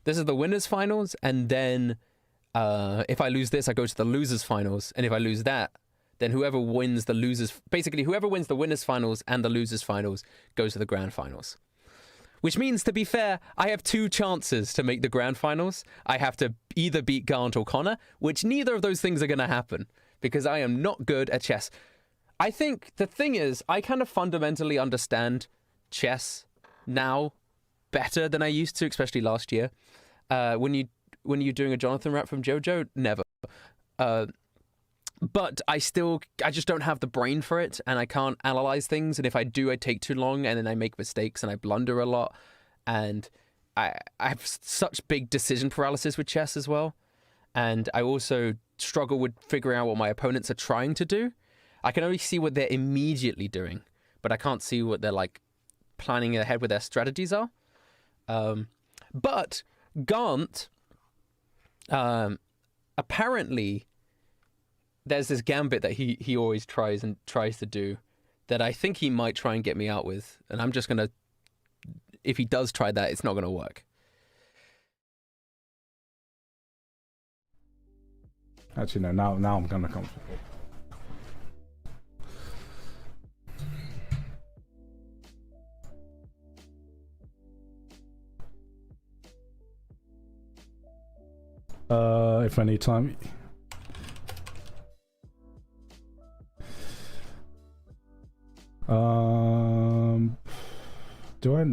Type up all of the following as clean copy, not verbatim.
This is the winners finals, and then if I lose this, I go to the losers finals, and if I lose that, then whoever wins the losers, basically whoever wins the winners finals and the losers finals goes to the grand finals. Which means, to be fair, I have 2 chances to make the grand finals. I have to either beat Gant or Connor, which neither of those things are going to happen because I am not good at chess. I think the thing is, I kind of fundamentally understand chess now better than I used to, especially last year. When you're doing a Jonathan rap from JoJo, never. But I just don't have the brain for it, and I can't analyze things, and if I do, I take too long, and then I make mistakes, and I blunder a lot, and I have such big decision paralysis with chess as well, and I also struggle with figuring out what my opponents are trying to do. I can only see what they're immediately doing, but I can't see what they're, like, planning ahead with their strategies are. But Gant, apparently, there's this gambit that he always tries to do that I think he might try and get me out with. And I'm just going to, if he does try that, it's not going to work. Actually, no, now I'm kind of comfortable. If I need time. Do I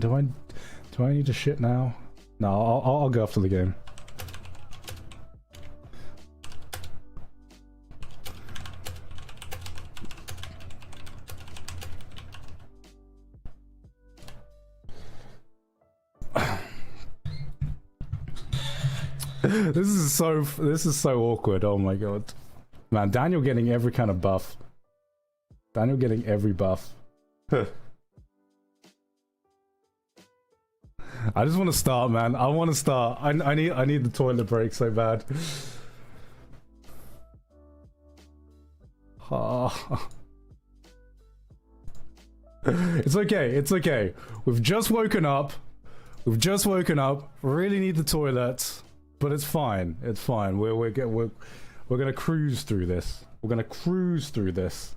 need to shit now? No, I'll go after the game. This is so awkward. Oh my god, man! Daniel getting every kind of buff. Daniel getting every buff. I just want to start, man. I want to start. I need the toilet break so bad. Oh. It's okay. It's okay. We've just woken up. Really need the toilet, but it's fine. It's fine. We're gonna cruise through this. We're gonna cruise through this.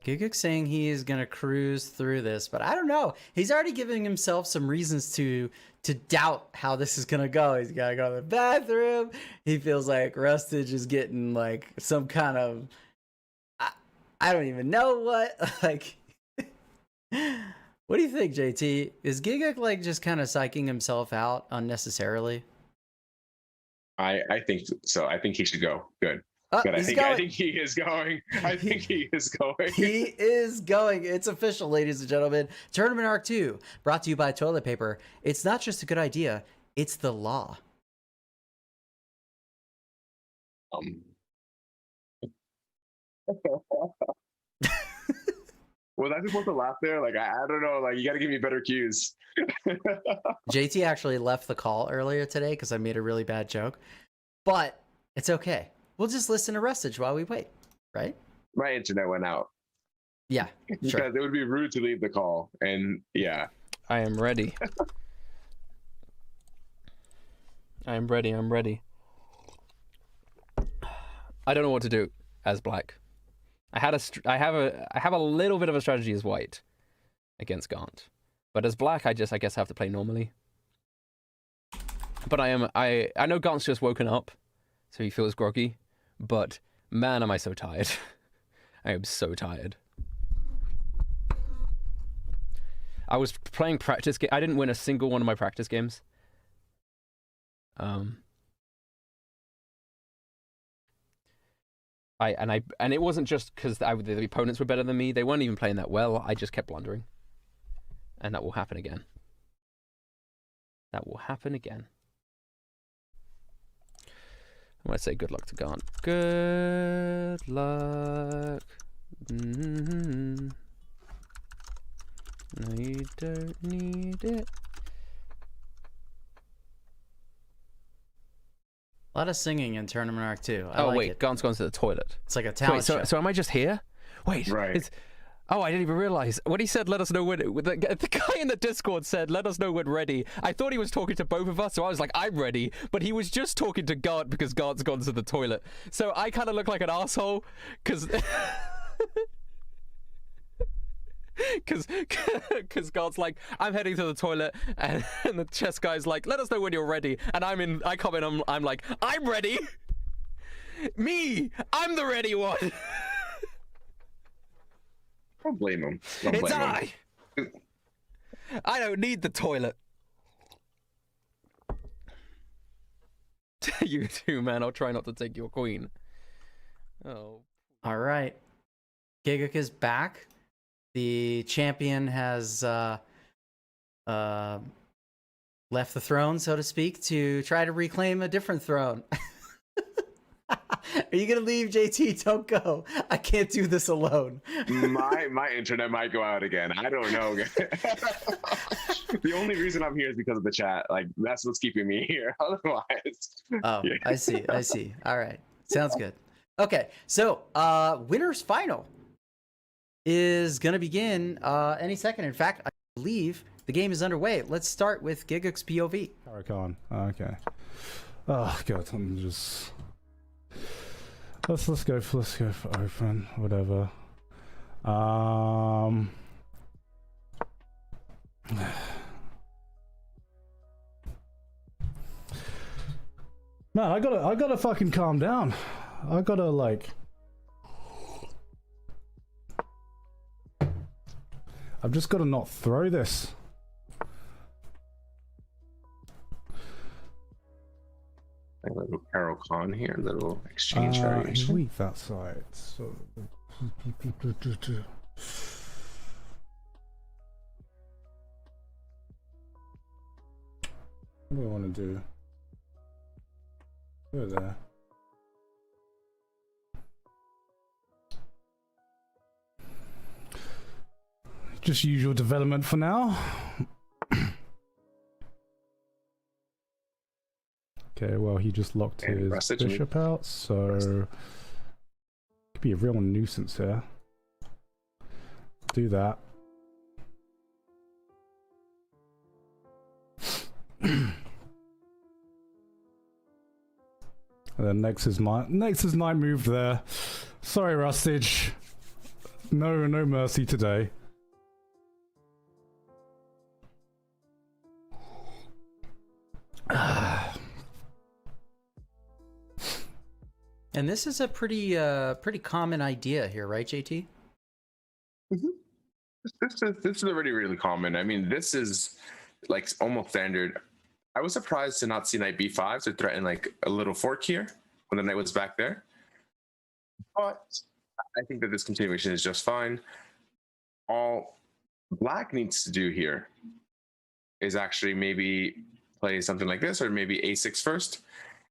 Gigguk saying he is gonna cruise through this, but I don't know. He's already giving himself some reasons to doubt how this is gonna go. He's gotta go to the bathroom. He feels like Rustage is getting like some kind of I don't even know what. Like, what do you think, JT? Is Gigguk like just kind of psyching himself out unnecessarily? I think so. I think he should go. Good. But I think he is going. I think he is going. He is going. It's official, ladies and gentlemen. Tournament Arc 2, brought to you by Toilet Paper. It's not just a good idea, it's the law. Was I supposed to laugh there? Like, I don't know. Like, you got to give me better cues. JT actually left the call earlier today because I made a really bad joke. But it's okay. We'll just listen to Rustage while we wait, right? My internet went out. Yeah, because sure. It would be rude to leave the call. And yeah. I am ready. I am ready. I'm ready. I don't know what to do as black. I have a little bit of a strategy as white against Gant, but as black, I guess have to play normally. But I know Gant's just woken up, so he feels groggy. But man, am I so tired! I am so tired. I was playing practice game. I didn't win a single one of my practice games. And it wasn't just because the opponents were better than me. They weren't even playing that well. I just kept blundering. And that will happen again. That will happen again. I want to say good luck to Gant. Good luck. No, you don't need it. A lot of singing in Tournament Arc 2. Oh, wait, Gant's gone to the toilet. It's like a talent show. So am I just here? Wait, right. Oh, I didn't even realize. When he said, let us know when... The guy in the Discord said, let us know when ready. I thought he was talking to both of us, so I was like, I'm ready. But he was just talking to Gart because Gart's gone to the toilet. So I kind of look like an asshole because... Because Gart's like, I'm heading to the toilet, and the chess guy's like, let us know when you're ready. And I come in, I'm like, I'm ready. Me, I'm the ready one. Don't blame him. Don't It's blame him. I don't need the toilet. You too, man. I'll try not to take your queen. Oh. All right. Gigguk is back. The champion has left the throne, so to speak, to try to reclaim a different throne. Are you gonna leave, JT? Don't go. I can't do this alone. My internet might go out again. I don't know. The only reason I'm here is because of the chat. Like, that's what's keeping me here. Otherwise. Oh, yeah. I see. All right. Sounds good. Okay, so winner's final is gonna begin any second. In fact, I believe the game is underway. Let's start with Gigguk's POV. Karakhan. Okay. Oh god, I'm just. Let's go for open, whatever. Man, I gotta fucking calm down. I gotta like. I've just gotta not throw this. A little Carol Khan here, a little exchange variation. Weak that side. So. What do I want to do? Go there. Just usual development for now. Okay, well, he just locked his bishop out, so could be a real nuisance here. Do that. And then next is my move there. Sorry, Rustage. No mercy today. And this is a pretty common idea here, right, JT? Mm-hmm. This is already really common. I mean, this is like almost standard. I was surprised to not see knight b5 to threaten like a little fork here when the knight was back there. But I think that this continuation is just fine. All black needs to do here is actually maybe play something like this, or maybe a6 first,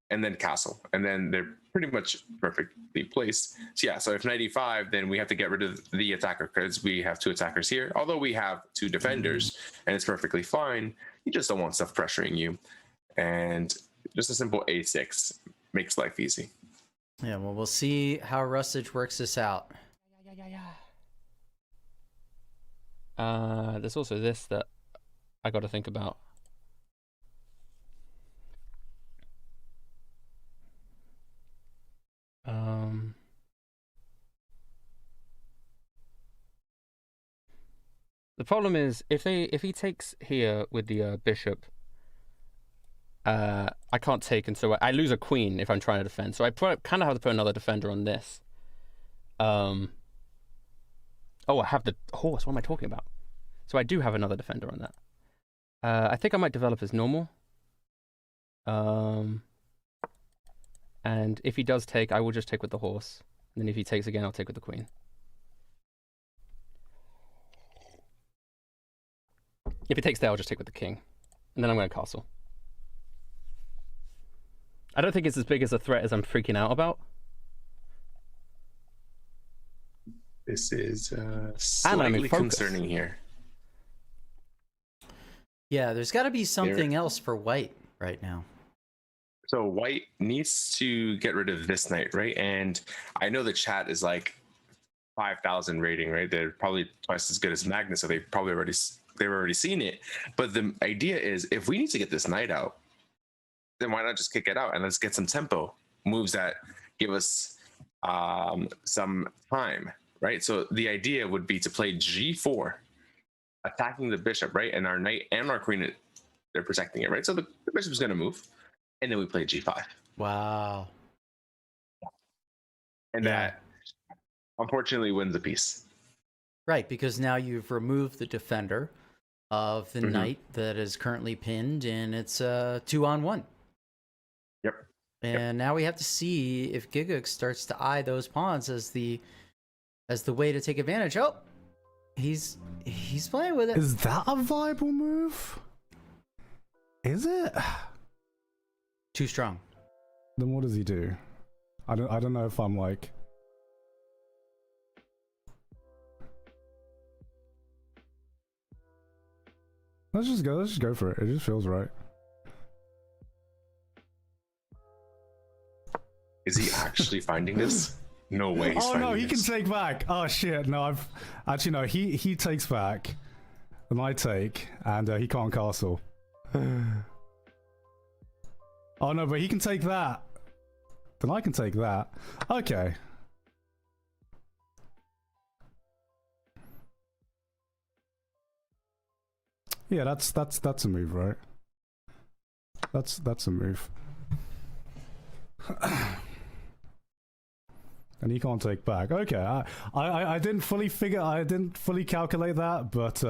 and then castle, and then they're pretty much perfectly placed. So yeah, so if knight e5, then we have to get rid of the attacker because we have two attackers here. Although we have two defenders, and it's perfectly fine. You just don't want stuff pressuring you, and just a simple a6 makes life easy. Yeah, well, we'll see how Rustage works this out. There's also this that I got to think about. The problem is if he takes here with the bishop, I can't take, and so I lose a queen if I'm trying to defend. So I kind of have to put another defender on this. Oh, I have the horse. What am I talking about? So I do have another defender on that. I think I might develop as normal. And if he does take, I will just take with the horse. And then if he takes again, I'll take with the queen. If he takes there, I'll just take with the king. And then I'm going to castle. I don't think it's as big as a threat as I'm freaking out about. This is slightly concerning here. Yeah, there's got to be something else for white right now. So white needs to get rid of this knight, right? And I know the chat is like 5,000 rating, right? They're probably twice as good as Magnus, so they've already seen it. But the idea is, if we need to get this knight out, then why not just kick it out and let's get some tempo moves that give us some time, right? So the idea would be to play G4, attacking the bishop, right? And our knight and our queen, they're protecting it, right? So the bishop's going to move, and then we play G5. Wow. And that, unfortunately, wins the piece. Right, because now you've removed the defender of the knight that is currently pinned, and it's a 2-on-1. Yep. And now we have to see if Gigguk starts to eye those pawns as the way to take advantage. Oh, he's playing with it. Is that a viable move? Is it? Too strong. Then what does he do? I don't know if I'm like. Let's just go for it. It just feels right. Is he actually finding this? No way. He's Oh no, he this. can take back. Oh shit, no, no. He takes back, and I take, and he can't castle. Oh no, but he can take that. Then I can take that. Okay. Yeah, that's a move, right? That's a move. And he can't take back. Okay, I didn't fully calculate that, but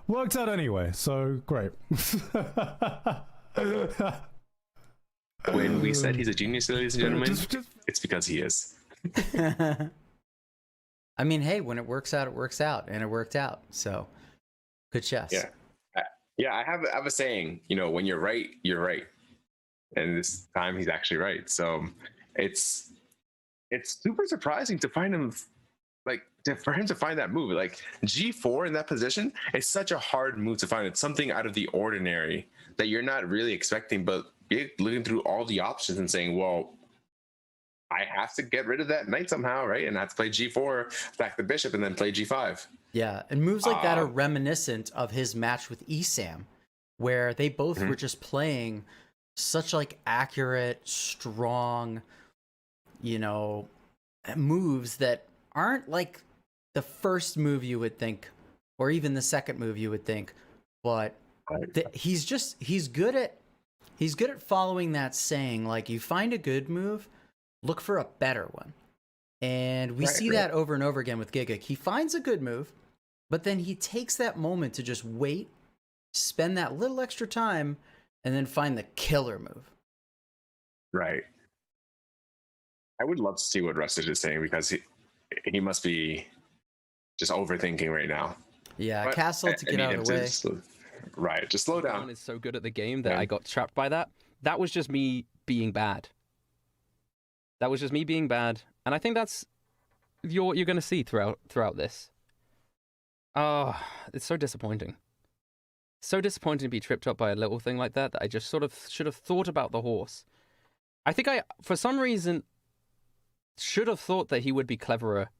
worked out anyway. So great. When we said he's a genius, ladies and gentlemen, it's because he is. I mean, hey, when it works out, and it worked out. So, good chess. Yeah. I have a saying. You know, when you're right, and this time he's actually right. So it's super surprising to find him, for him to find that move. Like G4 in that position, it's such a hard move to find. It's something out of the ordinary that you're not really expecting, but you're looking through all the options and saying, well, I have to get rid of that knight somehow, right? And I have to play G4, attack the bishop, and then play G5. Yeah, and moves like that are reminiscent of his match with Esam, where they both were just playing such accurate, strong, moves that aren't like the first move you would think, or even the second move you would think, but he's good at following that saying, like, you find a good move, look for a better one. And we see that over and over again with Gigguk. He finds a good move, but then he takes that moment to just wait, spend that little extra time, and then find the killer move. Right. I would love to see what Rustage is saying, because he must be just overthinking right now. Yeah, but Castle to get out of the way. Just slow down. Is so good at the game that I got trapped by that. That was just me being bad. And I think that's you're going to see throughout this. Oh, it's so disappointing. So disappointing to be tripped up by a little thing like that I just sort of should have thought about the horse. I think I, for some reason, should have thought that he would be cleverer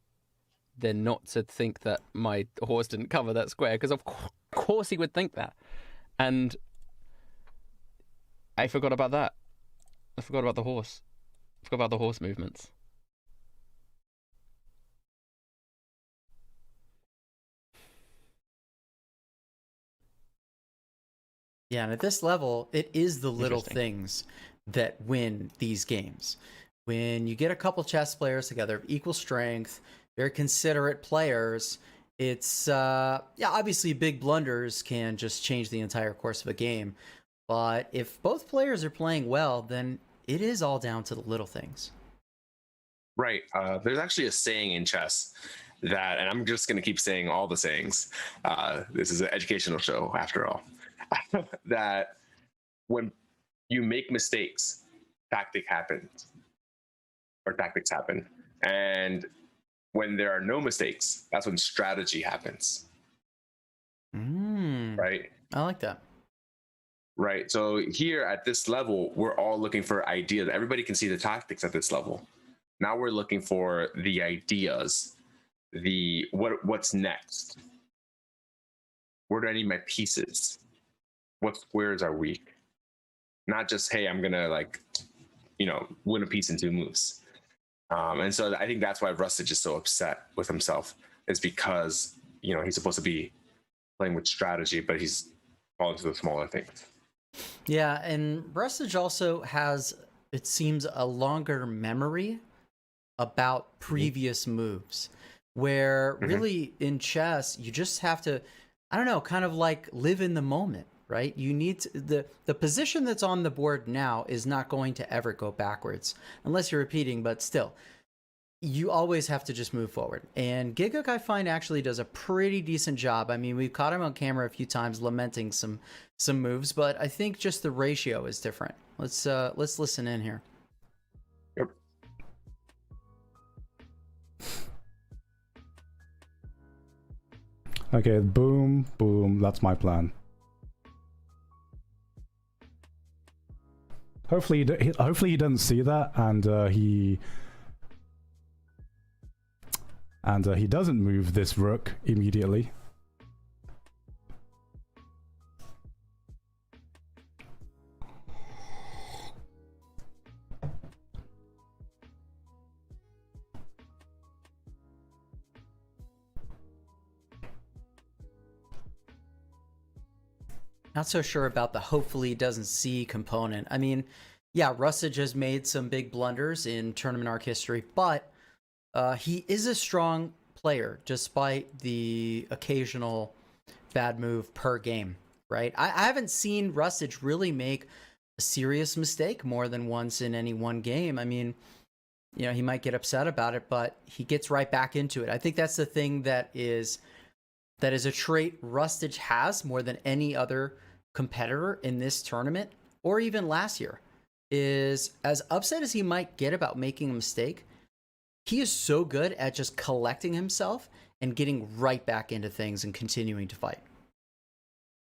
than not to think that my horse didn't cover that square, because of course he would think that. And I forgot about that. I forgot about the horse. I forgot about the horse movements. Yeah, and at this level, it is the little things that win these games. When you get a couple chess players together of equal strength, very considerate players, it's obviously big blunders can just change the entire course of a game. But if both players are playing well, then it is all down to the little things. Right. There's actually a saying in chess that, and I'm just going to keep saying all the sayings. This is an educational show after all. That when you make mistakes, tactics happen. And when there are no mistakes, that's when strategy happens. Right? I like that. Right. So here at this level, we're all looking for ideas. Everybody can see the tactics at this level. Now we're looking for the ideas what's next. Where do I need my pieces? What squares are weak? Not just, hey, I'm gonna like, win a piece in 2 moves. And so I think that's why Rustage is so upset with himself, is because he's supposed to be playing with strategy, but he's falling to the smaller things. Yeah, and Rustage also has, it seems, a longer memory about previous moves, where really in chess you just have to, I don't know, kind of like live in the moment, right? You need to, the position that's on the board now is not going to ever go backwards unless you're repeating, but still, you always have to just move forward. And Gigguk, I find, actually does a pretty decent job. I mean, we've caught him on camera a few times lamenting some moves, but I think just the ratio is different. Let's listen in here. Yep. Okay, boom, boom. That's my plan. Hopefully he doesn't see that, and he doesn't move this rook immediately. Not so sure about the hopefully he doesn't see component. I mean, yeah, Rustage has made some big blunders in tournament arc history, but he is a strong player despite the occasional bad move per game, right? I haven't seen Rustage really make a serious mistake more than once in any one game. I mean, he might get upset about it, but he gets right back into it. I think that's the thing that is a trait Rustage has more than any other competitor in this tournament, or even last year, is as upset as he might get about making a mistake, he is so good at just collecting himself and getting right back into things and continuing to fight.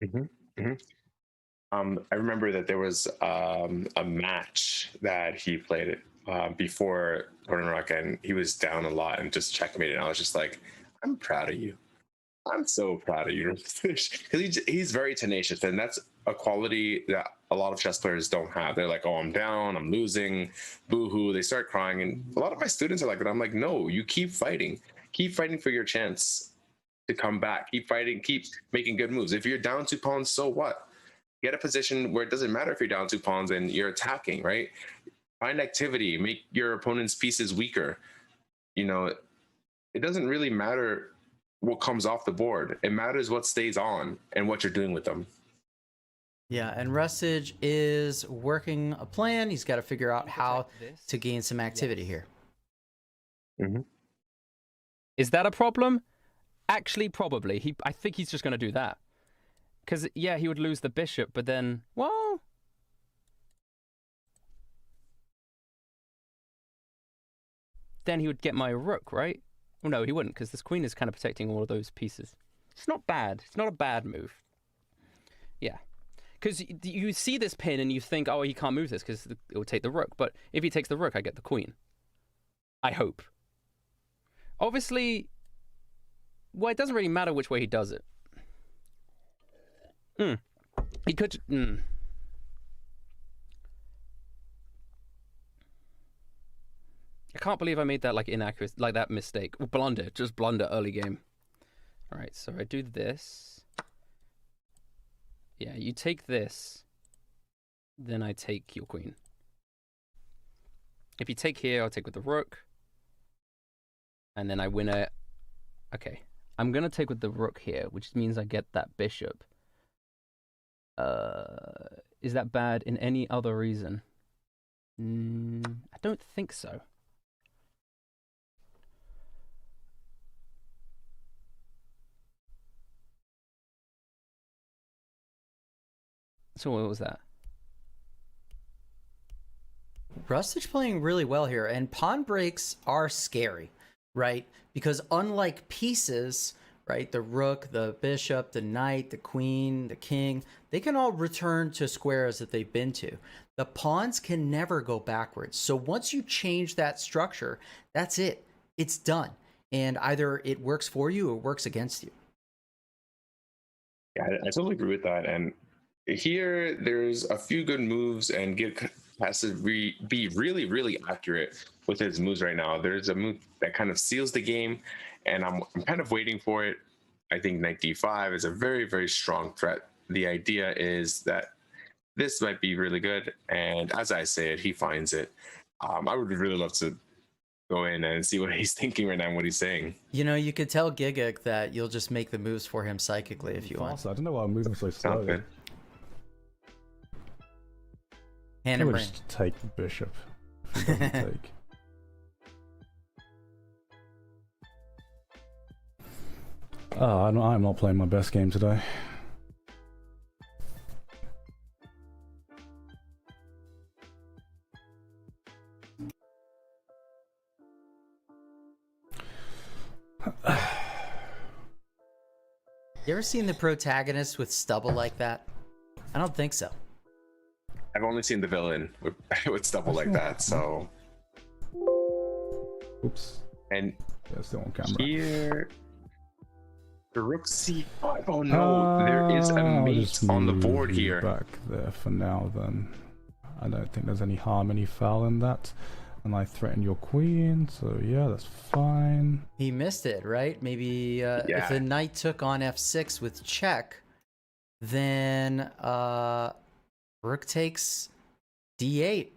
I remember that there was a match that he played before Tournament Rock, and he was down a lot and just checkmated. And I was just like, I'm proud of you. I'm so proud of you, because he's very tenacious, and that's a quality that a lot of chess players don't have. They're like, oh, I'm down, I'm losing, boo-hoo. They start crying, and a lot of my students are like that. I'm like, no, you keep fighting for your chance to come back. Keep fighting, keep making good moves. If you're down 2 pawns, so what? Get a position where it doesn't matter if you're down 2 pawns and you're attacking, right? Find activity, make your opponent's pieces weaker. It doesn't really matter what comes off the board. It matters what stays on and what you're doing with them. Yeah, and Rustage is working a plan. He's got to figure out how to gain some activity here. Is that a problem? Actually, probably. I think he's just going to do that. Because, yeah, he would lose the bishop, but then, well... then he would get my rook, right? Well, no, he wouldn't, because this queen is kind of protecting all of those pieces. It's not bad. It's not a bad move. Yeah. Because you see this pin and you think, oh, he can't move this because it will take the rook. But if he takes the rook, I get the queen. I hope. Obviously, well, it doesn't really matter which way he does it. He could... I can't believe I made that inaccurate, that mistake. Blunder, just blunder early game. All right, so I do this. Yeah, you take this, then I take your queen. If you take here, I'll take with the rook, and then I win it. Okay, I'm gonna take with the rook here, which means I get that bishop. Is that bad in any other reason? I don't think so. So what was that? Rustage playing really well here, and pawn breaks are scary, right? Because unlike pieces, right, the rook, the bishop, the knight, the queen, the king, they can all return to squares that they've been to. The pawns can never go backwards. So once you change that structure, that's it. It's done. and either it works for you or works against you. Yeah, I totally agree with that. And here, there's a few good moves, and Gigguk has to be really, really accurate with his moves right now. There's a move that kind of seals the game, and I'm kind of waiting for it. I think knight d5 is a very, very strong threat. The idea is that this might be really good, and as I say it, he finds it. I would really love to go in and see what he's thinking right now and what he's saying. You know, you could tell Gigguk that you'll just make the moves for him psychically if you want. Also, I don't know why I'm moving so Sounds slow. good. Hand I and would brain. just take the bishop. If he doesn't take. Oh, I'm not playing my best game today. You ever seen the protagonist with stubble like that? I don't think so. I've only seen the villain with stubble like that, so. Oops. And Yeah, still on camera. here, the rook c5. Oh no, there is a I'll mate just on the move board you here. Back there for now, then. I don't think there's any harm, any foul in that. And I threaten your queen, so yeah, that's fine. He missed it, right? Maybe if the knight took on f6 with check, then rook takes d8.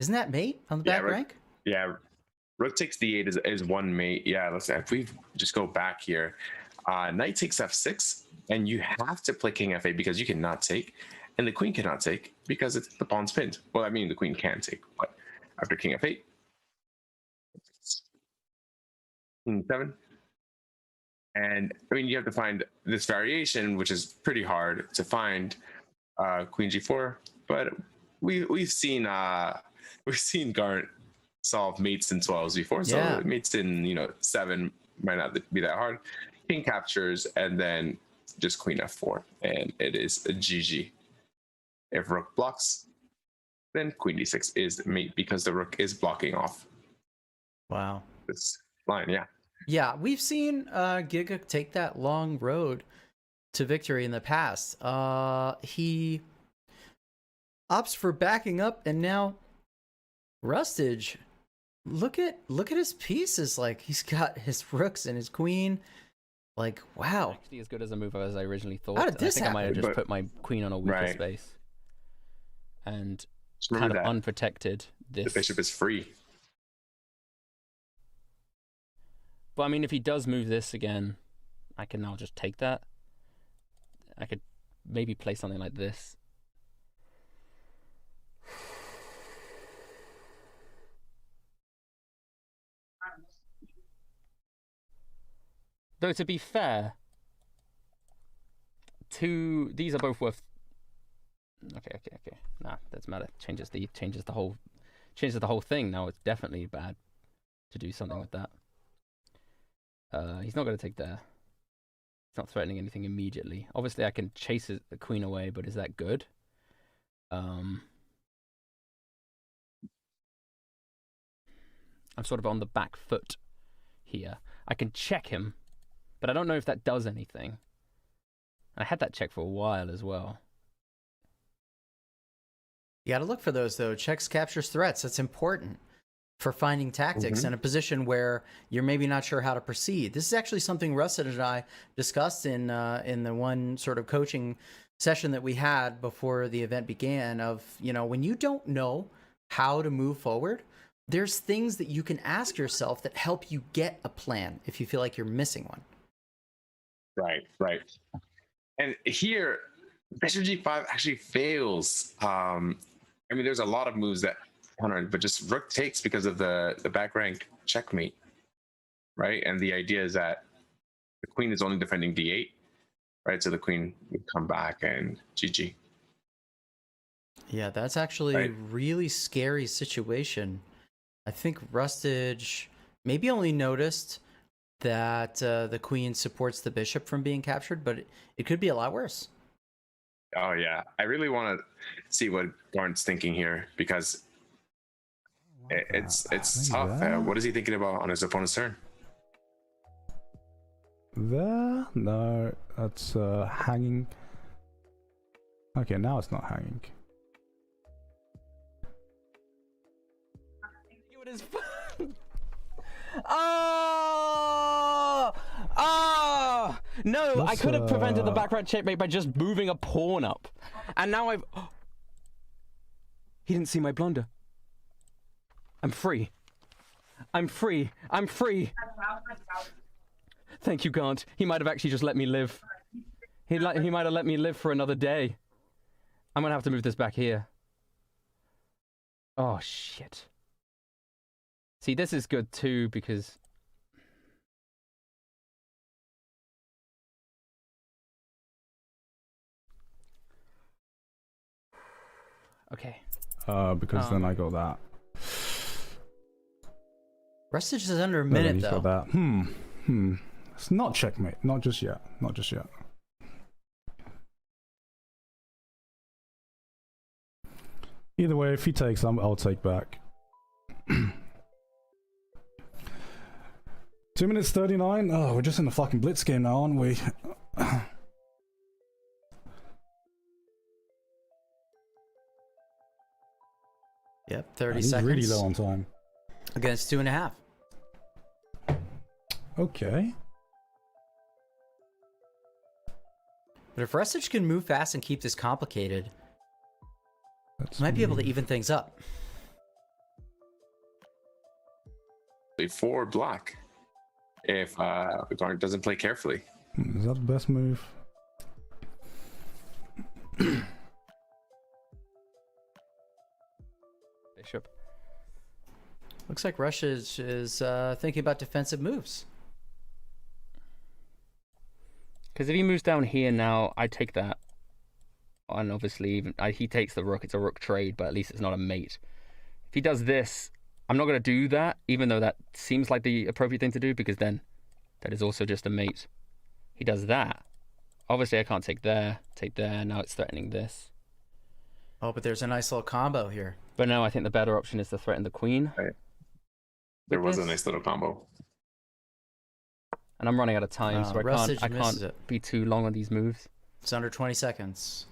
Isn't that mate on the back rank? Yeah, rook takes d8 is one mate. Yeah, listen, if we just go back here, knight takes f6, and you have to play king f8 because you cannot take, and the queen cannot take because it's the pawn's pinned. Well, I mean, the queen can take, but after king f8, king 7. And I mean, you have to find this variation, which is pretty hard to find. Queen g4, but we've seen Garnt solve mates in 12s before, so Yeah. mates in 7 might not be that hard. King captures, and then just queen f4, and it is a GG. If rook blocks, then queen d6 is mate because the rook is blocking off Wow. this line. Yeah. Yeah, we've seen Gigguk take that long road to victory in the past. He opts for backing up, and now Rustage. Look at his pieces. Like, he's got his rooks and his queen. Like, wow. Actually, as good as a move as I originally thought. How did I this think I might have happen? just put my queen on a weaker Right. space and Just remember kind of that unprotected the this. bishop is free. But I mean, if he does move this again, I can now just take that. I could maybe play something like this. Though to be fair, these are both worth. Okay. Nah, doesn't matter. Changes the whole thing. Now it's definitely bad to do something with that. He's not going to take there. He's not threatening anything immediately. Obviously, I can chase the queen away, but is that good? I'm sort of on the back foot here. I can check him, but I don't know if that does anything. I had that check for a while as well. You got to look for those, though. Checks captures threats. That's important for finding tactics in a position where you're maybe not sure how to proceed. This is actually something Rustage and I discussed in the one sort of coaching session that we had before the event began of, when you don't know how to move forward, there's things that you can ask yourself that help you get a plan if you feel like you're missing one. Right. And here, bishop g5 actually fails. I mean, there's a lot of moves that counter, but just rook takes because of the back rank checkmate, right? And the idea is that the queen is only defending d8, right? So the queen would come back and GG. Yeah, that's actually a really scary situation. I think Rustage maybe only noticed that the queen supports the bishop from being captured, but it could be a lot worse. Oh yeah, I really want to see what Garnt's thinking here because it's tough. What is he thinking about on his opponent's turn? there. No, that's hanging. Okay, now it's not hanging. It is. Oh! Oh! No, I could have prevented the backward checkmate by just moving a pawn up. And now I've... He didn't see my blunder. I'm free. I'm free. I'm free. Thank you, God. He might have actually just let me live. He might have let me live for another day. I'm gonna have to move this back here. Oh, shit. See, this is good too, because... Okay. Because then I got that. Rustage is under a minute, though. Got that. It's not checkmate. Not just yet. Not just yet. Either way, if he takes, I'll take back. 2 minutes 39. Oh, we're just in the fucking blitz game now, aren't we? Yep, 30 He's seconds. really low on time. Against 2.5. Okay. But if Rustage can move fast and keep this complicated, Let's might be able to move. even things up. For black, if Garnet doesn't play carefully. Is that the best move? Bishop. Looks like Rustage is thinking about defensive moves. Because if he moves down here now, I take that. And obviously, even he takes the rook. It's a rook trade, but at least it's not a mate. If he does this, I'm not going to do that, even though that seems like the appropriate thing to do, because then that is also just a mate. He does that. Obviously, I can't take there, now it's threatening this. Oh, but there's a nice little combo here. But no, I think the better option is to threaten the queen. Right. There was a this. nice little combo. And I'm running out of time, so I Rustage can't misses it. be too long on these moves. It's under 20 seconds.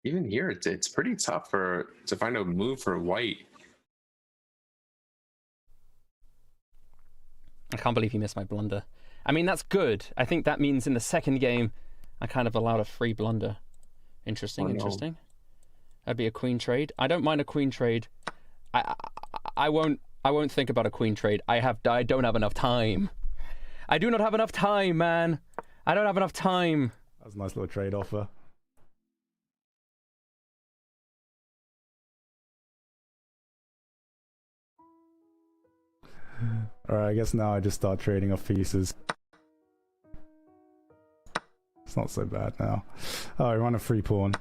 Even here, it's pretty tough to find a move for white. I can't believe he missed my blunder. I mean, that's good. I think that means in the second game, I kind of allowed a free blunder. Interesting, Oh, no. interesting. That'd be a queen trade. I don't mind a queen trade. I won't think about a queen trade. I don't have enough time. I do not have enough time, man. I don't have enough time. That's a nice little trade offer. Alright, I guess now I just start trading off pieces. It's not so bad now. Oh, we run a free pawn.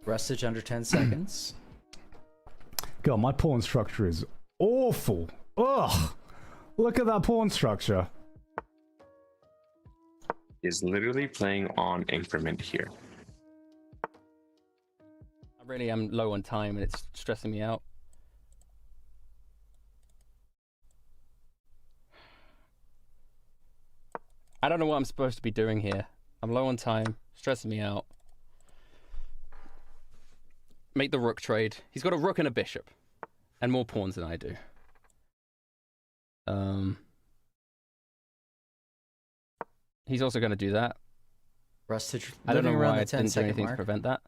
Rustage under 10 seconds. God, my pawn structure is awful. Ugh! Look at that pawn structure. Is literally playing on increment here. I really am low on time and it's stressing me out. I don't know what I'm supposed to be doing here. I'm low on time, stressing me out. Make the rook trade. He's got a rook and a bishop. And more pawns than I do. He's also going to do that. Rustage I don't know living around why I the 10 didn't do second anything to mark. prevent that.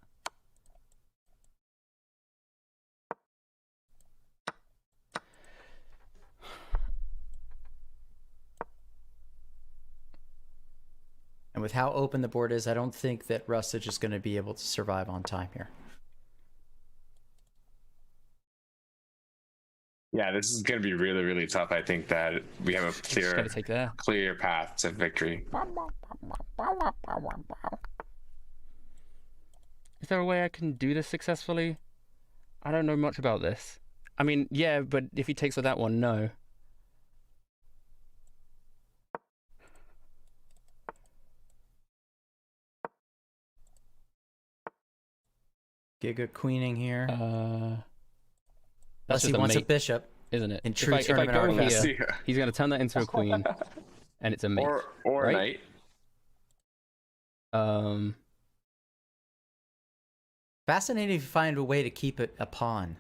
And with how open the board is, I don't think that Rustage is going to be able to survive on time here. Yeah, this is going to be really, really tough. I think that we have a Just got to take there. clear path to victory. Is there a way I can do this successfully? I don't know much about this. I mean, yeah, but if he takes with that one, no. Giga queening here. That's Unless he just a wants a mate, bishop. isn't it? In If true I tournament go artifacts. here, he's going to turn that into a queen, and it's a mate. Or right? a knight. Fascinating if you find a way to keep it a pawn.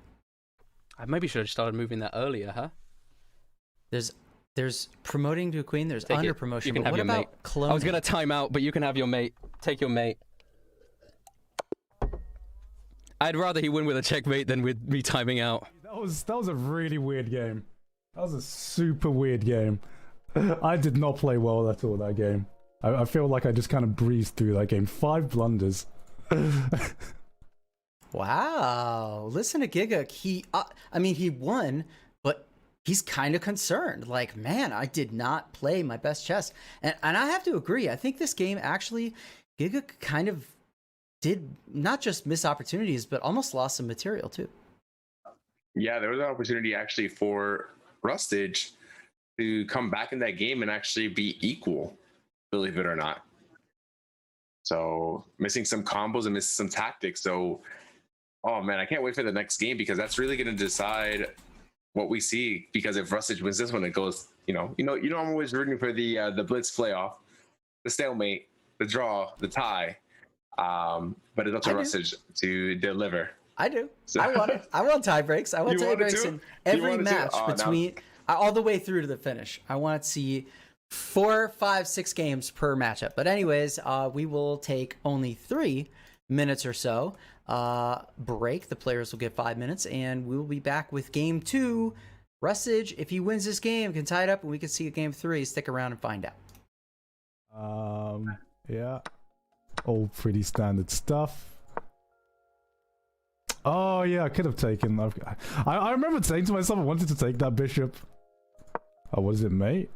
I maybe should have started moving that earlier, huh? There's promoting to a queen. There's Take under it. promotion. You can But have what your about mate. cloning? I was going to time out, but you can have your mate. Take your mate. I'd rather he win with a checkmate than with me timing out. That was a really weird game. That was a super weird game. I did not play well at all that game. I feel like I just kind of breezed through that game. 5 blunders. Wow. Listen to Gigguk. He won, but he's kind of concerned. Like, man, I did not play my best chess. And I have to agree. I think this game actually, Gigguk kind of did not just miss opportunities, but almost lost some material too. Yeah, there was an opportunity actually for Rustage to come back in that game and actually be equal, believe it or not. So missing some combos and missing some tactics. So, oh man, I can't wait for the next game because that's really going to decide what we see. Because if Rustage wins this one, it goes, I'm always rooting for the Blitz playoff, the stalemate, the draw, the tie. But it's up to Rustage to deliver. I do. So, I want it. I want tie breaks. I want tie breaks in every match between all the way through to the finish. I want to see 4, 5, 6 games per matchup. But anyways, we will take only 3 minutes or so break. The players will get 5 minutes, and we will be back with game 2. Rustage, if he wins this game, can tie it up, and we can see a game 3. Stick around and find out. Yeah. All pretty standard stuff. Oh yeah, I could have taken. I remember saying to myself I wanted to take that bishop. Oh, was it mate?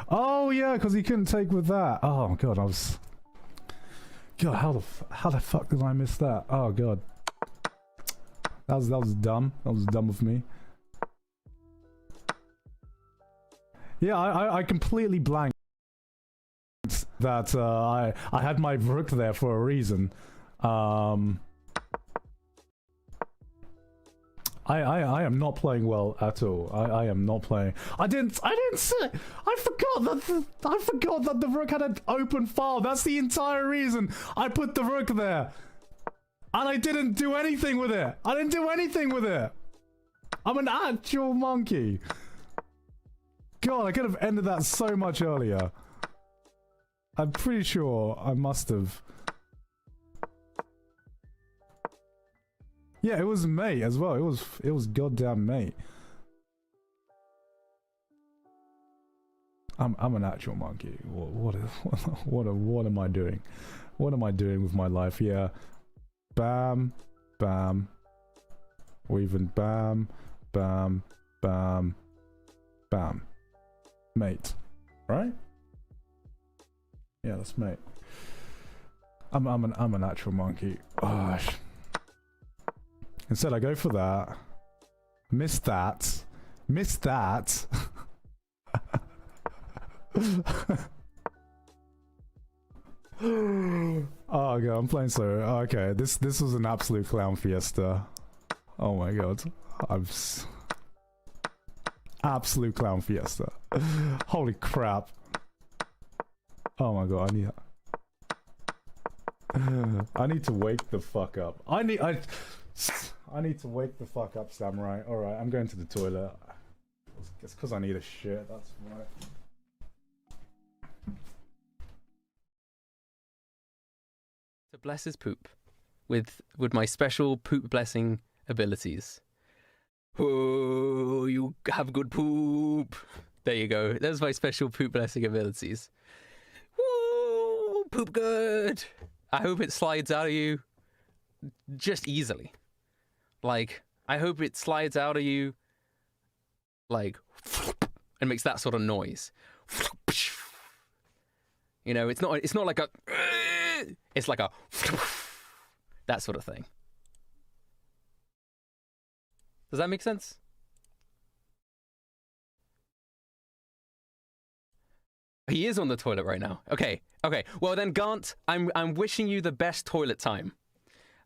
Oh yeah, because he couldn't take with that. Oh god, God, how the fuck did I miss that? Oh god, that was dumb. That was dumb of me. Yeah, I completely blanked that I had my rook there for a reason. I am not playing well at all. I am not playing. I didn't say. I forgot that the rook had an open file. That's the entire reason I put the rook there, and I didn't do anything with it. I'm an actual monkey. God, I could have ended that so much earlier. I'm pretty sure I must have. Yeah, it was mate as well. It was goddamn mate. I'm an actual monkey. What am I doing? What am I doing with my life? Yeah. Bam, bam. Weaving bam, bam, bam, bam. Mate, right? Yeah, that's mate. I'm an actual monkey. Gosh. Instead, I go for that. Miss that. Oh god, I'm playing slow. Okay, this was an absolute clown fiesta. Oh my god, absolute clown fiesta. Holy crap. Oh my god, I need to wake the fuck up. I need to wake the fuck up, Samurai. Alright, I'm going to the toilet. It's because I need a shit, that's right. To bless his poop with my special poop blessing abilities. Oh, you have good poop. There you go. There's my special poop blessing abilities. Woo, poop good. I hope it slides out of you just easily. Like, I hope it slides out of you like and makes that sort of noise. You know, it's not like a, it's like a that sort of thing. Does that make sense? He is on the toilet right now. Okay. Well then, Gant, I'm wishing you the best toilet time.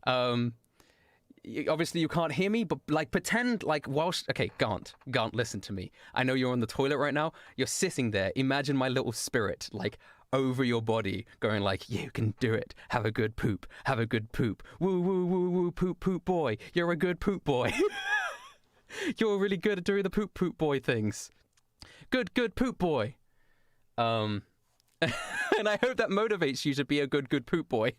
Obviously you can't hear me, but like pretend like whilst. Okay, Gant, listen to me. I know you're on the toilet right now. You're sitting there. Imagine my little spirit like over your body, going like, "You can do it. Have a good poop. Have a good poop. Woo woo woo woo poop poop boy. You're a good poop boy. You're really good at doing the poop poop boy things. Good poop boy." And I hope that motivates you to be a good poop boy.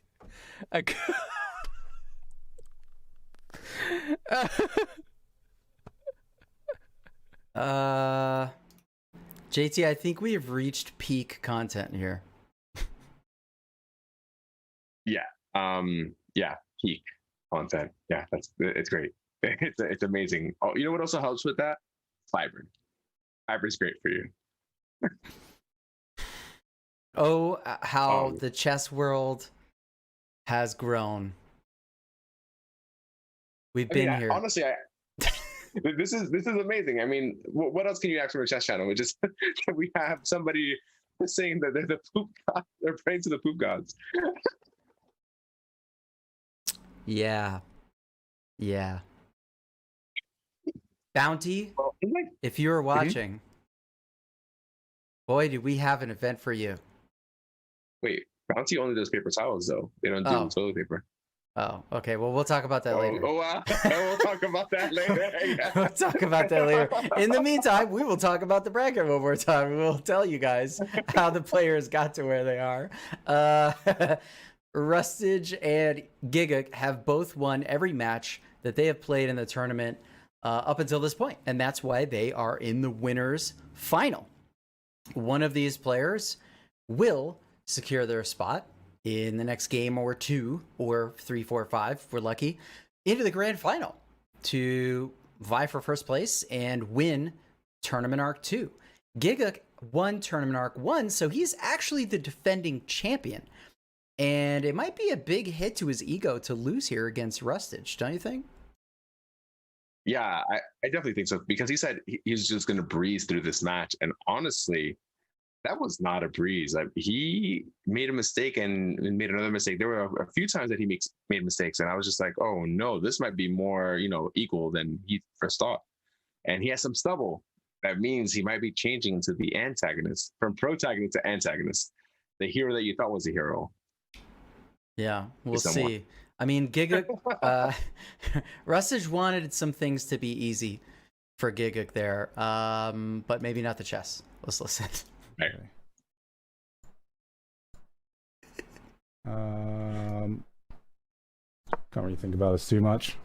JT, I think we have reached peak content here. Yeah, peak content. Yeah, it's great. It's amazing. Oh, you know what also helps with that? Fiber. Fiber's great for you. Oh, how the chess world has grown. We've been here. Honestly, this is amazing. I mean, what else can you ask from a chess channel? We just we have somebody saying that they're the poop gods. They're praying to the poop gods. Yeah. Bounty, Well, if you're watching, boy, do we have an event for you. wait, Bounty only does paper towels though. They don't do toilet paper. Oh, okay. Well, we'll talk about that later. Oh wow. We'll talk about that later. Yeah. We'll talk about that later. In the meantime, we will talk about the bracket one more time. We'll tell you guys how the players got to where they are. Rustage and Gigguk have both won every match that they have played in the tournament up until this point, and that's why they are in the winners final. One of these players will secure their spot in the next game or 2 or 3, 4, 5, if we're lucky, into the grand final to vie for first place and win Tournament Arc 2. Gigguk won Tournament Arc 1, so he's actually the defending champion. And it might be a big hit to his ego to lose here against Rustage, don't you think? Yeah, I definitely think so, because he said he's just going to breeze through this match. And honestly, that was not a breeze. Like, he made a mistake and made another mistake. There were a few times that he made mistakes, and I was just like, oh no, this might be more, equal than he first thought. And he has some stubble. That means he might be changing into the antagonist, from protagonist to antagonist, the hero that you thought was a hero. Yeah, we'll see. I mean, Gigguk, Rustage wanted some things to be easy for Gigguk there, but maybe not the chess. Let's listen. Right. Can't really think about this too much.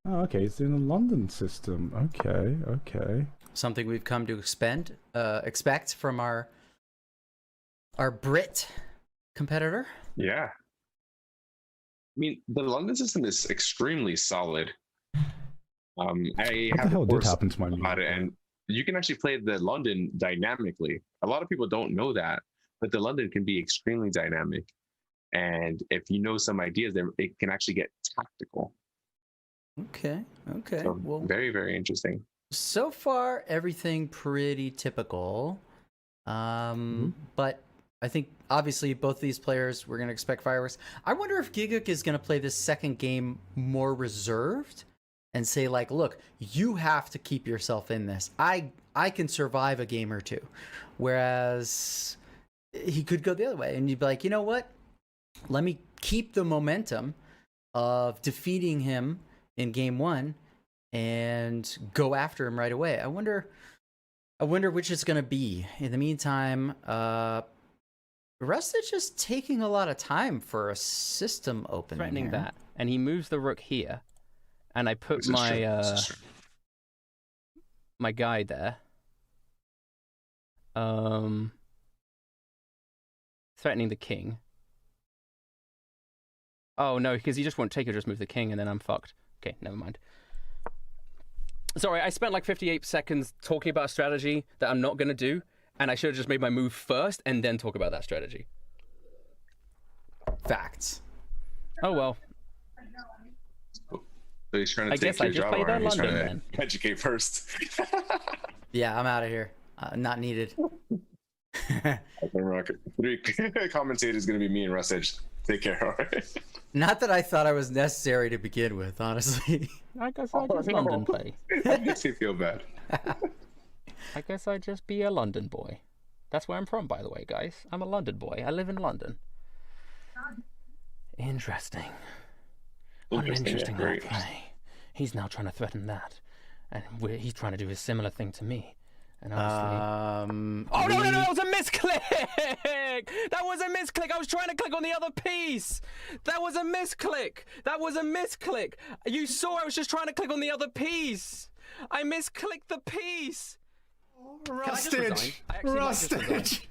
Oh, okay, it's in the London system. Okay. Something we've come to expect from our Brit competitor. Yeah. I mean, the London system is extremely solid. What the hell did happen to my about it, and you can actually play the London dynamically. A lot of people don't know that, but the London can be extremely dynamic. And if you know some ideas, then it can actually get tactical. Okay. So Well, very, very interesting. so far, everything pretty typical. But I think obviously both these players, we're going to expect fireworks. I wonder if Gigguk is going to play this second game more reserved and say, like, look, you have to keep yourself in this. I can survive a game or two. Whereas he could go the other way and you'd be like, you know what? Let me keep the momentum of defeating him in game 1 and go after him right away. I wonder which it's going to be. In the meantime, Rustage is taking a lot of time for a system opening. Threatening here. that. And he moves the rook here. And I put my my guy there. Threatening the king. Oh no, because he just won't take it, just move the king, and then I'm fucked. Okay, never mind. Sorry, I spent like 58 seconds talking about a strategy that I'm not going to do, and I should have just made my move first and then talk about that strategy. Facts. Oh well. So he's trying to I take guess I your just job, play or their he's London trying to educate first. Yeah, I'm out of here. Not needed. Three commentators going to be me and Rustage. Take care. All right. Not that I thought I was necessary to begin with, honestly. I guess I just no. London play. That makes me feel bad. I guess I'd just be a London boy. That's where I'm from, by the way, guys. I'm a London boy. I live in London. Interesting. What an interesting yeah, role play. He's now trying to threaten that. And he's trying to do a similar thing to me. And obviously... Oh, no, that was a misclick! That was a misclick! I was trying to click on the other piece! That was a misclick! That was a misclick! You saw I was just trying to click on the other piece! I misclicked the piece! Rustage!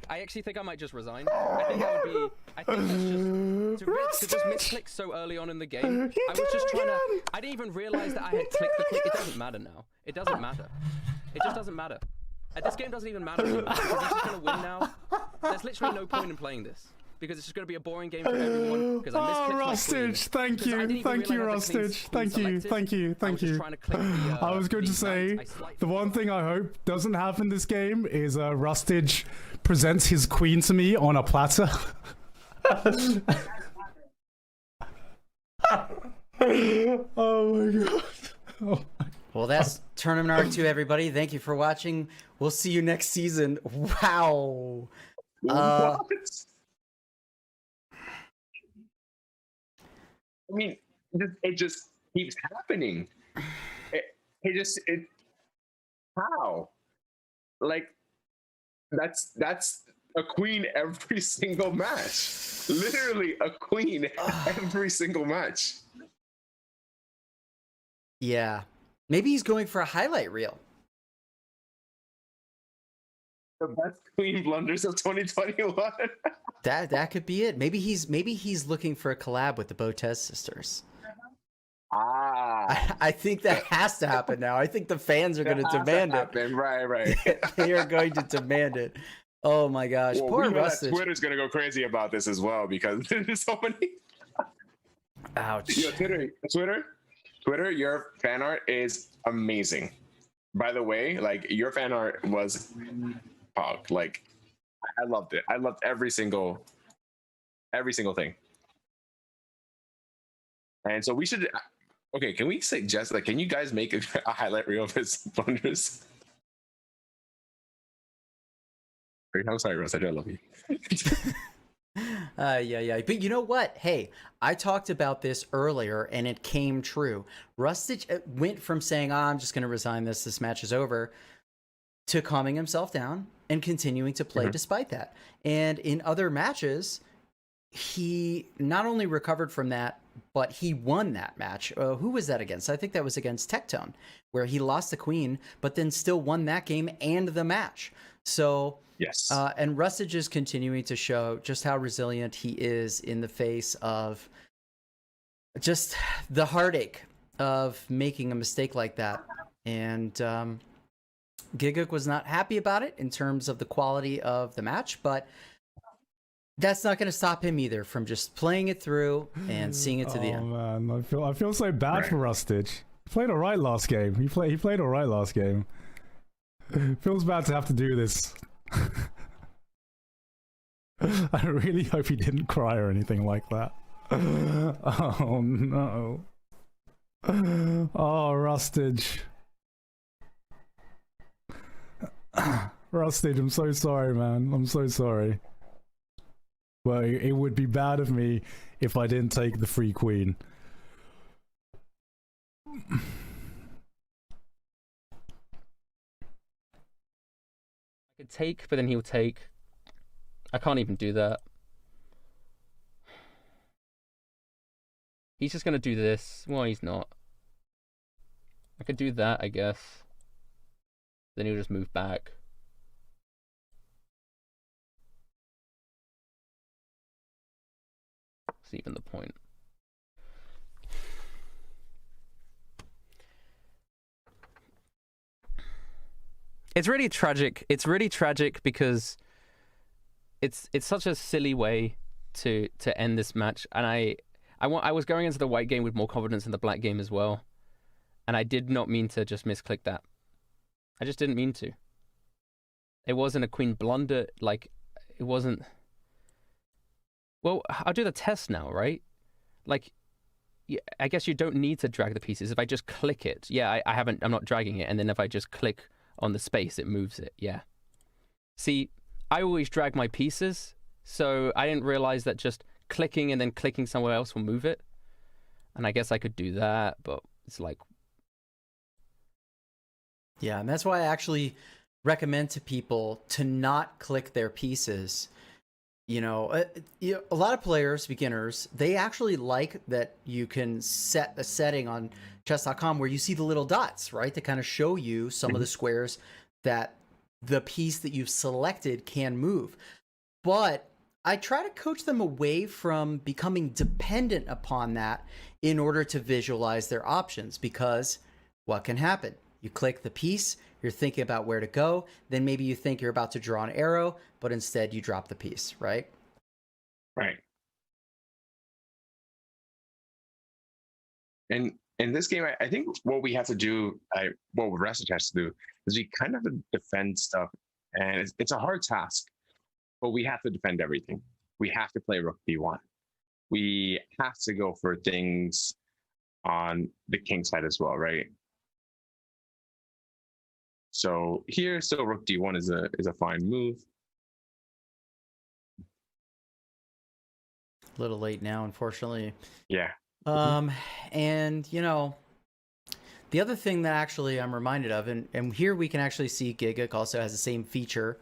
I actually think I might just resign. I think that would be... I think that's just... To just misclick so early on in the game. I was just trying to... I didn't even realize that I had clicked the click. It doesn't matter now. It doesn't matter. It just doesn't matter. This game doesn't even matter anymore. Because I'm just going to win now. There's literally no point in playing this. Because it's just going to be a boring game for everyone. Because I misclicked Rustage, thank you, Rustage, thank you. I was going to say, the one thing I hope doesn't happen this game is Rustage presents his queen to me on a platter. Oh my god. Oh. Well, that's Tournament Arc 2, everybody. Thank you for watching. We'll see you next season. Wow. I mean, it just keeps happening. How? Like, that's a queen every single match. Literally a queen every single match. Yeah. Maybe he's going for a highlight reel. The best queen blunders of 2021. That could be it. Maybe he's looking for a collab with the Botez sisters. I think that has to happen now. I think the fans are going to demand it. Right. They are going to demand it. Oh my gosh. Well, poor we know Rustage. that Twitter's going to go crazy about this as well because there's so many. Ouch. Yo, Twitter, your fan art is amazing. By the way, like your fan art was pog. Like I loved it. I loved every single thing. And so we should. Okay, can we suggest like, can you guys make a highlight reel of his blunders? I'm sorry, Russ. I love you. Yeah. But you know what? Hey, I talked about this earlier and it came true. Rustage went from saying, I'm just going to resign this match is over, to calming himself down and continuing to play despite that. And in other matches, he not only recovered from that, but he won that match. Who was that against? I think that was against Tectone, where he lost the queen, but then still won that game and the match. So... Yes. And Rustage is continuing to show just how resilient he is in the face of just the heartache of making a mistake like that. And Gigguk was not happy about it in terms of the quality of the match, but that's not going to stop him either from just playing it through and seeing it to the end. Oh man, I feel so bad for Rustage. He played all right last game. He played all right last game. Feels bad to have to do this. I really hope he didn't cry or anything like that. Oh no. Oh, Rustage. Rustage, I'm so sorry, man. I'm so sorry. Well, it would be bad of me if I didn't take the free queen. Could take, but then he'll take. I can't even do that. He's just gonna do this. Well, he's not. I could do that, I guess. Then he'll just move back. What's even the point? It's really tragic. It's really tragic because it's such a silly way to end this match. And I was going into the white game with more confidence in the black game as well. And I did not mean to just misclick that. I just didn't mean to. It wasn't a queen blunder. Like, it wasn't... Well, I'll do the test now, right? Like, yeah, I guess you don't need to drag the pieces. If I just click it, yeah, I'm not dragging it. And then if I just click on the space, it moves it, yeah. See, I always drag my pieces, so I didn't realize that just clicking and then clicking somewhere else will move it. And I guess I could do that, but it's like... Yeah, and that's why I actually recommend to people to not click their pieces. You know, a lot of players, beginners, they actually like that you can set a setting on Chess.com where you see the little dots, right? To kind of show you some of the squares that the piece that you've selected can move. But I try to coach them away from becoming dependent upon that in order to visualize their options, because what can happen? You click the piece, you're thinking about where to go, then maybe you think you're about to draw an arrow, but instead you drop the piece, right? Right. And in this game, I think what we have to do, what Rustage has to do, is we kind of have to defend stuff. And it's a hard task, but we have to defend everything. We have to play Rook B1. We have to go for things on the king side as well, right? So here, still Rook D1 is a fine move. A little late now, unfortunately. Yeah. And you know, the other thing that actually I'm reminded of, and here we can actually see Gigguk also has the same feature,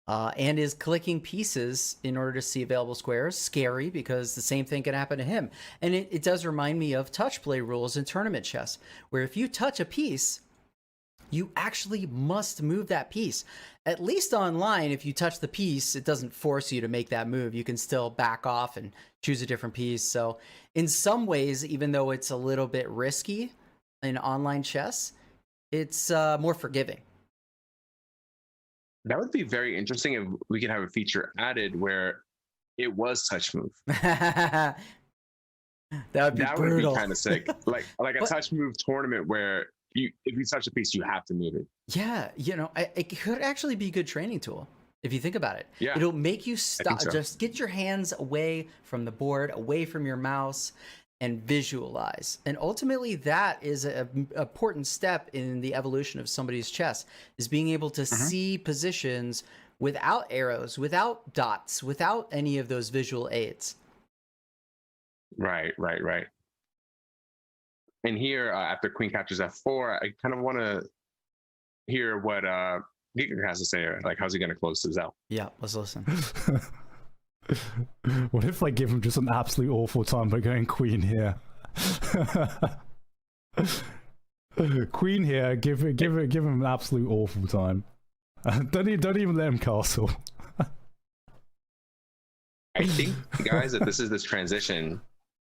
and is clicking pieces in order to see available squares. Scary, because the same thing can happen to him. And it does remind me of touch play rules in tournament chess, where if you touch a piece, you actually must move that piece. At least online, if you touch the piece, it doesn't force you to make that move. You can still back off and choose a different piece. So in some ways, even though it's a little bit risky in online chess, it's more forgiving. That would be very interesting if we could have a feature added where it was touch move. That would be brutal. Kind of sick. like a touch move tournament where if you touch a piece, you have to move it. Yeah, you know, it could actually be a good training tool if you think about it. Yeah, it'll make you stop, so. Just get your hands away from the board, away from your mouse, and visualize. And ultimately, that is an important step in the evolution of somebody's chess, is being able to see positions without arrows, without dots, without any of those visual aids. Right. And here, after queen captures f4, I kind of want to hear what Gigguk has to say. Like, how's he going to close this out? Yeah, let's listen. What if I give him just an absolute awful time by going queen here? Queen here, give him an absolute awful time. Don't even let him castle. I think, guys, that this is this transition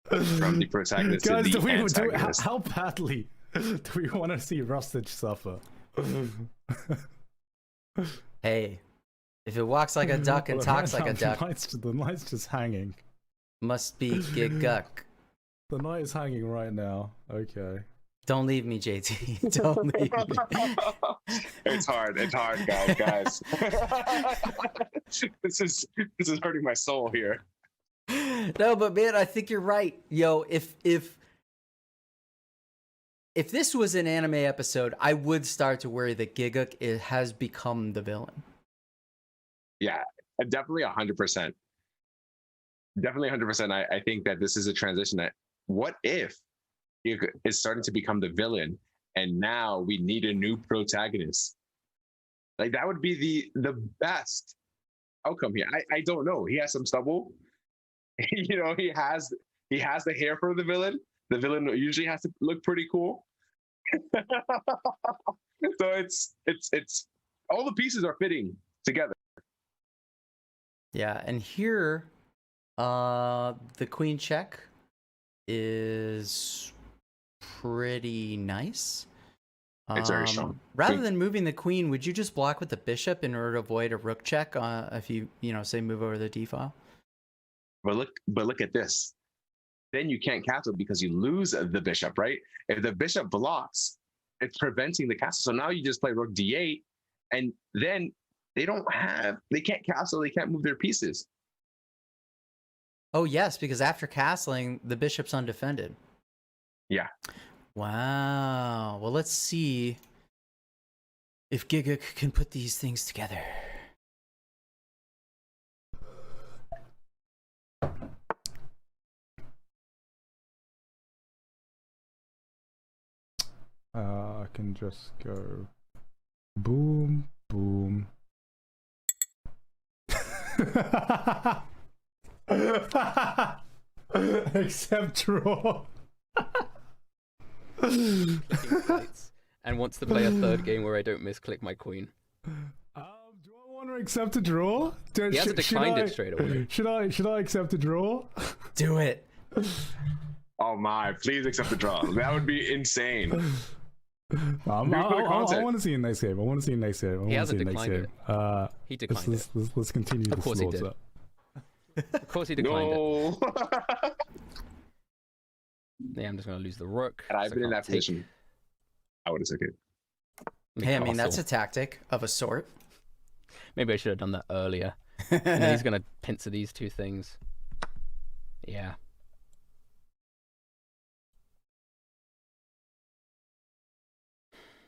from the protagonist guys, to the antagonist. How badly do we want to see Rustage suffer? Hey, if it walks like a duck and talks like a duck, the knight's just hanging. Must be Gigguk. The knight is hanging right now. Okay. Don't leave me, JT. Don't leave me. It's hard, guys. This is hurting my soul here. No, but man, I think you're right. Yo, if this was an anime episode, I would start to worry that Gigguk has become the villain. Yeah, definitely 100%. Definitely 100%. I think that this is a transition. That what if Gigguk is starting to become the villain, and now we need a new protagonist? Like, that would be the best outcome here. I don't know. He has some stubble. You know, he has the hair for the villain. The villain usually has to look pretty cool. So it's all the pieces are fitting together. Yeah, and here, the queen check is pretty nice. It's very strong. Rather than moving the queen, would you just block with the bishop in order to avoid a rook check? If you say move over the d file. But look at this. then you can't castle because you lose the bishop, right? If the bishop blocks, it's preventing the castle. So now you just play rook d8, and then they can't castle, they can't move their pieces. Oh, yes, because after castling, the bishop's undefended. Yeah. Wow. Well, let's see if Gigguk can put these things together. I can just go boom, boom. Except draw. Clicking knights, and wants to play a third game where I don't misclick my queen. Do I want to accept a draw? He hasn't declined it straight away. Should I accept a draw? Do it. Oh my, please accept the draw. That would be insane. I want to see a nice game. I want to see a nice game. He hasn't declined it. He declined it. Let's continue Of the course he slaughter. did. Of course he declined it. No. Yeah, I'm just going to lose the rook. Had I so been in can't that take position, I would have took it. the Hey, I mean, that's castle. a tactic of a sort. Maybe I should have done that earlier. And then he's going to pincer these two things. Yeah.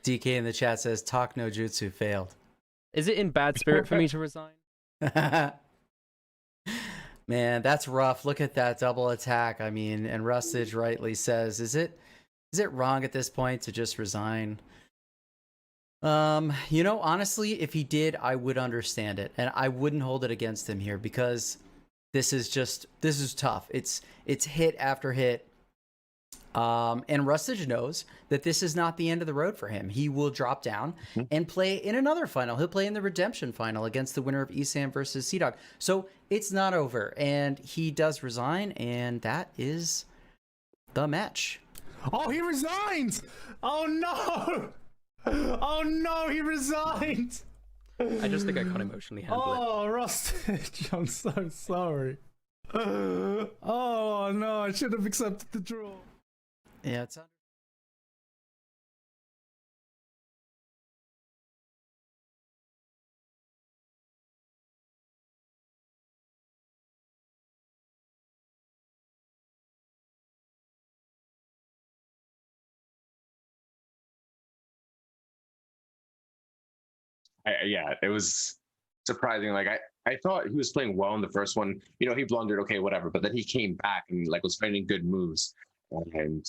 DK in the chat says, talk no jutsu failed. Is it in bad spirit for me to resign? Man, that's rough. Look at that double attack. I mean, and Rustage rightly says, is it wrong at this point to just resign? You know, honestly, if he did, I would understand it, and I wouldn't hold it against him here, because this is tough. It's hit after hit. And Rustage knows that this is not the end of the road for him. He will drop down and play in another final. He'll play in the redemption final against the winner of Esam versus CDawg. So it's not over, and he does resign, and that is the match. Oh, he resigns! Oh no! Oh no, he resigned! I just think I can't emotionally handle it. Oh, Rustage, I'm so sorry. Oh no, I should have accepted the draw. Yeah, it's Yeah, it was surprising. Like I thought he was playing well in the first one. You know, he blundered, okay, whatever. But then he came back and like was finding good moves, and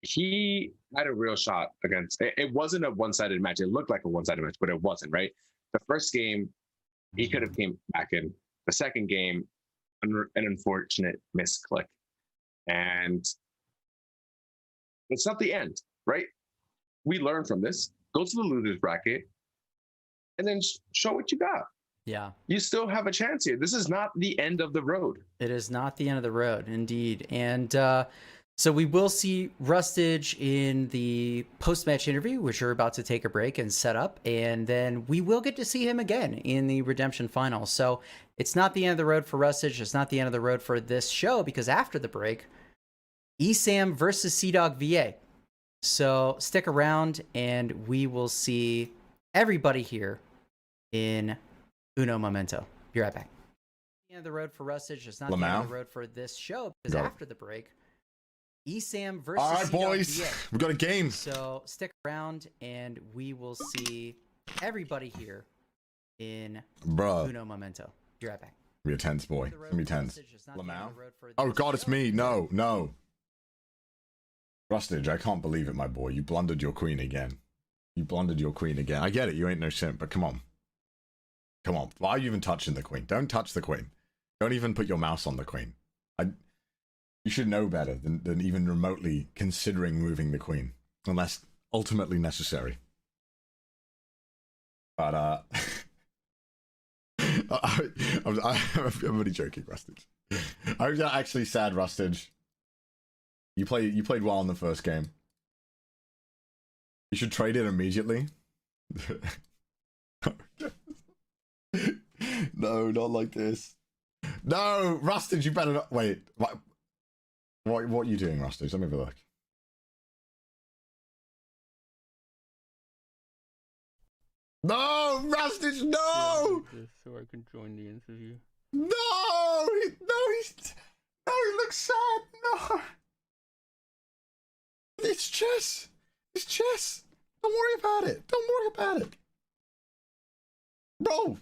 he had a real shot against. It wasn't a one-sided match. It looked like a one-sided match, but it wasn't. Right. The first game, he could have came back in. The second game, an unfortunate misclick, and it's not the end. Right. We learn from this. Go to the losers bracket. And then show what you got. yeah. You still have a chance here. This is not the end of the road. It is not the end of the road, indeed. And so we will see Rustage in the post-match interview, which we're about to take a break and set up. And then we will get to see him again in the redemption final. So it's not the end of the road for Rustage. It's not the end of the road for this show, because after the break, Esam versus CDawgVA. So stick around and we will see everybody here in Uno Momento. Be right back. The end of the road for Rustage. It's not the end of the road for this show, because after the break, Esam versus All right, boys, CDawgVA. we've got a game. So stick around and we will see everybody here in Bro, Uno Momento. Be right back. be a tense boy. The road It's gonna be for tense. Rustage. It's not the end of Lamau? the road for Oh this god, it's show. me. No, no. Rustage, I can't believe it, my boy. You blundered your queen again. You blundered your queen again. I get it, you ain't no simp, but come on. Come on. Why are you even touching the queen? Don't touch the queen. Don't even put your mouse on the queen. You should know better than even remotely considering moving the queen, unless ultimately necessary. But I'm only joking, Rustage. I was actually sad, Rustage. You played well in the first game. You should trade it immediately. No, not like this. No, Rustage, you better not. Wait. What? What are you doing, Rustage? Let me have a look. No, Rustage, no! So I can join the interview. No! He looks sad. No! It's chess. It's chess. Don't worry about it. Don't worry about it. Bro,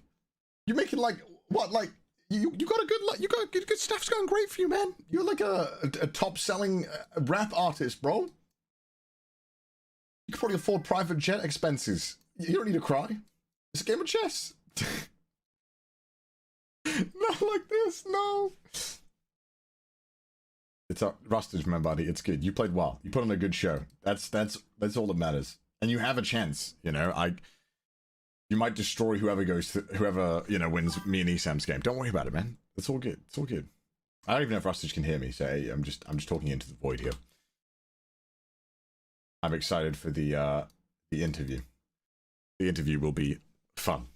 you're making like, what, like, you got a good, like, you got good stuff's going great for you, man. You're like a top-selling rap artist, bro. You can probably afford private jet expenses. You don't need to cry. It's a game of chess. Not like this, no. It's Rustage, my buddy. It's good. You played well. You put on a good show. That's all that matters. And you have a chance. You know, you might destroy whoever wins me and Esam's game. Don't worry about it, man. It's all good. It's all good. I don't even know if Rustage can hear me, so hey, I'm just talking into the void here. I'm excited for the interview. The interview will be fun.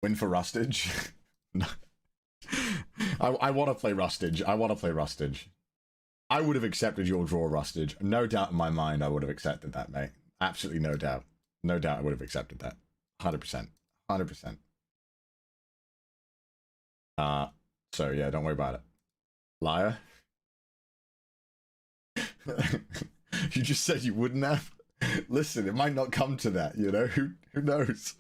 Win for Rustage. No. I want to play Rustage. I want to play Rustage. I would have accepted your draw, Rustage. No doubt in my mind I would have accepted that, mate. Absolutely no doubt. No doubt I would have accepted that. 100%. 100%. So yeah, don't worry about it. Liar. You just said you wouldn't have. Listen, it might not come to that, you know? Who knows?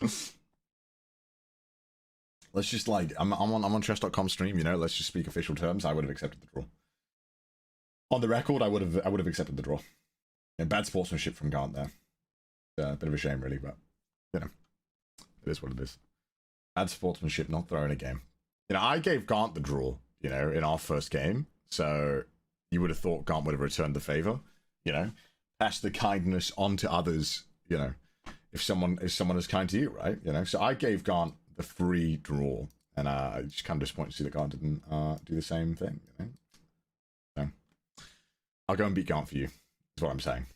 Let's just like I'm on Chess.com stream, you know. Let's just speak official terms. I would have accepted the draw. On the record, I would have accepted the draw. And bad sportsmanship from Gant there. A bit of a shame, really, but you know, it is what it is. Bad sportsmanship, not throwing a game. You know, I gave Gant the draw, you know, in our first game, so you would have thought Gant would have returned the favor, you know, pass the kindness on to others, you know, if someone is kind to you, right? You know, so I gave Gant the free draw, and I just kind of disappointed to see that Gant didn't do the same thing, you know. So I'll go and beat Gant for you. Is what I'm saying.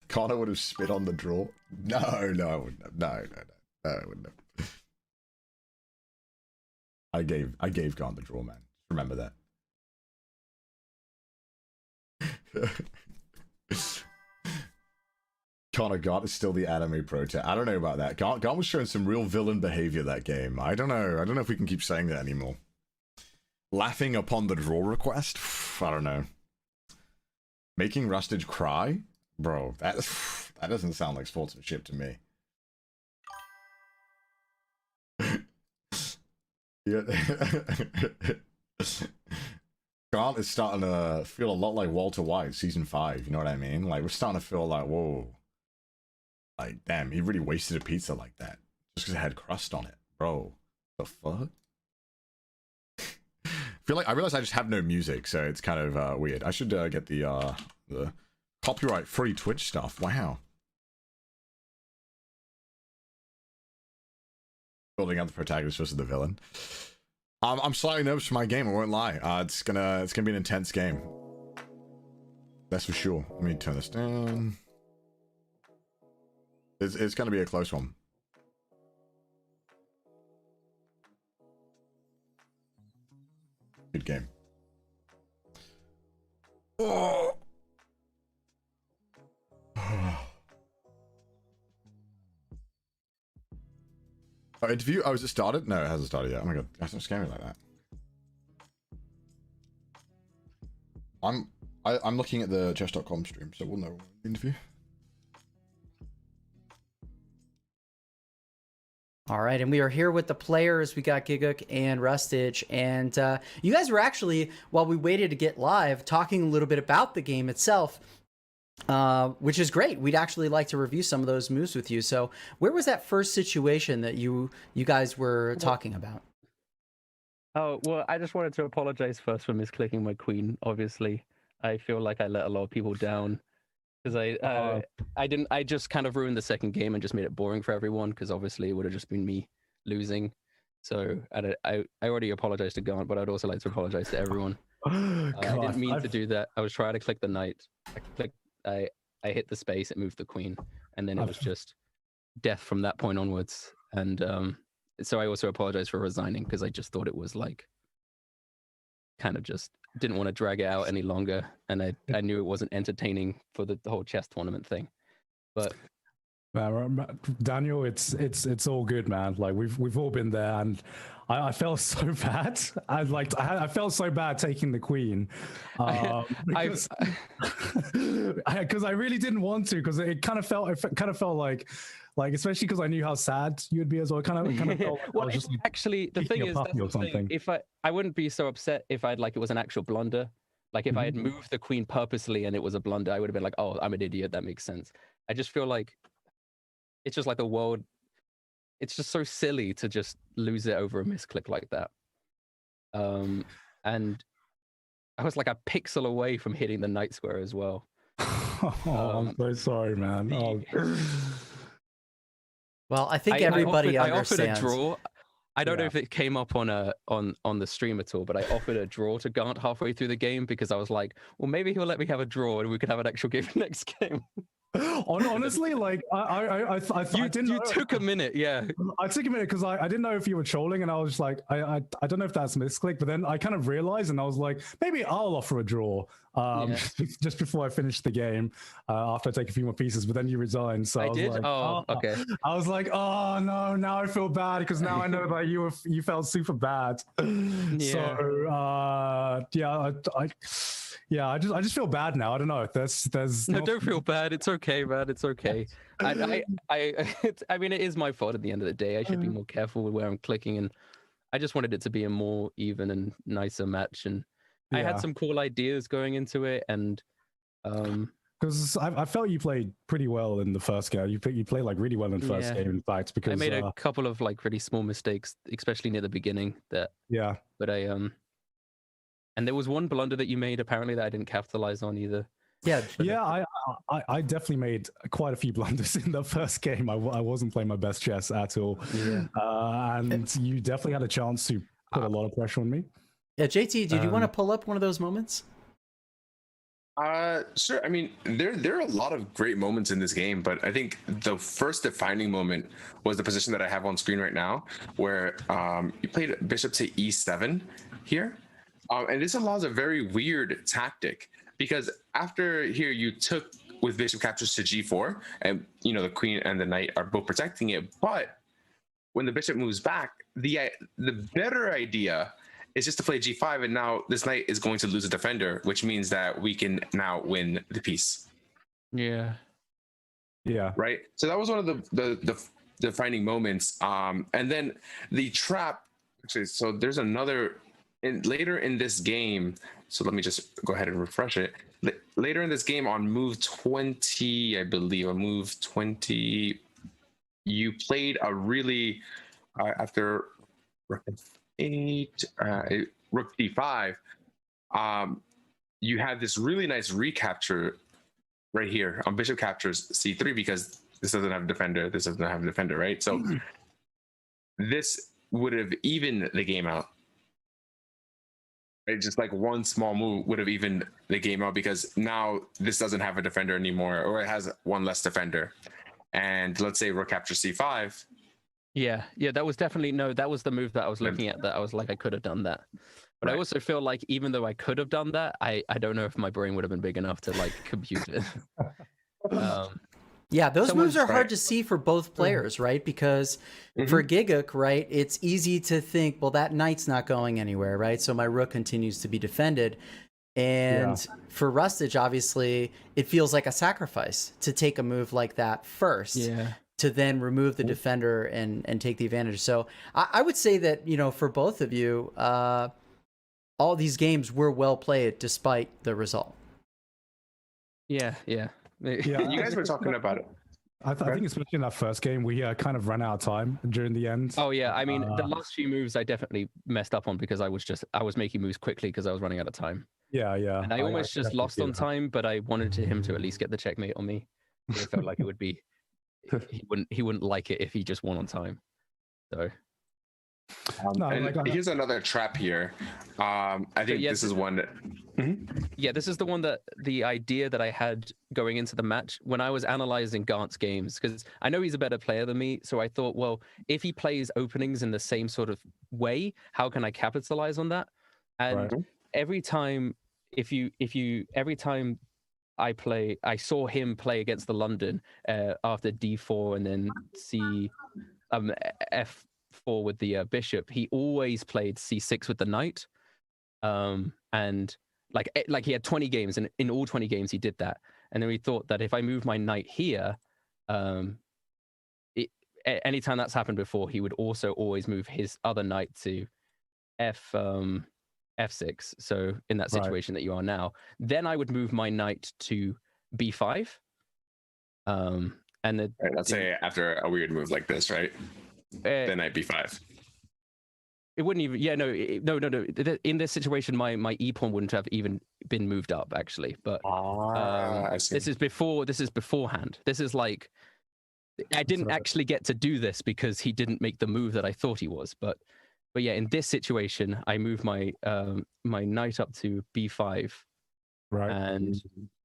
Connor would have spit on the draw. No, I wouldn't have. No, I wouldn't have. I gave Gant the draw, man. Remember that. Connor, Gant is still the anime protest. I don't know about that. Gant was showing some real villain behavior that game. I don't know. I don't know if we can keep saying that anymore. Laughing upon the draw request? I don't know. Making Rustage cry? Bro, that doesn't sound like sportsmanship to me. Yeah. Gant is starting to feel a lot like Walter White, season 5, you know what I mean? Like, we're starting to feel like, whoa. Like, damn, he really wasted a pizza like that. Just because it had crust on it. Bro, the fuck? I realize I just have no music, so it's kind of weird. I should get the copyright-free Twitch stuff. Wow. Building up the protagonist versus the villain. I'm slightly nervous for my game, I won't lie. It's gonna be an intense game. That's for sure. Let me turn this down. It's gonna be a close one. Good game. Oh. Interview? Oh, has it started? No, it hasn't started yet. Oh my god, that's not scary like that. I'm looking at the Chess.com stream, so we'll know the interview. All right, and we are here with the players. We got Gigguk and Rustage, and you guys were actually, while we waited to get live, talking a little bit about the game itself, which is great. We'd actually like to review some of those moves with you. So where was that first situation that you guys were talking about? Oh, well, I just wanted to apologize first for misclicking my queen, obviously. I feel like I let a lot of people down. Because I just kind of ruined the second game and just made it boring for everyone, because obviously it would have just been me losing. So I already apologized to Gant, but I'd also like to apologize to everyone. I didn't mean to do that. I was trying to click the knight. I hit the space, it moved the queen, and then it was just death from that point onwards. And so I also apologize for resigning, because I just thought it was like kind of just didn't want to drag it out any longer, and I knew it wasn't entertaining for the whole chess tournament thing. But Daniel, it's all good, man. Like we've all been there, and I felt so bad. I felt so bad taking the queen, because I really didn't want to, because it kind of felt like especially because I knew how sad you would be as well. It kind of felt like well, I was just like, actually the thing is that's or the thing. something. If I wouldn't be so upset if I'd like it was an actual blunder. Like if I had moved the queen purposely and it was a blunder, I would have been like, oh, I'm an idiot. That makes sense. I just feel like it's just like the world. It's just so silly to just lose it over a misclick like that. And I was like a pixel away from hitting the knight square as well. I'm so sorry, man. Well, I think everybody understands. I offered a draw. I don't know if it came up on the stream at all, but I offered a draw to Gant halfway through the game because I was like, well, maybe he'll let me have a draw and we could have an actual game next game. Honestly, like I didn't. You took a minute, yeah. I took a minute because I didn't know if you were trolling, and I was just like, I don't know if that's misclick, but then I kind of realized, and I was like, maybe I'll offer a draw, just before I finish the game, after I take a few more pieces. But then you resigned, so I was did. like, Okay. I was like, oh no, now I feel bad because now I know that you felt super bad. Yeah. So I just feel bad now. I don't know. There's no, don't feel bad. It's okay, man. It's okay. I mean, it is my fault at the end of the day. I should be more careful with where I'm clicking, and I just wanted it to be a more even and nicer match. And I had some cool ideas going into it, and because I felt you played pretty well in the first game. You played like really well in the first game, in fact. Because I made a couple of like really small mistakes, especially near the beginning. But and there was one blunder that you made apparently that I didn't capitalize on either. I definitely made quite a few blunders in the first game. I wasn't playing my best chess at all. And you definitely had a chance to put a lot of pressure on me. Yeah, JT, did you want to pull up one of those moments? Sure. I mean, there are a lot of great moments in this game, but I think the first defining moment was the position that I have on screen right now, where you played bishop to e7 here. And this allows a very weird tactic, because after here you took with bishop captures to g4, and the queen and the knight are both protecting it. But when the bishop moves back, the better idea is just to play g5, and now this knight is going to lose a defender, which means that we can now win the piece. Yeah. Right. So that was one of the defining moments. And then the trap. Actually, so there's another. Later in this game, so let me just go ahead and refresh it. Later in this game on move 20, I believe, on move 20, you played a really, after rook f8, rook d5, you had this really nice recapture right here on bishop captures c3, because this doesn't have a defender, this doesn't have a defender, right? So this would have evened the game out. Just like one small move would have evened the game out, because now this doesn't have a defender anymore, or it has one less defender. And let's say rook capture c5. Yeah, that was definitely that was the move that I was looking at, that I was like, I could have done that. But I also feel like even though I could have done that, I don't know if my brain would have been big enough to like compute it. Yeah, those moves are hard to see for both players, right? Because for Gigguk, right, it's easy to think, well, that knight's not going anywhere, right? So my rook continues to be defended. And for Rustage, obviously, it feels like a sacrifice to take a move like that first, to then remove the defender and take the advantage. So I would say that, for both of you, all these games were well played despite the result. Yeah. You guys were talking about it. I think especially in that first game, we kind of ran out of time during the end. Oh yeah, I mean the last few moves I definitely messed up on, because I was making moves quickly because I was running out of time. Yeah. And I almost just lost on time, but I wanted him to at least get the checkmate on me. It felt like it would be he wouldn't like it if he just won on time. So. Here's another trap here. I think this is one that. Yeah, this is the one that the idea that I had going into the match when I was analyzing Gant's games, because I know he's a better player than me. So I thought, well, if he plays openings in the same sort of way, how can I capitalize on that? And every time every time I saw him play against the London after d4 and then f4 with the bishop, he always played c6 with the knight, and like he had 20 games, and in all 20 games he did that. And then we thought that if I move my knight here, anytime that's happened before, he would also always move his other knight to f6. So in that situation that you are now, then I would move my knight to b5. And let's say after a weird move like this, right? Then knight b5. It wouldn't even. Yeah, no. In this situation, my e pawn wouldn't have even been moved up, actually. But this is beforehand. This is like I didn't actually get to do this because he didn't make the move that I thought he was. But yeah, in this situation, I move my my knight up to b5, right,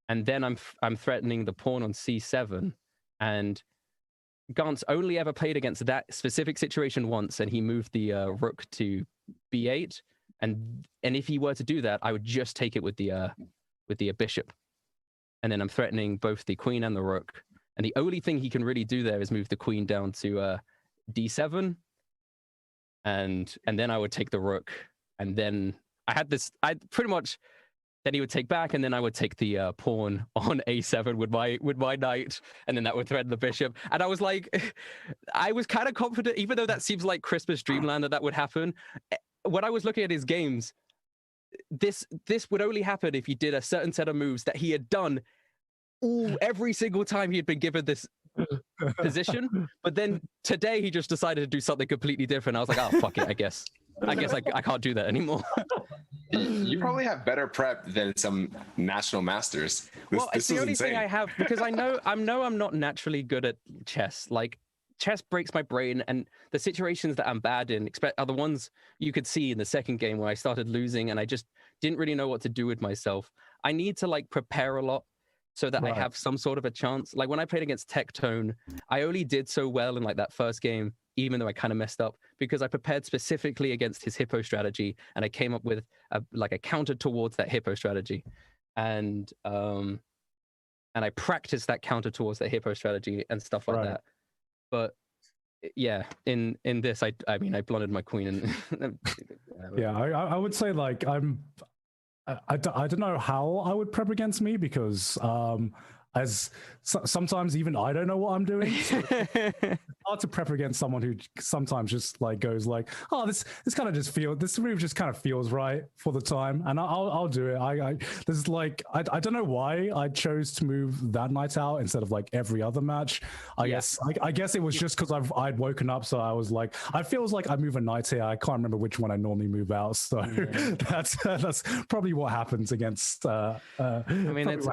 and then I'm threatening the pawn on c7, and Gantz only ever played against that specific situation once, and he moved the rook to b8, and if he were to do that, I would just take it with the bishop, and then I'm threatening both the queen and the rook, and the only thing he can really do there is move the queen down to d7, and then I would take the rook, and then I pretty much. Then he would take back, and then I would take the pawn on a7 with my knight, and then that would threaten the bishop. And I was like, I was kind of confident, even though that seems like Christmas dreamland that would happen. When I was looking at his games, this would only happen if he did a certain set of moves that he had done every single time he had been given this position. But then today he just decided to do something completely different. I was like, oh fuck it, I guess I can't do that anymore. You probably have better prep than some national masters. It's the only thing I have, because I know I'm not naturally good at chess. Like, chess breaks my brain, and the situations that I'm bad in are the ones you could see in the second game where I started losing and I just didn't really know what to do with myself. I need to like prepare a lot so that I have some sort of a chance. Like when I played against Tectone, I only did so well in like that first game, even though I kind of messed up, because I prepared specifically against his hippo strategy, and I came up with a counter towards that hippo strategy, and I practiced that counter towards that hippo strategy and stuff like that. But yeah, in this, I mean, I blundered my queen, and yeah, I would say like I don't know how I would prep against me, because sometimes even I don't know what I'm doing. So it's hard to prep against someone who sometimes just like goes like, oh, this kind of just this move just kind of feels right for the time, and I'll do it. I don't know why I chose to move that night out instead of like every other match. I guess it was just because I'd woken up, so I was like, I feels like I move a knight here. I can't remember which one I normally move out, so that's probably what happens against. I mean, there's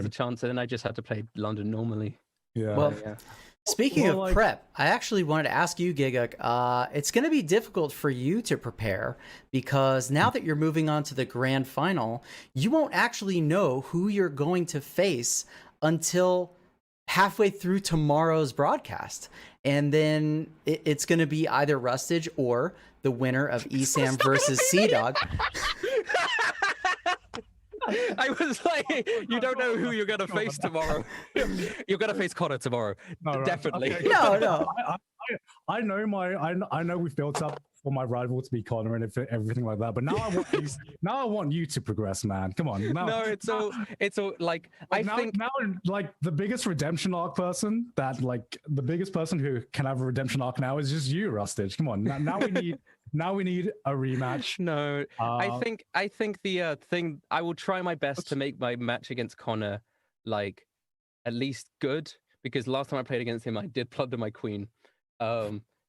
a chance, and then I just had to play London normally. Yeah. Well, speaking of prep, I actually wanted to ask you, Gigguk, it's going to be difficult for you to prepare, because now that you're moving on to the grand final, you won't actually know who you're going to face until halfway through tomorrow's broadcast. And then it's going to be either Rustage or the winner of Esam versus CDawg. I was like, you don't know who you're going to face tomorrow. You're going to face Connor tomorrow. No, definitely. Okay. No. I know we've built up for my rival to be Connor and everything like that, but now I want you to progress, man. Come on. Now, it's all like, I think now like the biggest redemption arc person the biggest person who can have a redemption arc now is just you, Rustage. Come on. Now we need a rematch. No, I think the thing, I will try my best to make my match against Connor like at least good, because last time I played against him, I did blunder my queen.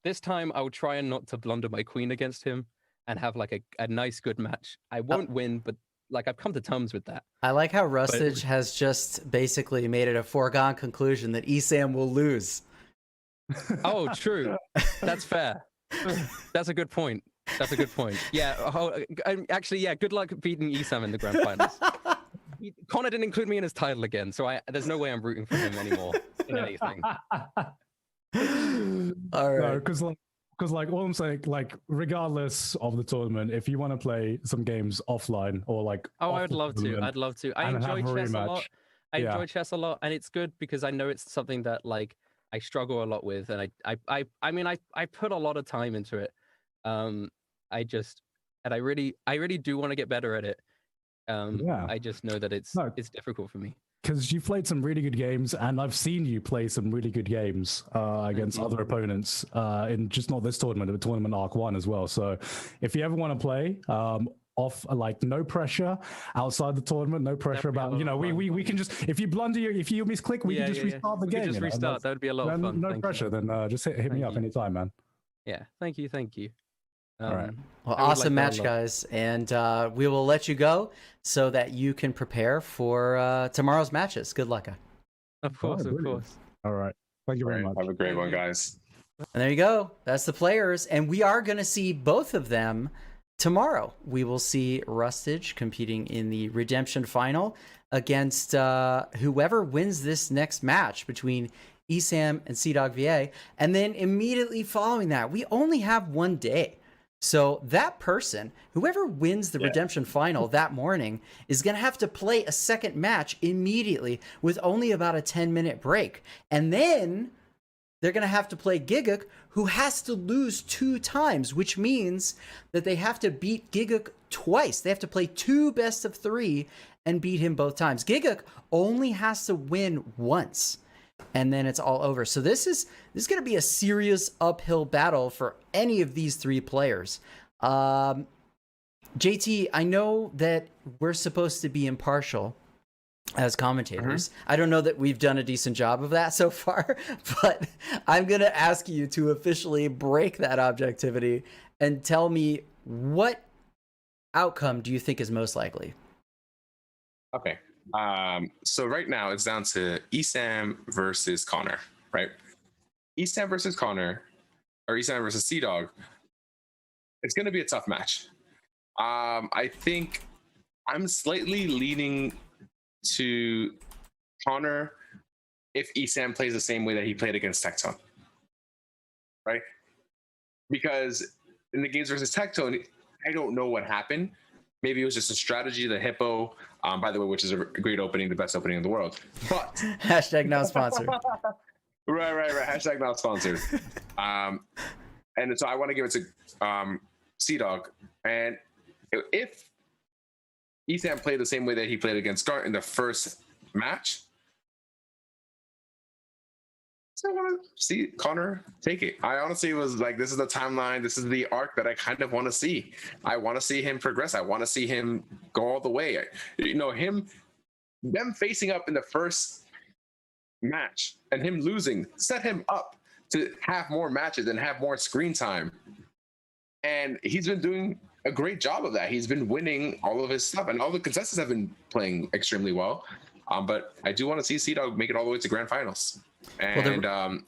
This time I will try and not to blunder my queen against him and have like a nice good match. I won't win, but like I've come to terms with that. I like how Rustage has just basically made it a foregone conclusion that Esam will lose. Oh, true. That's fair. That's a good point. Yeah. Actually, yeah. Good luck beating Esam in the grand finals. Connor didn't include me in his title again, so there's no way I'm rooting for him anymore in anything. All right. Because Because like all I'm saying, like regardless of the tournament, if you want to play some games offline or like, Oh, off I would the love to. tournament I'd love to. I and enjoy have a chess a rematch, lot. I yeah. enjoy chess a lot, and it's good because I know it's something that like I struggle a lot with, and I mean I put a lot of time into it. I just and I really do want to get better at it. Yeah. I just know that it's difficult for me. Because you've played some really good games, and I've seen you play some really good games against other opponents in just not this tournament, but tournament Arc 1 as well. So if you ever want to play off, like no pressure outside the tournament, no pressure about, you know, we can just, if you blunder, if you misclick, we can just restart the game. Just restart. That would be a lot of fun. No pressure, then just hit me up anytime, man. Yeah, thank you. All right. Well, awesome match, guys, and we will let you go so that you can prepare for tomorrow's matches. Good luck. Of course. All right. Thank you very much. Have a great one, guys. And there you go. That's the players, and we are going to see both of them tomorrow. We will see Rustage competing in the Redemption Final against whoever wins this next match between Esam and CDawgVA, and then immediately following that, we only have one day. So that person, whoever wins the Redemption Final that morning, is going to have to play a second match immediately with only about a 10-minute break. And then they're going to have to play Gigguk, who has to lose 2 times, which means that they have to beat Gigguk twice. They have to play 2 best of 3 and beat him both times. Gigguk only has to win once, and then it's all over. So this is going to be a serious uphill battle for any of these 3 players. JT, I know that we're supposed to be impartial as commentators. I don't know that we've done a decent job of that so far, but I'm going to ask you to officially break that objectivity and tell me, what outcome do you think is most likely? Okay. So right now it's down to Esam versus Connor, right? Esam versus Connor, or Esam versus CDawg. It's going to be a tough match. I think I'm slightly leaning to Connor if Esam plays the same way that he played against Tectone, right? Because in the games versus Tectone, I don't know what happened. Maybe it was just a strategy of the Hippo, by the way, which is a great opening, the best opening in the world. But hashtag not sponsored. Right. Hashtag not sponsored. And so I want to give it to CDawg. And if Esam played the same way that he played against Gart in the first match, so I want to see Connor take it. I honestly was like, this is the timeline. This is the arc that I kind of want to see. I want to see him progress. I want to see him go all the way. You know, them facing up in the first match and him losing set him up to have more matches and have more screen time. And he's been doing a great job of that. He's been winning all of his stuff, and all the contestants have been playing extremely well. But I do want to see CDawg make it all the way to grand finals. And go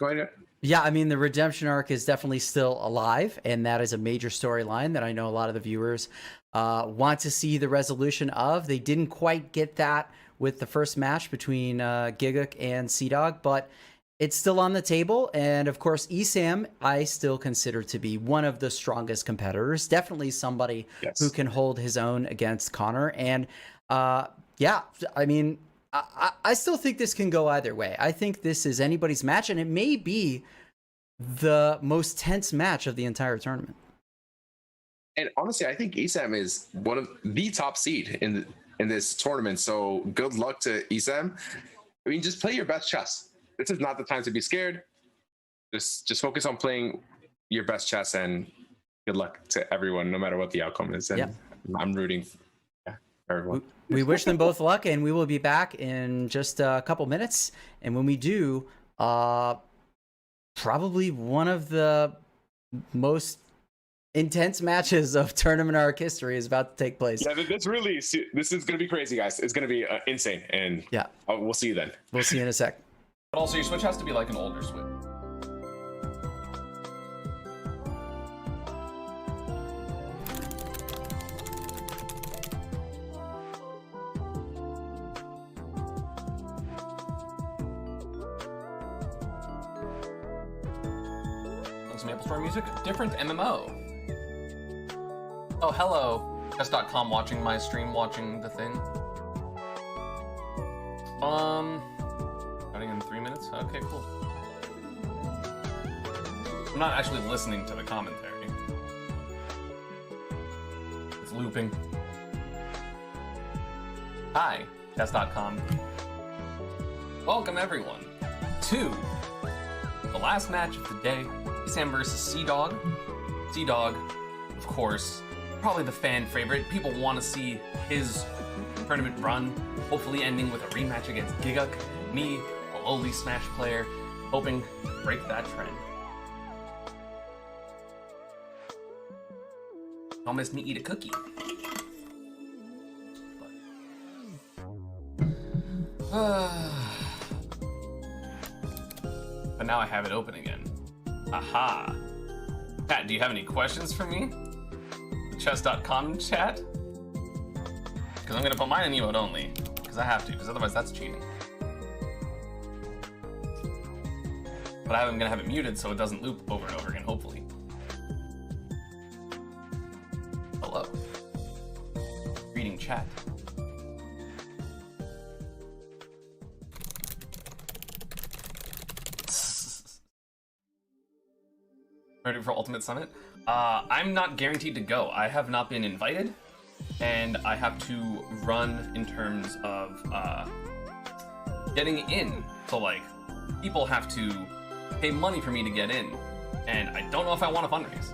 ahead. Yeah, I mean, the redemption arc is definitely still alive, and that is a major storyline that I know a lot of the viewers want to see the resolution of. They didn't quite get that with the first match between Gigguk and CDawg, but it's still on the table. And of course, Esam, I still consider to be one of the strongest competitors. Definitely somebody who can hold his own against Connor. And yeah, I mean, I still think this can go either way. I think this is anybody's match, and it may be the most tense match of the entire tournament. And honestly, I think Esam is one of the top seed in this tournament. So good luck to Esam. I mean, just play your best chess. This is not the time to be scared. Just focus on playing your best chess, and good luck to everyone, no matter what the outcome is. And I'm rooting for everyone. We wish them both luck, and we will be back in just a couple minutes. And when we do, probably one of the most intense matches of tournament arc history is about to take place. Yeah, this is going to be crazy, guys. It's going to be insane. And yeah, we'll see you then. We'll see you in a sec. But also, your Switch has to be like an older Switch. some Maple Story music. Different MMO. Oh, hello. Chess.com watching my stream, watching the thing. Starting in 3 minutes? Okay, cool. I'm not actually listening to the commentary. It's looping. Hi, Chess.com. Welcome everyone to the last match of the day. Esam versus CDawg. CDawg, of course, probably the fan favorite. People want to see his tournament run, hopefully ending with a rematch against Gigguk. Me, a lowly Smash player, hoping to break that trend. Promised me eat a cookie. But now I have it open again. Aha. Pat, do you have any questions for me? The Chess.com chat? Because I'm gonna put mine in emote only. Because I have to, because otherwise that's cheating. But I'm gonna have it muted so it doesn't loop over and over again, hopefully. Hello. Reading chat. Ready for Ultimate Summit? I'm not guaranteed to go. I have not been invited, and I have to run in terms of getting in. So like, people have to pay money for me to get in, and I don't know if I want to fundraise,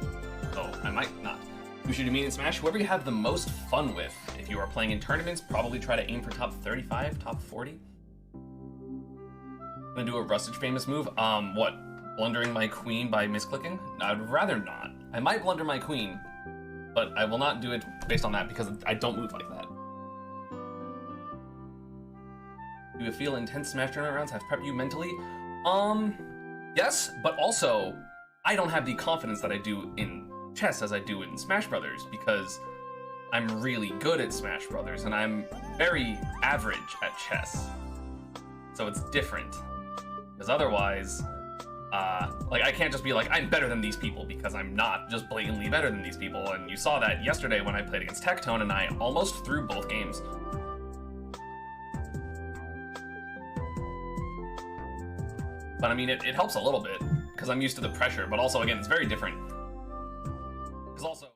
so I might not. Who should you meet in Smash? Whoever you have the most fun with. If you are playing in tournaments, probably try to aim for top 35, top 40. I'm gonna do a Rustage famous move. What? Blundering my queen by misclicking? I'd rather not. I might blunder my queen, but I will not do it based on that because I don't move like that. Do you feel intense Smash tournament rounds have prepped you mentally? Yes, but also I don't have the confidence that I do in chess as I do in Smash Brothers because I'm really good at Smash Brothers and I'm very average at chess. So it's different. Because otherwise, like I can't just be like, I'm better than these people because I'm not just blatantly better than these people. And you saw that yesterday when I played against Tectone and I almost threw both games. But I mean, it helps a little bit because I'm used to the pressure, but also again, it's very different. Because also,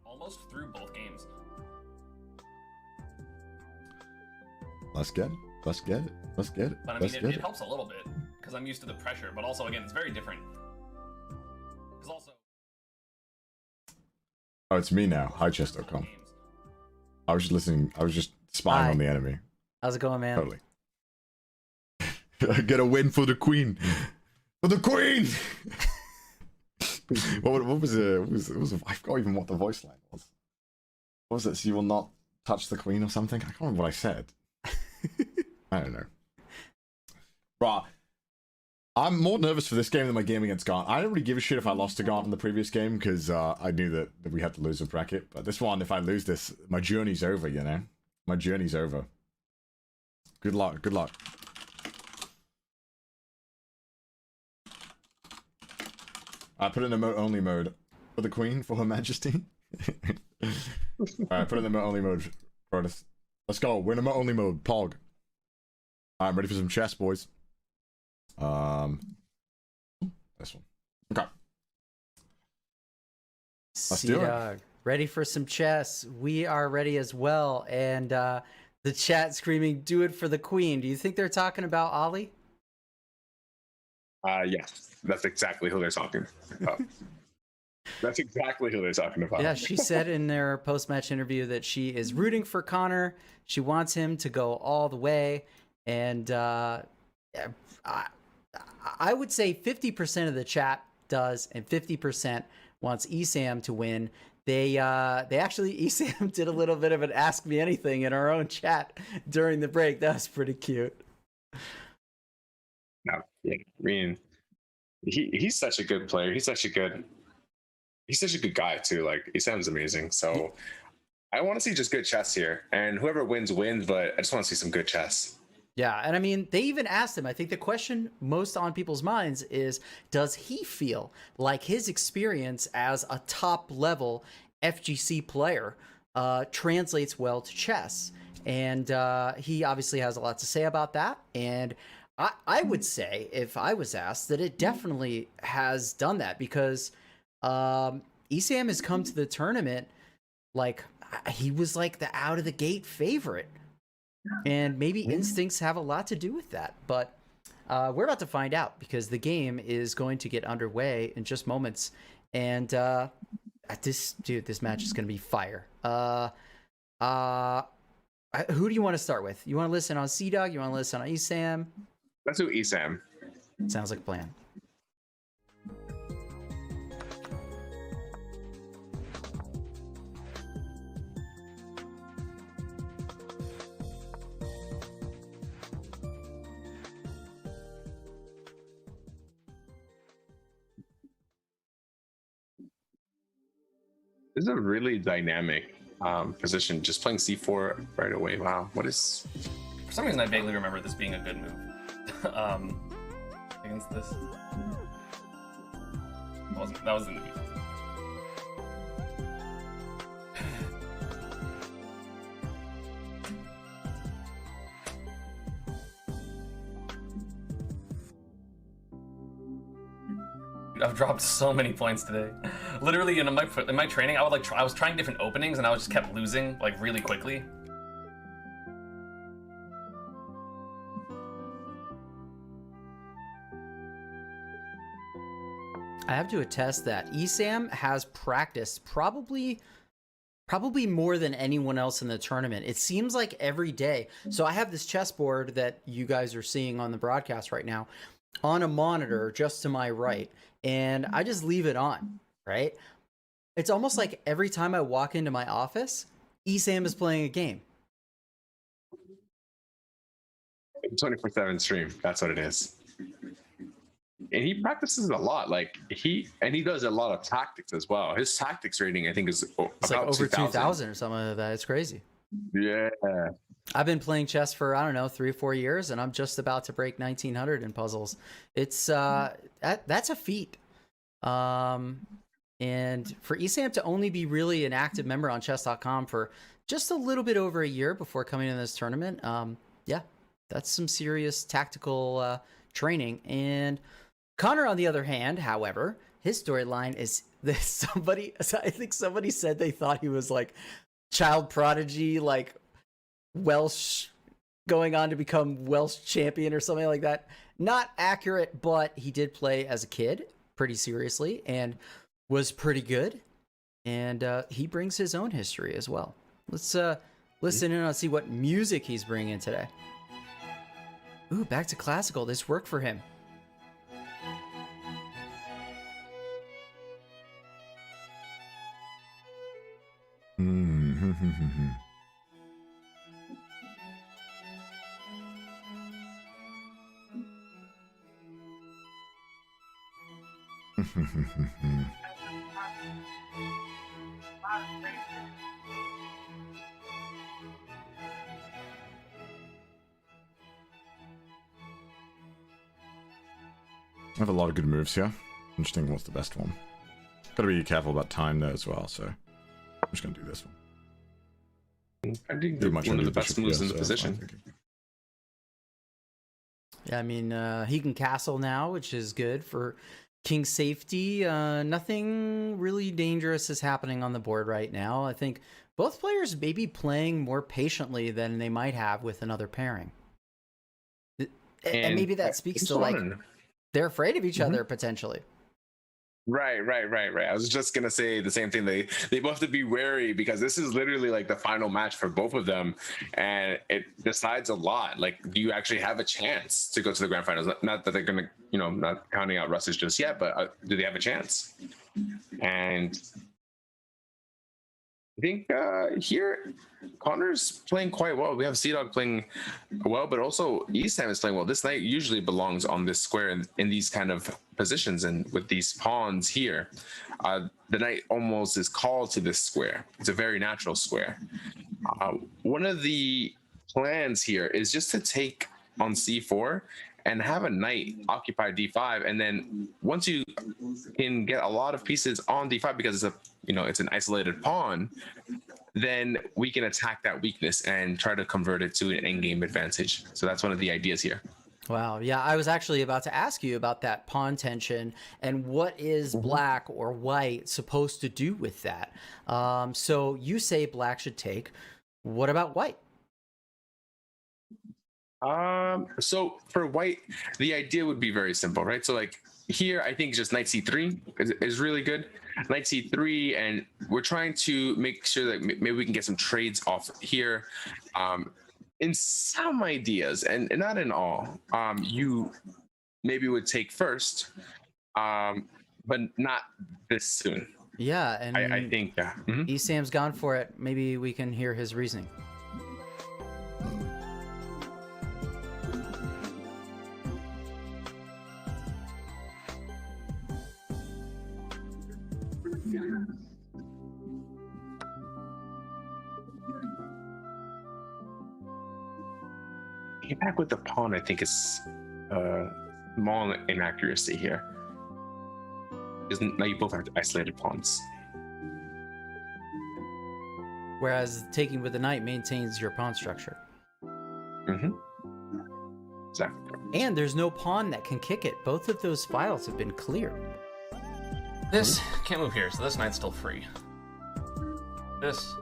I almost threw both games. Let's get it. Let's get it. Let's get it. But I mean, it helps a little bit because I'm used to the pressure, but also again, it's very different. Because also, oh, it's me now. Hi, Chess.com. I was just listening. I was just spying on the enemy. How's it going, man? Totally. Get a win for the queen. For the queen. what was it? I forgot even what the voice line was. What was it? So you will not touch the queen or something? I can't remember what I said. I don't know. Bruh, I'm more nervous for this game than my game against Gaunt. I didn't really give a shit if I lost to Gaunt in the previous game because I knew that we had to lose a bracket. But this one, if I lose this, my journey's over, you know? My journey's over. Good luck. Good luck. I put in emote only mode for the queen, for her majesty. Alright, put in emote only mode. Let's go. We're in emote only mode. Pog. I'm ready for some chess, boys. This one. Okay. Let's do it. Ready for some chess. We are ready as well. And the chat screaming, do it for the queen. Do you think they're talking about Ollie? Yes, that's exactly who they're talking about. That's exactly who they're talking about. Yeah, she said in their post-match interview that she is rooting for Connor. She wants him to go all the way. And I would say 50% of the chat does, and 50% wants Esam to win. They actually, Esam did a little bit of an Ask Me Anything in our own chat during the break. That was pretty cute. No, yeah, I mean, he's such a good player. He's such a good guy too. Like, Esam's amazing. So I want to see just good chess here, and whoever wins wins. But I just want to see some good chess. Yeah, and I mean, they even asked him. I think the question most on people's minds is, does he feel like his experience as a top level FGC player translates well to chess? And he obviously has a lot to say about that. And I would say, if I was asked, that it definitely has done that, because Esam has come to the tournament like he was like the out of the gate favorite. And maybe instincts have a lot to do with that. But we're about to find out, because the game is going to get underway in just moments. And this match is going to be fire. Who do you want to start with? You want to listen on CDawg? You want to listen on Esam? Let's do Esam. Sounds like a plan. This is a really dynamic position. Just playing c4 right away. Wow, what is? For some reason, I vaguely remember this being a good move. Against this. That was in the defense. I've dropped so many points today. Literally in my training, I was trying different openings and I just kept losing like really quickly. I have to attest that Esam has practiced probably more than anyone else in the tournament. It seems like every day. So I have this chessboard that you guys are seeing on the broadcast right now on a monitor just to my right, and I just leave it on, right? It's almost like every time I walk into my office, Esam is playing a game. 24/7 stream. That's what it is. And he practices a lot. Like he does a lot of tactics as well. His tactics rating, I think, is It's like over 2,000 or something like that. It's crazy. Yeah. I've been playing chess for, I don't know, 3 or 4 years, and I'm just about to break 1900 in puzzles. It's that's a feat. And for Esam to only be really an active member on Chess.com for just a little bit over a year before coming into this tournament, yeah, that's some serious tactical training. And Connor, on the other hand, however, his storyline is this: I think somebody said they thought he was like child prodigy, like Welsh, going on to become Welsh champion or something like that. Not accurate, but he did play as a kid pretty seriously and was pretty good. And he brings his own history as well. Let's listen in on see what music he's bringing today. Ooh, back to classical. This worked for him. I have a lot of good moves here. Interesting, what's the best one? Gotta be careful about time there as well, so I'm just gonna do this one. I think one of the best moves in the position. Yeah, I mean, he can castle now, which is good for king safety. Nothing really dangerous is happening on the board right now. I think both players may be playing more patiently than they might have with another pairing. And maybe that speaks to like they're afraid of each other potentially. Right. I was just gonna say the same thing. They both have to be wary because this is literally like the final match for both of them, and it decides a lot. Like, do you actually have a chance to go to the grand finals? Not that they're gonna, not counting out Rustage just yet, but do they have a chance? And I think here Connor's playing quite well. We have CDawg playing well, but also Esam is playing well. This knight usually belongs on this square in these kind of positions, and with these pawns here, the knight almost is called to this square. It's a very natural square. One of the plans here is just to take on c4 and have a knight occupy d5, and then once you can get a lot of pieces on d5 because it's a it's an isolated pawn, then we can attack that weakness and try to convert it to an endgame advantage. So that's one of the ideas here. Wow. Yeah, I was actually about to ask you about that pawn tension and what is black or white supposed to do with that. So you say black should take. What about white? So for white, the idea would be very simple, right? So like here, I think just knight c3 is really good. Knight c3, and we're trying to make sure that maybe we can get some trades off here. In some ideas, and not in all, you maybe would take first, but not this soon. Yeah, and I think, yeah. Esam's gone for it. Maybe we can hear his reasoning. Back with the pawn, I think is small inaccuracy here. Now you both have isolated pawns. Whereas taking with the knight maintains your pawn structure. Exactly. And there's no pawn that can kick it. Both of those files have been cleared. This can't move here, so this knight's still free. This.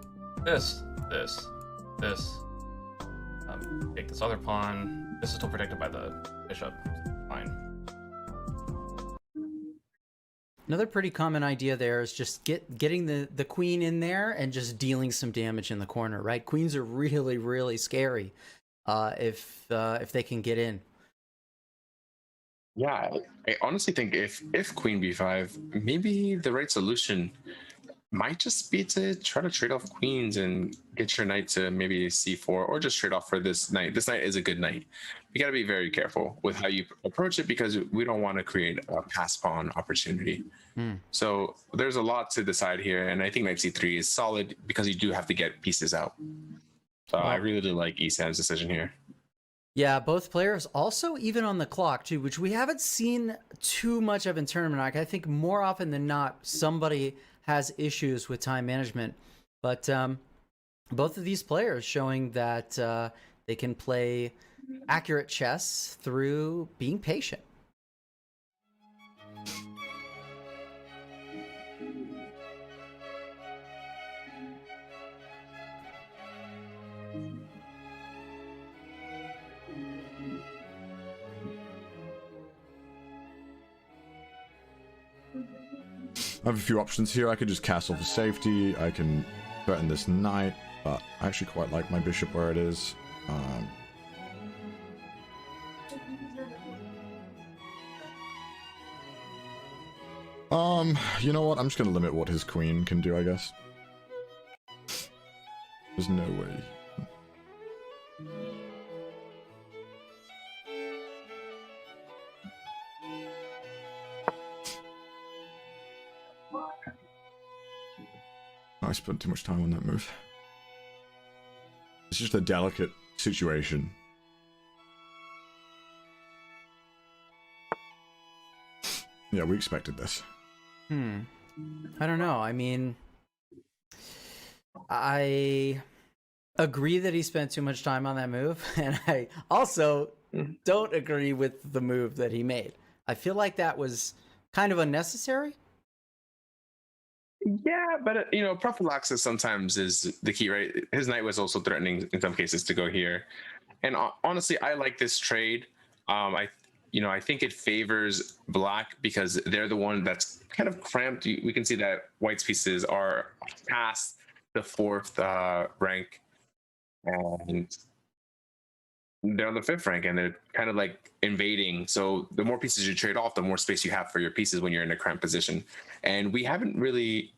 Take this other pawn. This is still protected by the bishop. Fine. Another pretty common idea there is just getting the queen in there and just dealing some damage in the corner, right? Queens are really, really scary if they can get in. Yeah, I honestly think if queen b5, maybe the right solution might just be to try to trade off queens and get your knight to maybe c4, or just trade off for this knight. This knight is a good knight. You got to be very careful with how you approach it because we don't want to create a pass pawn opportunity. So there's a lot to decide here, and I think knight c3 is solid because you do have to get pieces out. So I really do like Esam's decision here. Yeah, both players also even on the clock too, which we haven't seen too much of in tournament. I think more often than not, somebody has issues with time management, but both of these players showing that they can play accurate chess through being patient. I have a few options here. I could just castle for safety. I can threaten this knight, but I actually quite like my bishop where it is. You know what? I'm just gonna limit what his queen can do, I guess. There's no way. I spent too much time on that move. It's just a delicate situation. Yeah, we expected this. I don't know. I mean, I agree that he spent too much time on that move, and I also don't agree with the move that he made. I feel like that was kind of unnecessary. Yeah, but prophylaxis sometimes is the key, right? His knight was also threatening in some cases to go here, and honestly, I like this trade. I think it favors black because they're the one that's kind of cramped. We can see that white's pieces are past the 4th rank, and they're on the 5th rank, and they're kind of like invading. So the more pieces you trade off, the more space you have for your pieces when you're in a cramped position. And we haven't really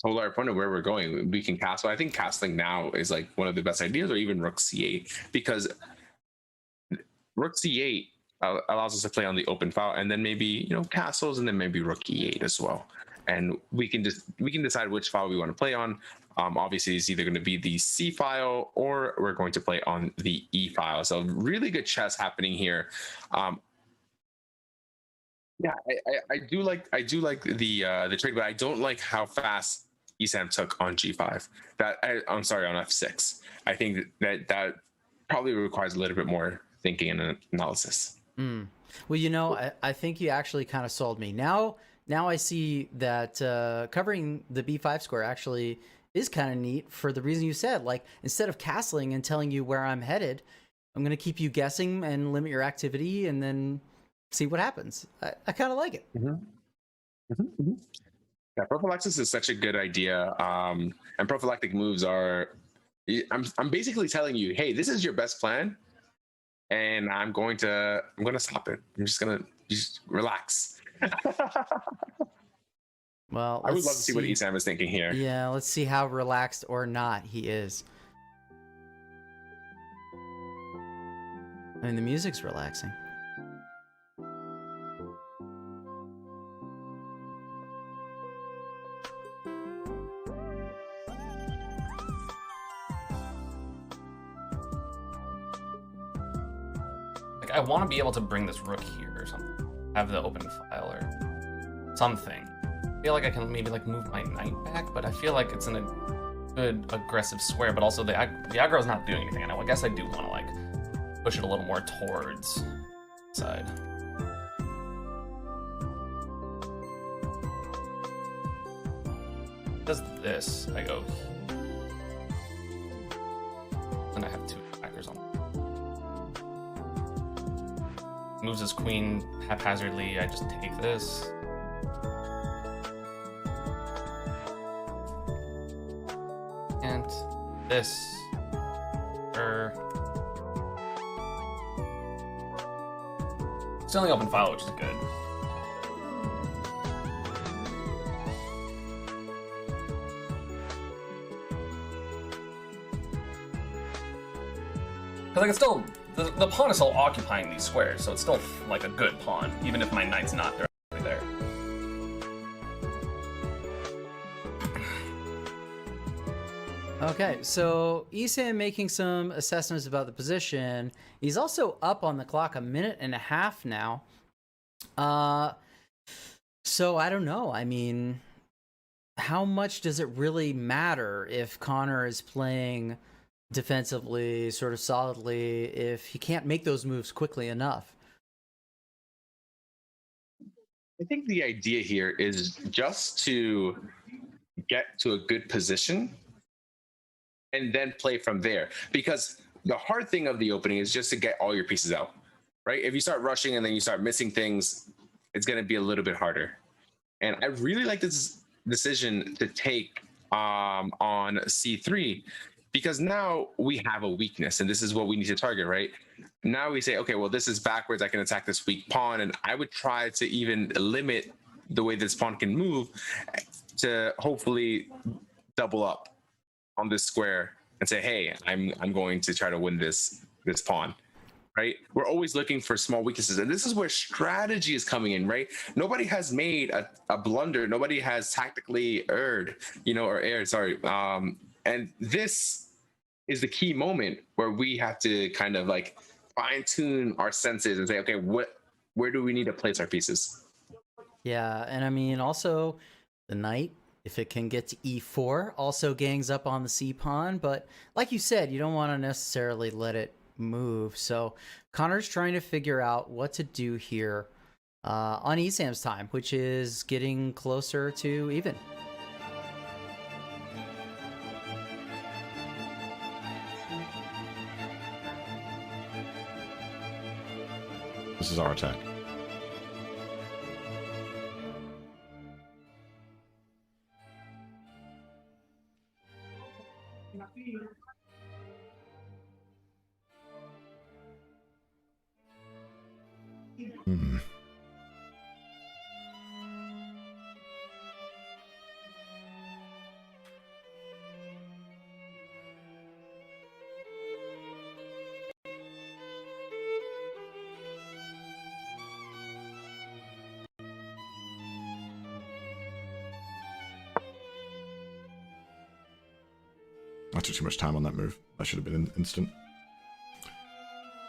told our opponent where we're going. We can castle. I think castling now is like one of the best ideas, or even rook c8, because rook c8 allows us to play on the open file, and then maybe castles, and then maybe rook e8 as well. And we can decide which file we want to play on. Obviously, it's either going to be the C file or we're going to play on the E file. So really good chess happening here. Yeah, I do like the trade, but I don't like how fast Esam took on G5. I'm sorry, on F6. I think that probably requires a little bit more thinking and analysis. Well, I think you actually kind of sold me. Now I see that covering the B5 square actually is kind of neat for the reason you said. Like, instead of castling and telling you where I'm headed, I'm going to keep you guessing and limit your activity and then see what happens. I kind of like it. Yeah, prophylaxis is such a good idea. And prophylactic moves are, I'm basically telling you, hey, this is your best plan, and I'm going to stop it. I'm just going to relax. Well, I would love to see what Esam is thinking here. Yeah, let's see how relaxed or not he is. I mean, the music's relaxing. Like, I want to be able to bring this rook here or something. Have the open file or something. I feel like I can maybe like move my knight back, but I feel like it's in a good aggressive square, but also the aggro is not doing anything. I guess I do want to like push it a little more towards side. Does this? I go, and I have two attackers on. Moves his queen haphazardly. I just take this. And this. It's only open file, which is good. Because like it's still the pawn is still occupying these squares, so it's still like a good pawn, even if my knight's not directly there. Okay, so Esam making some assessments about the position. He's also up on the clock 1.5 minutes now. So I don't know. I mean, how much does it really matter if Connor is playing defensively, sort of solidly, if he can't make those moves quickly enough? I think the idea here is just to get to a good position and then play from there. Because the hard thing of the opening is just to get all your pieces out, right? If you start rushing and then you start missing things, it's going to be a little bit harder. And I really like this decision to take on C3, because now we have a weakness and this is what we need to target, right? Now we say, okay, well, this is backwards. I can attack this weak pawn. And I would try to even limit the way this pawn can move to hopefully double up on this square and say, hey, I'm going to try to win this pawn, right? We're always looking for small weaknesses. And this is where strategy is coming in, right? Nobody has made a blunder. Nobody has tactically erred, sorry. And this is the key moment where we have to kind of like fine tune our senses and say, okay, where do we need to place our pieces? Yeah, and I mean, also the knight, if it can get to e4, also gangs up on the c pawn. But like you said, you don't want to necessarily let it move. So Connor's trying to figure out what to do here on Esam's time, which is getting closer to even. This is our attack. Hmm. I took too much time on that move. That should have been instant.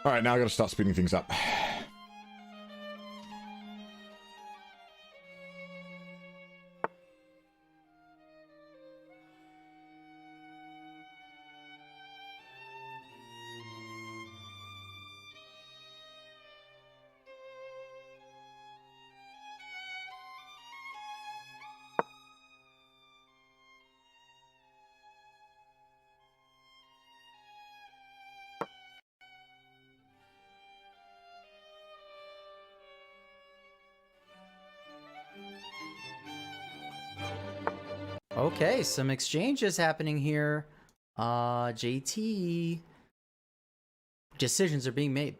All right, now I got to start speeding things up. Okay, some exchanges happening here. JT. Decisions are being made.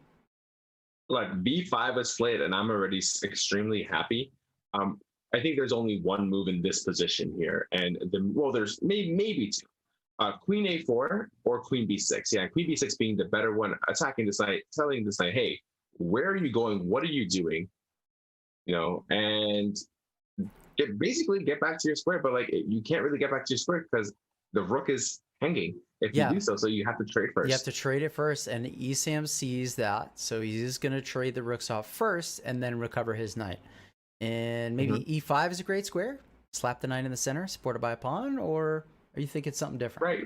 Like B5 is slayed, and I'm already extremely happy. I think there's only one move in this position here, and there's maybe two. Queen A4 or Queen B6. Yeah, Queen B6 being the better one, attacking this knight, telling this knight, hey, where are you going? What are you doing? You know, and basically get back to your square, but like you can't really get back to your square because the rook is hanging if you do so you have to trade first. You have to trade it first, and Esam sees that, so he's going to trade the rooks off first and then recover his knight. And maybe E5 is a great square. Slap the knight in the center, supported by a pawn, or are you thinking something different? Right.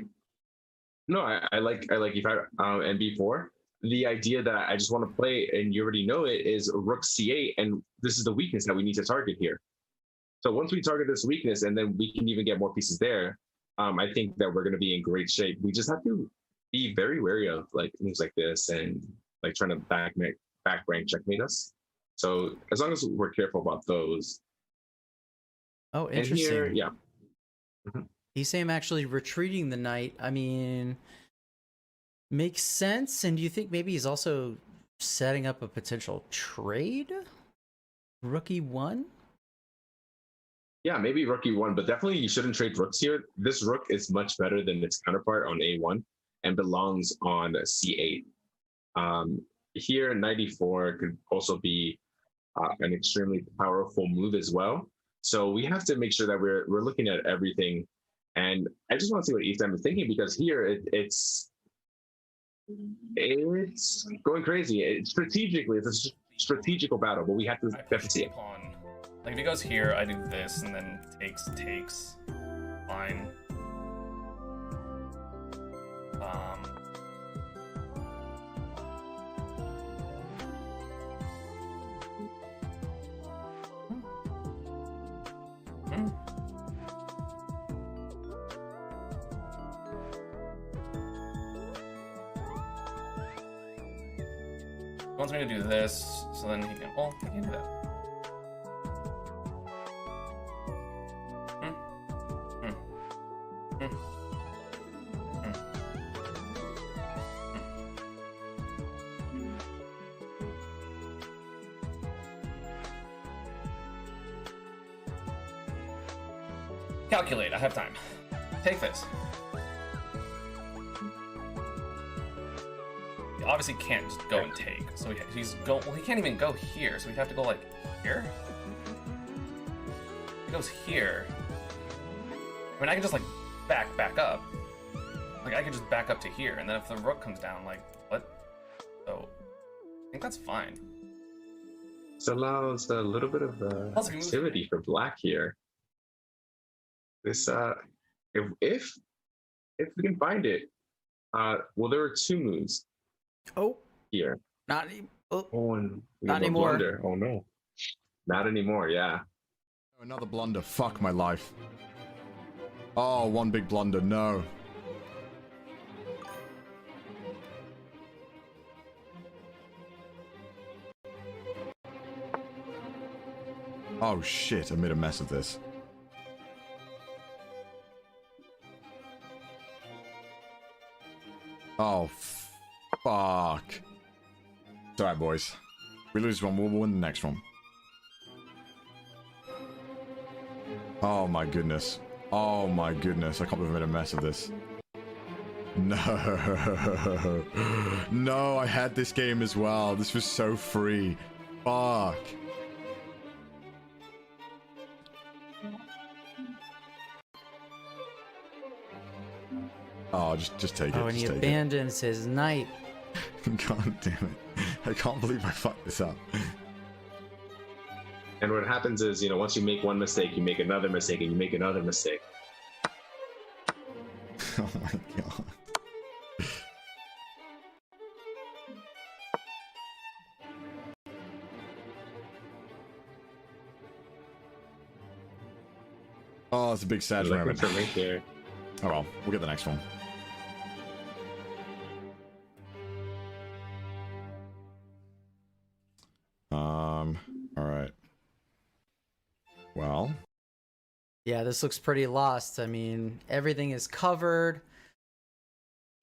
No, I like E5 and B4. The idea that I just want to play, and you already know it, is rook C8, and this is the weakness that we need to target here. So once we target this weakness, and then we can even get more pieces there, I think that we're going to be in great shape. We just have to be very wary of like moves like this and like trying to back rank checkmate us. So as long as we're careful about those. Oh, interesting. And here, yeah. Esam actually retreating the knight. I mean, makes sense. And do you think maybe he's also setting up a potential trade? Rook E1? Yeah, maybe rook E1, but definitely you shouldn't trade rooks here. This rook is much better than its counterpart on A1 and belongs on C8. Here, knight E4 could also be an extremely powerful move as well. So we have to make sure that we're looking at everything. And I just want to see what Esam is thinking, because here it's going crazy. Strategically, it's a strategical battle, but we have to definitely see it. Like if he goes here, I do this, and then takes. Fine. He wants me to do this, so then he can. Well, he can do that. Calculate, I have time. Take this. He obviously can't just go and take. So well, he can't even go here, so we have to go like here? He goes here. I mean, I can just like back up. Like I could just back up to here, and then if the rook comes down, like what? So I think that's fine. This allows a little bit of activity for black here. This if we can find it, well, there are two moves. Oh, here. Not anymore. Blunder. Oh no, not anymore. Yeah. Another blunder. Fuck my life. Oh, one big blunder. No. Oh shit! I made a mess of this. Oh, fuck. It's alright, boys. We lose one, we'll win the next one. Oh my goodness. Oh my goodness. I can't believe I made a mess of this. No. No, I had this game as well. This was so free. Fuck. Oh, just take it. Oh, and he just take abandons his knight. it. God damn it. I can't believe I fucked this up. And what happens is, once you make one mistake, you make another mistake, and you make another mistake. Oh my god. Oh, it's a big sad Like moment. for me here. Oh well, we'll get the next one. All right. Well, Yeah, this looks pretty lost. I mean, everything is covered.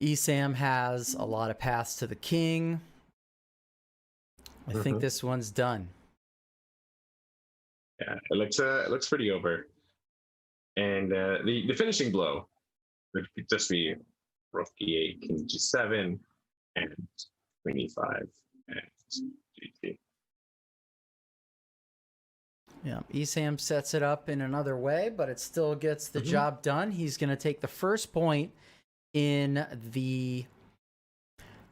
Esam has a lot of paths to the king. I think this one's done. Yeah, it looks pretty over. And the finishing blow would just be rook e8, king g7, and queen e5, and g2. Yeah, Esam sets it up in another way, but it still gets the job done. He's going to take the first point in the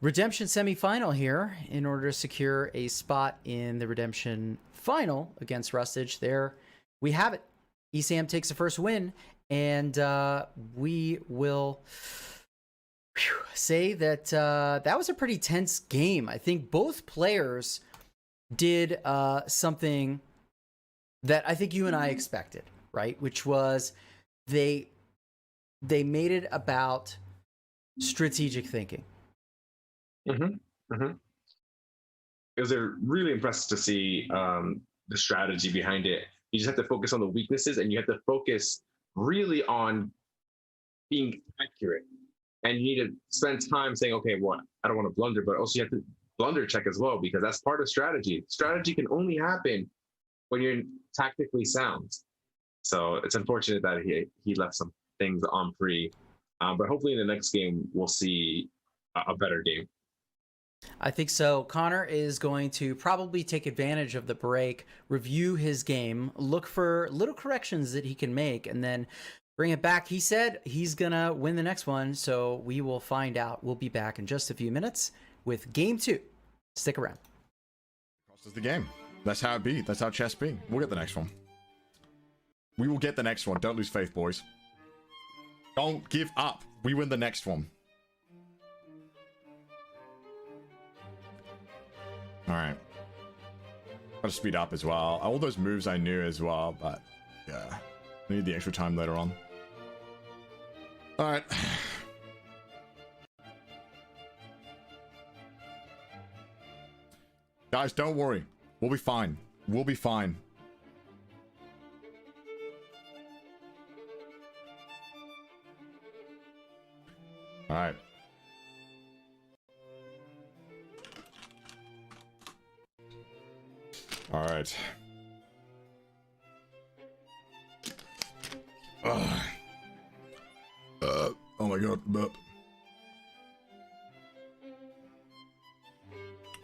redemption semifinal here in order to secure a spot in the redemption final against Rustage. There we have it. Esam takes the first win, and we will say that that was a pretty tense game. I think both players did something that I think you and I expected, right? Which was they made it about strategic thinking. It was really impressive to see the strategy behind it. You just have to focus on the weaknesses, and you have to focus really on being accurate. And you need to spend time saying, okay, well, I don't want to blunder, but also you have to blunder check as well, because that's part of strategy. Strategy can only happen when you're tactically sound. So it's unfortunate that he left some things on free. But hopefully in the next game, we'll see a better game. I think so. Connor is going to probably take advantage of the break, review his game, look for little corrections that he can make, and then bring it back. He said he's going to win the next one, so we will find out. We'll be back in just a few minutes with Game 2. Stick around. this is the game. That's how it be. That's how chess be. We'll get the next one. We will get the next one. Don't lose faith, boys. Don't give up. We win the next one. Alright. Gotta speed up as well. All those moves I knew as well, but yeah. I need the extra time later on. Alright. Guys, don't worry. We'll be fine. We'll be fine. Alright. Alright. Oh my god, burp.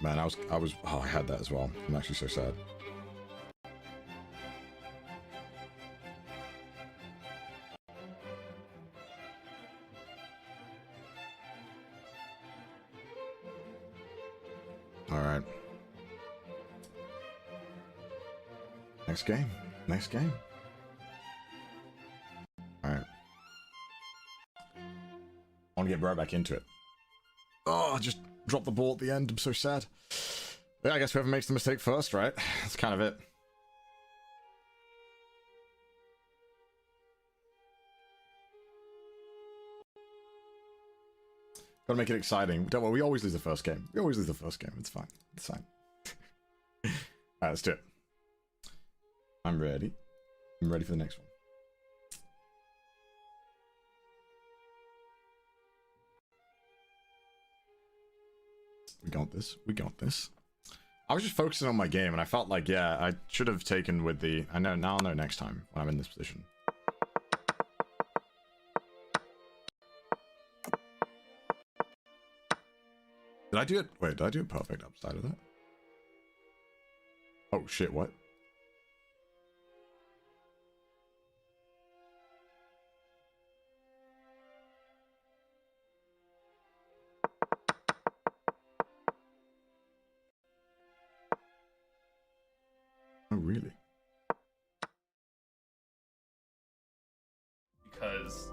Man, oh, I had that as well. I'm actually so sad. Alright. Next game. Next game. Alright. I want to get right back into it. Oh, just dropped the ball at the end. I'm so sad. Yeah, I guess whoever makes the mistake first, right? That's kind of it. Gotta make it exciting. Don't worry, we always lose the first game. We always lose the first game. It's fine. It's fine. Alright, let's do it. I'm ready. I'm ready for the next one. We got this. We got this. I was just focusing on my game, and I felt like, yeah, I should have taken with the... I know, now I'll know next time when I'm in this position. Did I do it? Wait, did I do it perfect upside of that? Oh, shit, what? Oh, really? Because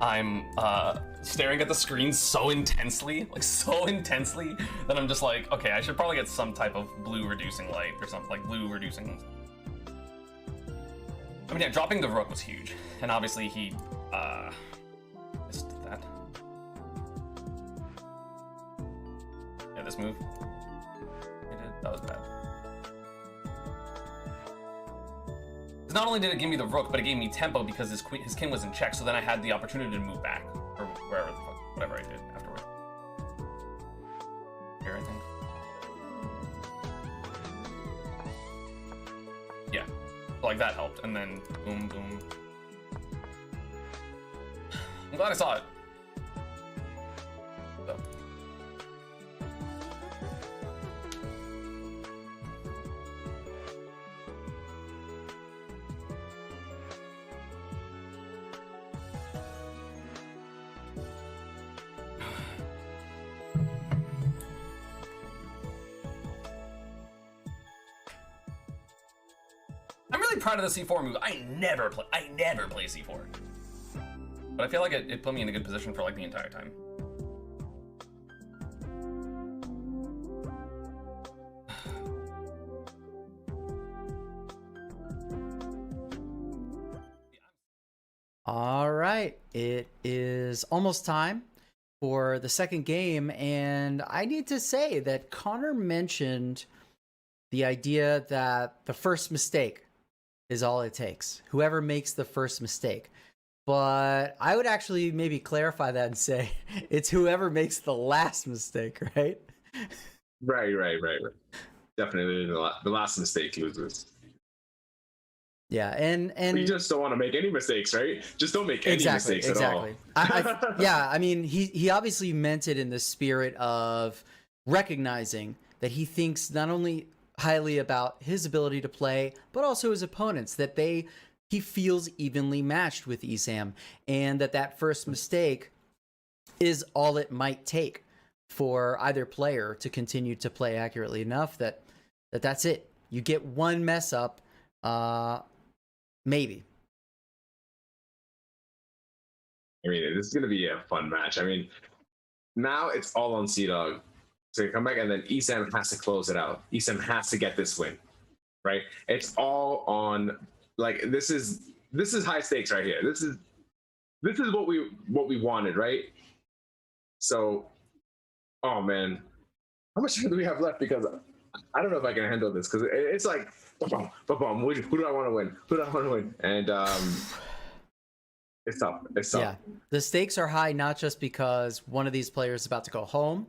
I'm staring at the screen so intensely, that I'm just like, okay, I should probably get some type of blue reducing light or something, like blue reducing. I mean, yeah, dropping the rook was huge, and obviously he missed that. Yeah, this move. That was bad. Not only did it give me the rook, but it gave me tempo because his king was in check, so then I had the opportunity to move back, or wherever the fuck, whatever I did afterward. Here, I think. Yeah, so like that helped, and then boom, boom. I'm glad I saw it. So. I'm really proud of the C4 move. I never play C4. But I feel like it put me in a good position for like the entire time. All right, it is almost time for the second game, and I need to say that Connor mentioned the idea that the first mistake is all it takes. Whoever makes the first mistake. But I would actually maybe clarify that and say it's whoever makes the last mistake, right? Right. Definitely the last mistake loses. Yeah, and you just don't want to make any mistakes, right? Just don't make any mistakes at all. Yeah, I mean, he obviously meant it in the spirit of recognizing that he thinks not only highly about his ability to play, but also his opponents, that he feels evenly matched with Esam, and that first mistake is all it might take for either player to continue to play accurately enough that's it. You get one mess up, maybe. I mean, this is going to be a fun match. I mean, now it's all on CDawg. So you come back, and then Esam has to close it out. Esam has to get this win, right? It's all on, like, this is high stakes right here. This is what we wanted, right? So, oh man, how much time do we have left? Because I don't know if I can handle this, because it's like, ba-bum, ba-bum, who do I want to win? Who do I want to win? And it's tough. Yeah, the stakes are high, not just because one of these players is about to go home,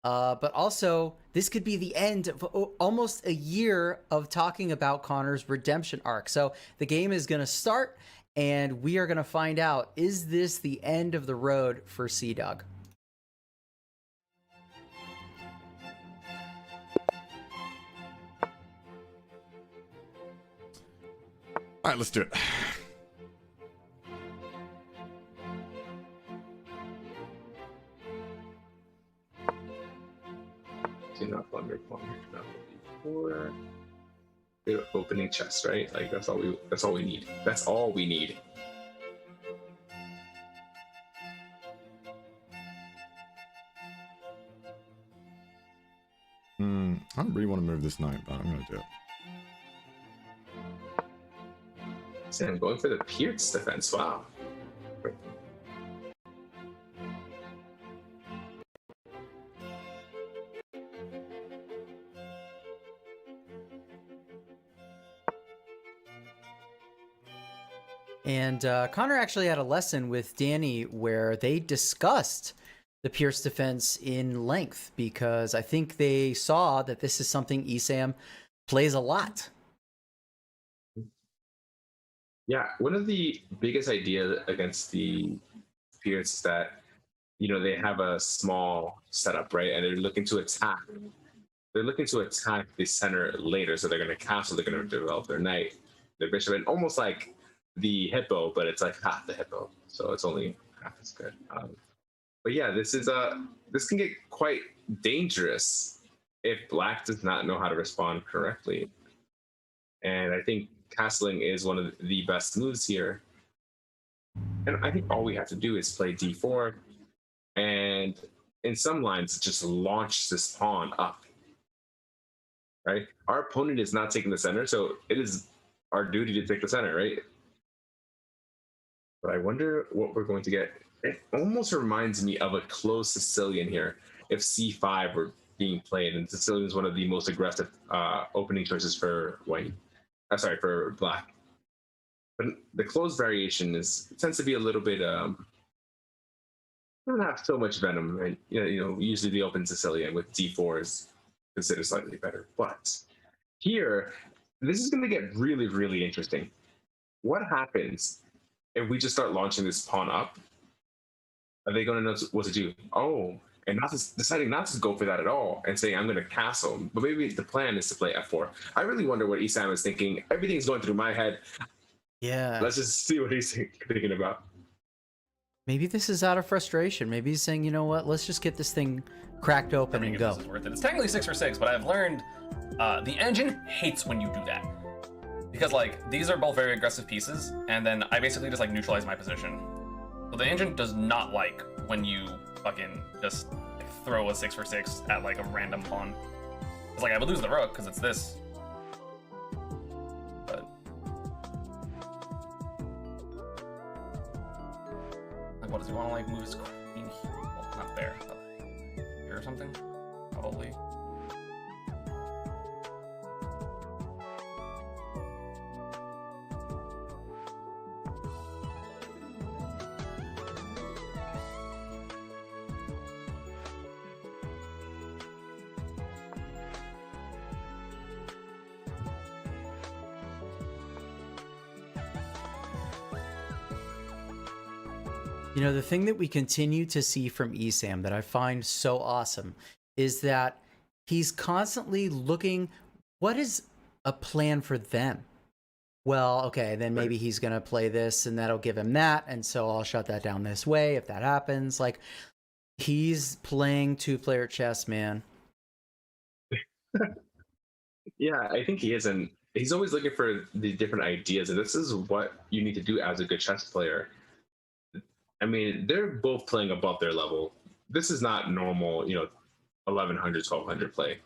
but also this could be the end of almost a year of talking about Connor's redemption arc. So the game is going to start, and we are going to find out, is this the end of the road for CDawg? All right, let's do it. Enough under before opening chest, right? Like that's all we need. That's all we need. I don't really want to move this knight, but I'm gonna do it. So I'm going for the Pierce defense. Wow. And Connor actually had a lesson with Danny where they discussed the Pierce defense in length, because I think they saw that this is something Esam plays a lot. Yeah, one of the biggest ideas against the Pierce is that, you know, they have a small setup, right? And they're looking to attack. They're looking to attack the center later, so they're going to castle, they're going to develop their knight, their bishop, and almost like the hippo, but it's like half the hippo, so it's only half as good. But yeah, this can get quite dangerous if black does not know how to respond correctly. And I think castling is one of the best moves here. And I think all we have to do is play d4 and in some lines just launch this pawn up. Right? Our opponent is not taking the center, so it is our duty to take the center, right? But I wonder what we're going to get. It almost reminds me of a closed Sicilian here. If c5 were being played, and Sicilian is one of the most aggressive opening choices for white. Sorry, for black. But the closed variation tends to be a little bit doesn't have so much venom, right? Usually the open Sicilian with d4 is considered slightly better. But here, this is going to get really, really interesting. What happens if we just start launching this pawn up? Are they going to know what to do? Oh, and deciding not to go for that at all and saying, I'm going to castle. But maybe the plan is to play f4. I really wonder what Esam is thinking. Everything's going through my head. Yeah. Let's just see what he's thinking about. Maybe this is out of frustration. Maybe he's saying, you know what, let's just get this thing cracked open and go. This is worth it. It's technically 6 for 6, but I've learned the engine hates when you do that. Because, like, these are both very aggressive pieces, and then I basically just, like, neutralize my position. So the engine does not like when you fucking just throw a 6 for 6 at, like, a random pawn. It's like, I would lose the rook, because it's this. But... like, what, does he want to, like, move his queen here? Well, not there. Here or something? Probably. You know, the thing that we continue to see from Esam that I find so awesome is that he's constantly looking, what is a plan for them? Well, okay, then maybe he's going to play this and that'll give him that. And so I'll shut that down this way if that happens. Like, he's playing two-player chess, man. Yeah, I think he is. And he's always looking for the different ideas. And this is what you need to do as a good chess player. I mean, they're both playing above their level. This is not normal, 1100, 1200 play.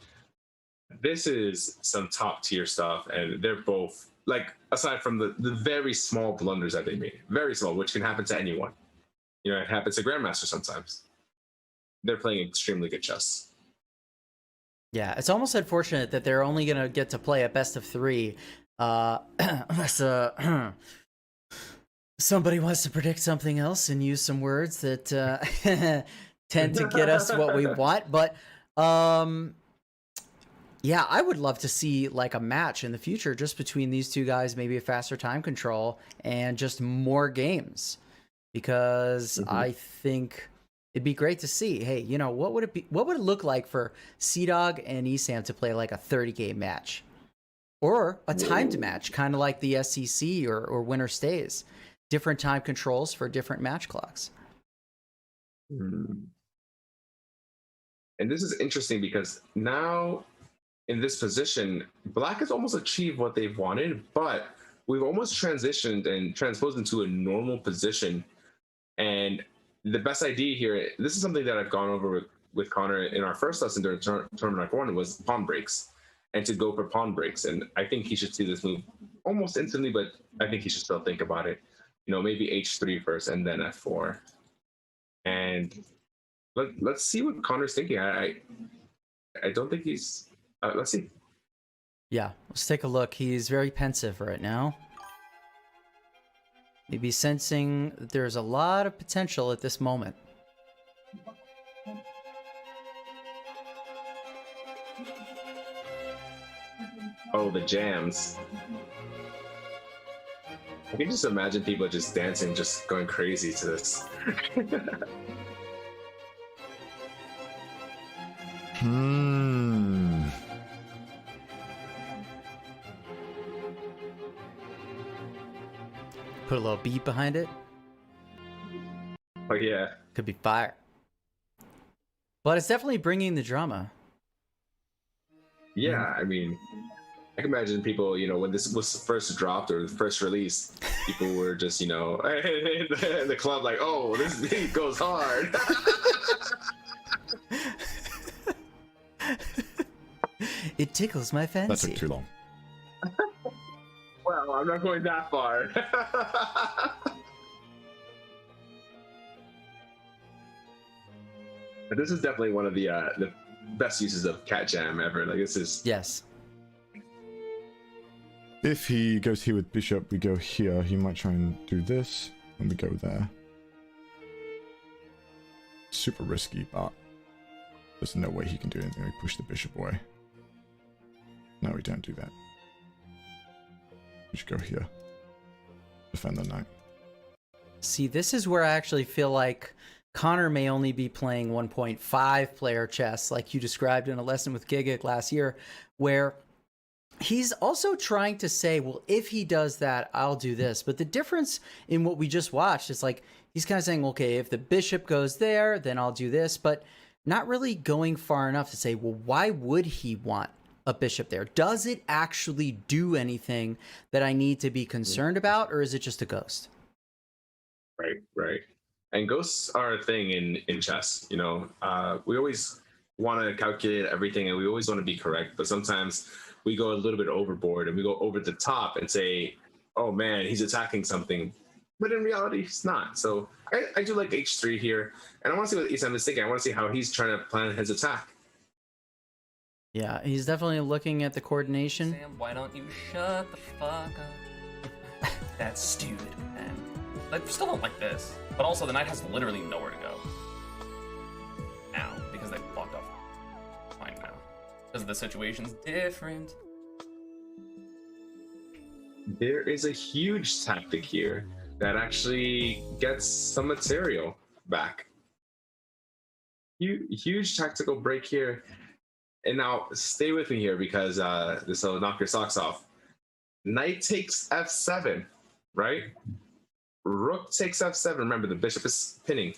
This is some top tier stuff, and they're both, like, aside from the very small blunders that they made, very small, which can happen to anyone. It happens to grandmasters sometimes. They're playing extremely good chess. Yeah, it's almost unfortunate that they're only going to get to play a best of 3 unless somebody wants to predict something else and use some words that tend to get us what we want. But yeah, I would love to see like a match in the future just between these two guys, maybe a faster time control and just more games, because I think it'd be great to see, hey, what would it look like for CDawg and Esam to play like a 30-game match or a timed match, kind of like the SEC or winner stays. Different time controls for different match clocks. And this is interesting because now in this position, black has almost achieved what they've wanted, but we've almost transitioned and transposed into a normal position. And the best idea here, this is something that I've gone over with Connor in our first lesson during tournament 1, was pawn breaks, and to go for pawn breaks. And I think he should see this move almost instantly, but I think he should still think about it. Maybe h3 first and then f4. And let's see what Connor's thinking. I don't think he's... let's see. Yeah, let's take a look. He's very pensive right now. Maybe sensing that there's a lot of potential at this moment. Oh, the jams. I can just imagine people just dancing, just going crazy to this. Put a little beat behind it. Oh, yeah. Could be fire. But it's definitely bringing the drama. Yeah, I mean, I can imagine people, when this was first dropped or first released, people were just, in the club like, oh, this beat goes hard. It tickles my That fancy. took too long. Well, I'm not going that far. But this is definitely one of the best uses of Cat Jam ever. Like, this is... Yes. If he goes here with bishop, we go here. He might try and do this, and we go there. Super risky, but there's no way he can do anything. We push the bishop away. No, we don't do that. We should go here. Defend the knight. See, this is where I actually feel like Connor may only be playing 1.5 player chess, like you described in a lesson with Gigguk last year, where he's also trying to say, well, if he does that, I'll do this. But the difference in what we just watched is like, he's kind of saying, okay, if the bishop goes there, then I'll do this, but not really going far enough to say, well, why would he want a bishop there? Does it actually do anything that I need to be concerned about, or is it just a ghost? Right. And ghosts are a thing in chess. We always want to calculate everything, and we always want to be correct, but sometimes we go a little bit overboard and we go over the top and say, oh man, he's attacking something. But in reality, he's not. So I do like h3 here. And I want to see what Esam is thinking. I want to see how he's trying to plan his attack. Yeah, he's definitely looking at the coordination. Sam, why don't you shut the fuck up? That's stupid, man. I still don't like this. But also, the knight has literally nowhere to go. Now, because they blocked off. Fine now. Because the situation's different. There is a huge tactic here that actually gets some material back. Huge tactical break here. And now stay with me here because this will knock your socks off. Knight takes f7, right? Rook takes f7. Remember, the bishop is pinning.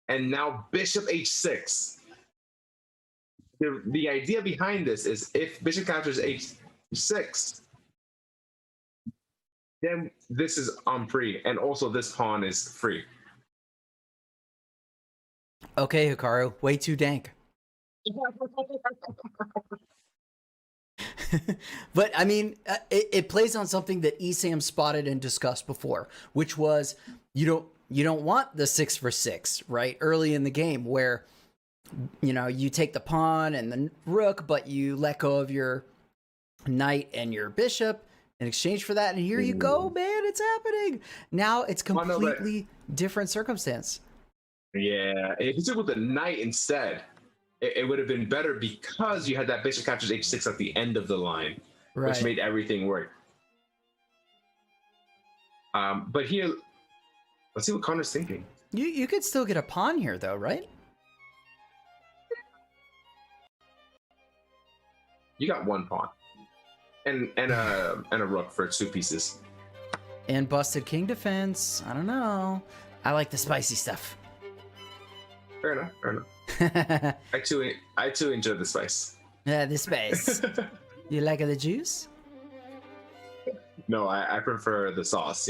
And now bishop h6. The idea behind this is if bishop captures h6, then this is free, and also this pawn is free. Okay, Hikaru, way too dank. But I mean, it plays on something that Esam spotted and discussed before, which was you don't want the 6 for 6, right? Early in the game where you take the pawn and the rook, but you let go of your knight and your bishop in exchange for that, and here you go, man, it's happening. Now it's completely different circumstance. Yeah, if you took with the knight instead, it would have been better because you had that bishop captures h6 at the end of the line, Right. which made everything work. But here, let's see what Connor's thinking. You could still get a pawn here, though, right? You got one pawn and a rook for 2 pieces. And busted king defense. I don't know. I like the spicy stuff. Fair enough. I too enjoy the spice. Yeah, the spice. You like the juice? No, I prefer the sauce.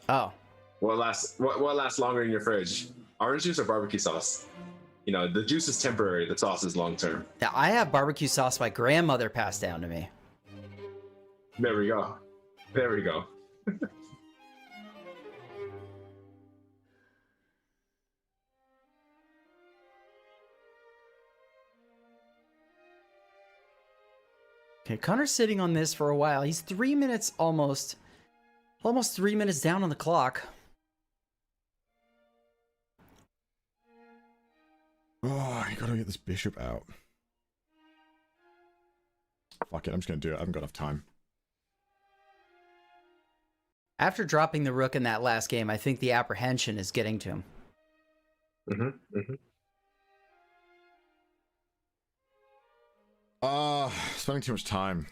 Oh, What lasts longer in your fridge? Orange juice or barbecue sauce? The juice is temporary. The sauce is long term. yeah. I have barbecue sauce my grandmother passed down to me. There we go. Okay, Connor's sitting on this for a while. He's 3 minutes almost 3 minutes down on the clock. Oh, you gotta get this bishop out. Fuck it, I'm just gonna do it. I haven't got enough time. After dropping the rook in that last game, I think the apprehension is getting to him. Spending too much time.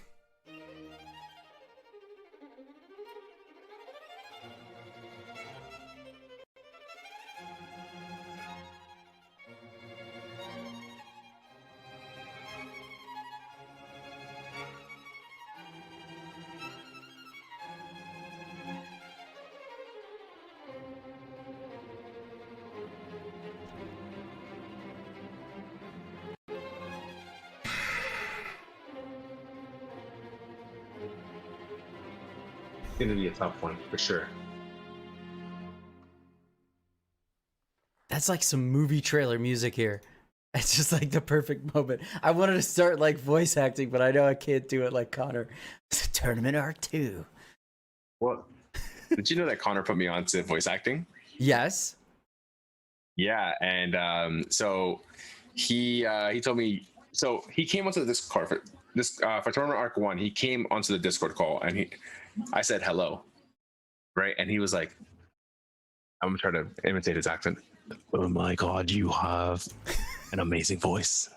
going to be a tough one for sure. That's like some movie trailer music here. It's just like the perfect moment. I wanted to start like voice acting, but I know I can't do it like Connor. It's a tournament art 2. What? Did you know that Connor put me on to voice acting? Yes. Yeah, and so he told me. So he came onto the Discord for Tournament Arc 1. He came onto the Discord call, and I said hello, right? And he was like, I'm gonna try to imitate his accent. Oh my God, you have an amazing voice.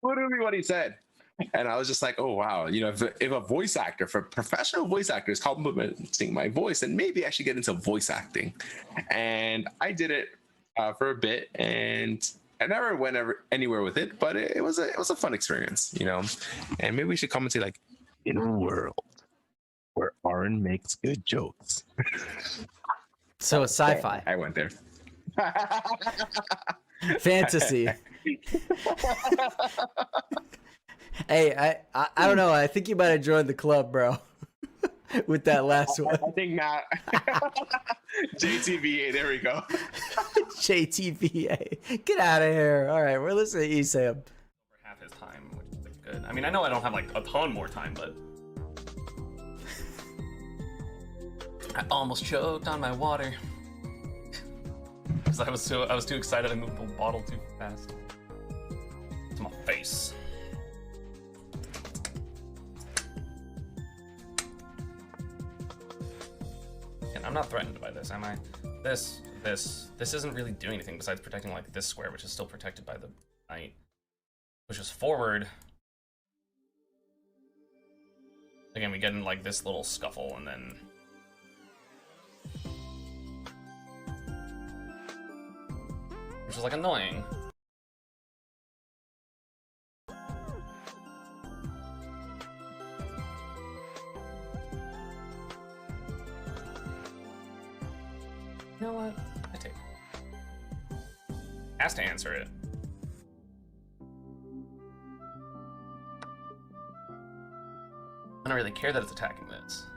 Literally what he said. And I was just like, oh, wow. You know, if a voice actor, for professional voice actor is complimenting my voice, then maybe I should get into voice acting. And I did it for a bit, and I never went anywhere with it, but it was a fun experience, you know. And maybe we should commentate like, in a world where Aaron makes good jokes. So it's sci-fi. I went there. Fantasy. Hey, I don't know. I think you might have joined the club, bro. With that last one. I think not. JTVA, there we go. JTVA. Get out of here. All right, we're listening to Esam. Over half his time, which is good. I mean, I know I don't have like a ton more time, but I almost choked on my water because I was too excited. I moved the bottle too fast to my face. And I'm not threatened by this, am I? This isn't really doing anything besides protecting like this square, which is still protected by the knight, which is forward. Again, we get in like this little scuffle, and then which is like annoying. You know what? I take. Has to answer it. I don't really care that it's attacking this.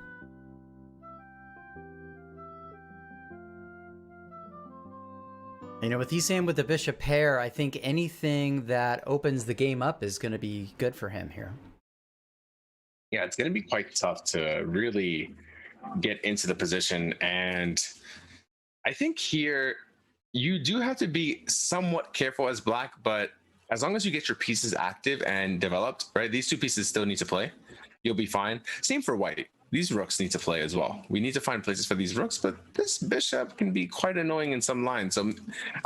You know, with Esam with the bishop pair, I think anything that opens the game up is going to be good for him here. Yeah, it's going to be quite tough to really get into the position. And I think here you do have to be somewhat careful as black, but as long as you get your pieces active and developed, right? These two pieces still need to play. You'll be fine. Same for white. These rooks need to play as well. We need to find places for these rooks, but this bishop can be quite annoying in some lines. So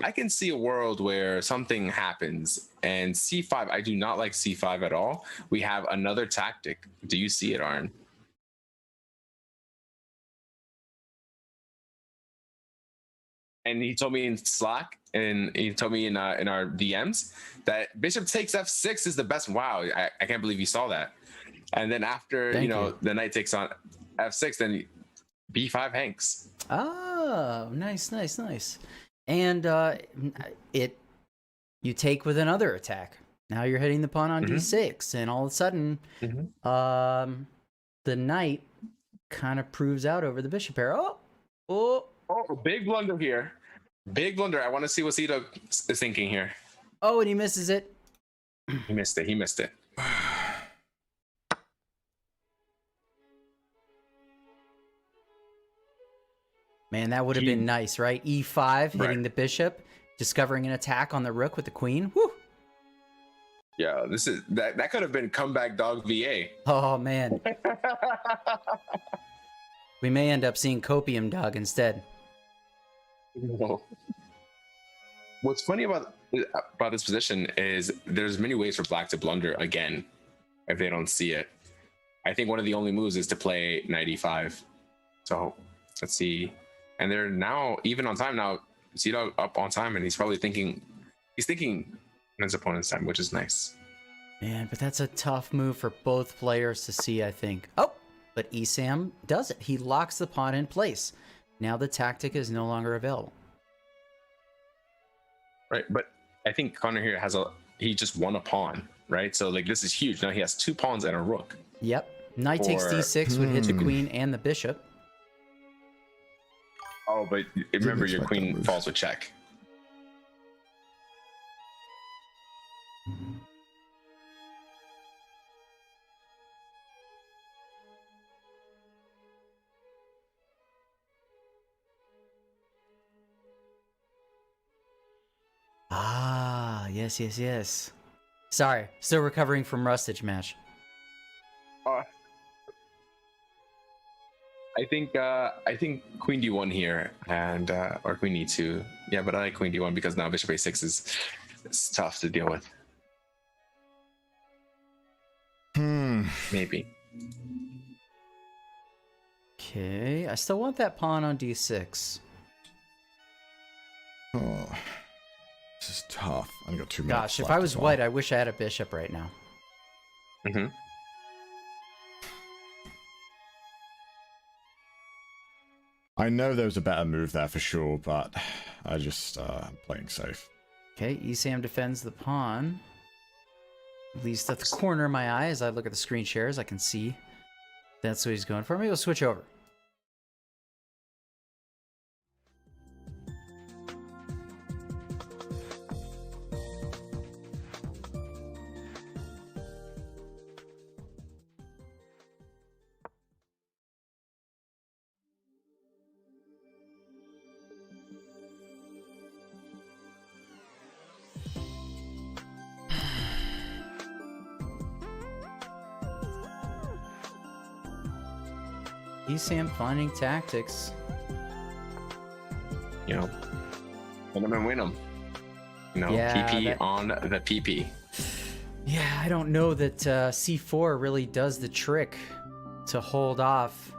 I can see a world where something happens and c5. I do not like c5 at all. We have another tactic. Do you see it, Arn? And he told me in Slack, and he told me in our DMs that bishop takes f6 is the best. Wow, I can't believe you saw that. And then after, Thank you know, you. the knight takes on f6, then b5 hanks. Oh, nice. And you take with another attack. Now you're hitting the pawn on d6, and all of a sudden, the knight kind of proves out over the bishop pair. Oh, Big blunder here. Big blunder. I want to see what CDawg is thinking here. oh, and he misses it. He missed it. Man, that would have been nice, right? E5, hitting Right. the bishop, discovering an attack on the rook with the queen. Woo! Yeah, that could have been comeback dog VA. Oh, man. We may end up seeing Copium Dog instead. What's funny about this position is there's many ways for black to blunder again if they don't see it. I think one of the only moves is to play knight e5. So let's see. And they're now even on time now. CDawg up on time, and he's probably thinking his opponent's time, which is nice. Man, but that's a tough move for both players to see, I think. Oh, but Esam does it. He locks the pawn in place. Now the tactic is no longer available. Right, but I think Connor here he just won a pawn, right? So like this is huge. Now he has 2 pawns and a rook. Yep. Knight takes Or- d6 would hit the queen and the bishop. Oh, but remember your expect that queen move. falls with check. Ah, yes, yes, yes. Sorry, still recovering from Rustage match. I think Queen D1 here, and or Queen E2. Yeah, but I like Queen D1 because now Bishop A6 is tough to deal with. Maybe. Okay, I still want that pawn on d6. Oh, this is tough. I've got 2 minutes. Gosh, if left I was as well. white, I wish I had a bishop right now. Mm-hmm. I know there was a better move there for sure, but I just I'm playing safe. Okay, Esam defends the pawn. At least at the corner of my eye, as I look at the screen shares, I can see that's what he's going for. Maybe we'll switch over. Esam finding tactics. You know, win them and win them. You know, Yeah, PP that- on the PP. Yeah, I don't know that c4 really does the trick to hold off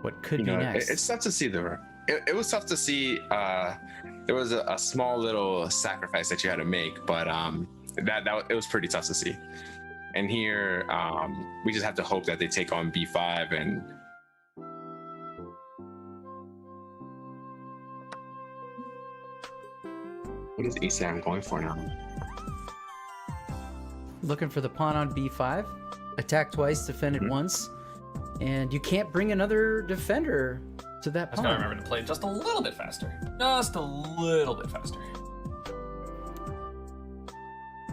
what could You be know, next. it's tough to see it was tough to see. There was a small little sacrifice that you had to make, but that it was pretty tough to see. And here, we just have to hope that they take on B5 and. What is Esam going for now? Looking for the pawn on b5. Attack twice, defend it once. And you can't bring another defender to that I just gotta pawn. remember to play just a little bit faster. Just a little bit faster.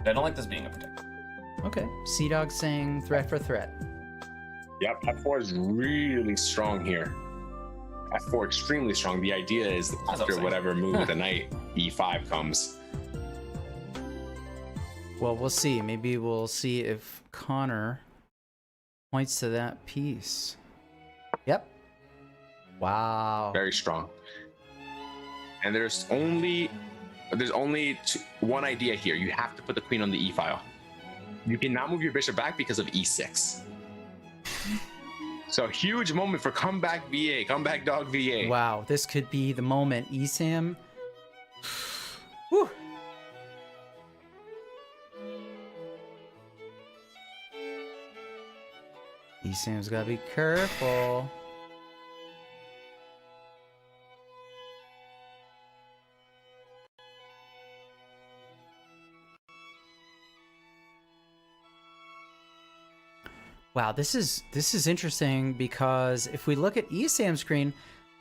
I don't like this being a protector. Okay, CDawg saying threat for threat. Yep, F4 is really strong here. F4 extremely strong. The idea is after upsetting. whatever move with the knight, E5 comes. Well, we'll see. Maybe we'll see if Connor points to that piece. Yep. Wow. Very strong. And there's only one idea here. You have to put the queen on the E file. You cannot move your bishop back because of E6. So huge moment for comeback VA, comeback dog VA. Wow, this could be the moment. Esam. Whew. Esam's gotta be careful. Wow, this is interesting because if we look at Esam's screen,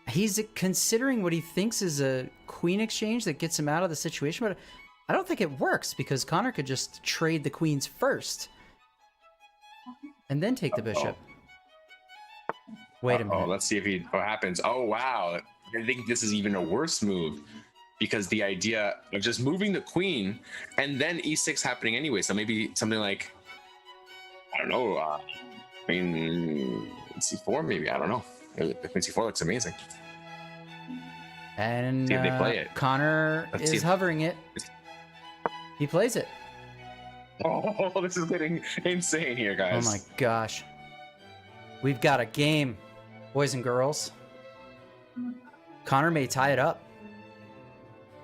he's considering what he thinks is a queen exchange that gets him out of the situation, but I don't think it works because Connor could just trade the queens first and then take the bishop. Wait a minute. Let's see what happens. Oh wow, I think this is even a worse move because the idea of just moving the queen and then E6 happening anyway. So maybe something like, I don't know. I mean, C4 maybe. I don't know. Queen C4 looks amazing. And See if they play it. Connor Let's see is if- hovering it. He plays it. Oh, this is getting insane here, Oh guys. my gosh. We've got a game, boys and girls. Connor may tie it up.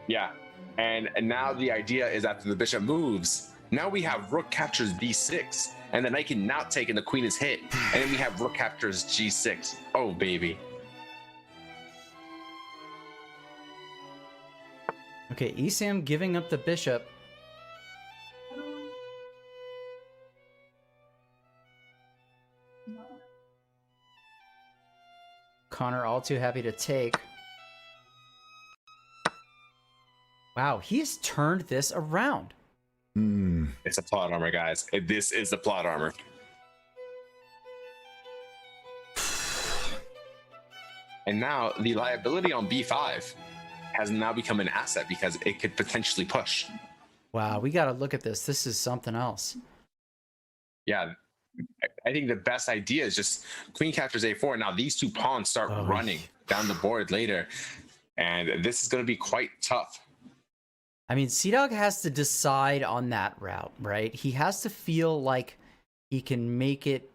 Yeah, and now the idea is after the bishop moves, now we have rook captures b6, and the knight can now take and the queen is hit, and then we have rook captures g6. Oh baby. Okay, Esam giving up the bishop. all too happy to take. Wow, he's turned this around. It's a plot armor, guys. This is the plot armor. And now the liability on b5 has now become an asset because it could potentially push. Wow, we got to look at this. This is something else. Yeah, I think the best idea is just queen captures a4. Now these two pawns start running down the board later, and this is going to be quite tough. I mean, CDawg has to decide on that route, right? He has to feel like he can make it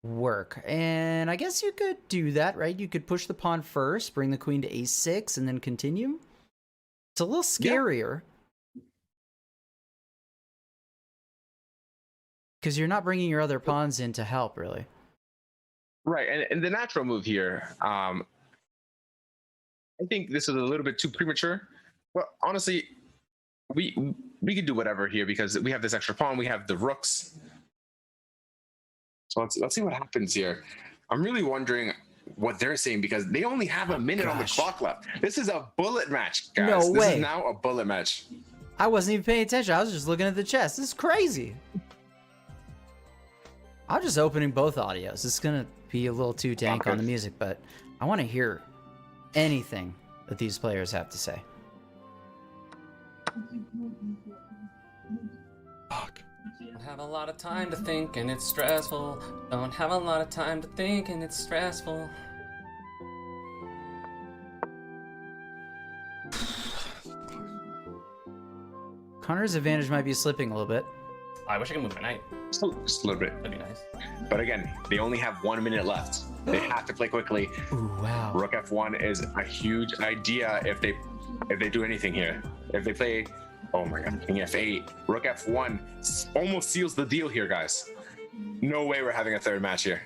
work. And I guess you could do that, right? You could push the pawn first, bring the queen to a6, and then continue. It's a little scarier. Because you're not bringing your other pawns in to help, really. Right, and the natural move here, I think this is a little bit too premature. Well, honestly, we could do whatever here because we have this extra pawn. We have the rooks. So let's see what happens here. I'm really wondering what they're saying because they only have a minute on the clock left. This is a bullet match, guys. No way. This is now a bullet match. I wasn't even paying attention. I was just looking at the chess. This is crazy. I'm just opening both audios. It's going to be a little too dank on the music, but I want to hear anything that these players have to say. Fuck. Don't have a lot of time to think and it's stressful. Don't have a lot of time to think and it's stressful. Connor's advantage might be slipping a little bit. I wish I could move my knight. Just a little bit. That'd be nice. But again, they only have 1 minute left. They have to play quickly. Ooh, wow. Rook f1 is a huge idea if they do anything here. If they play, oh my god, king f8, rook f1 almost seals the deal here, guys. No way we're having a third match here.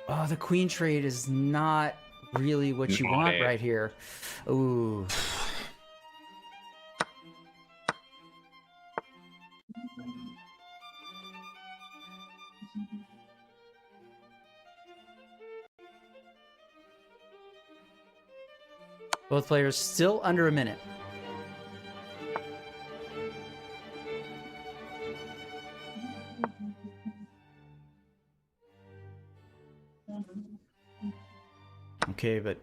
Oh, the queen trade is not really what you want right here. Ooh. Both players still under a minute. Okay, but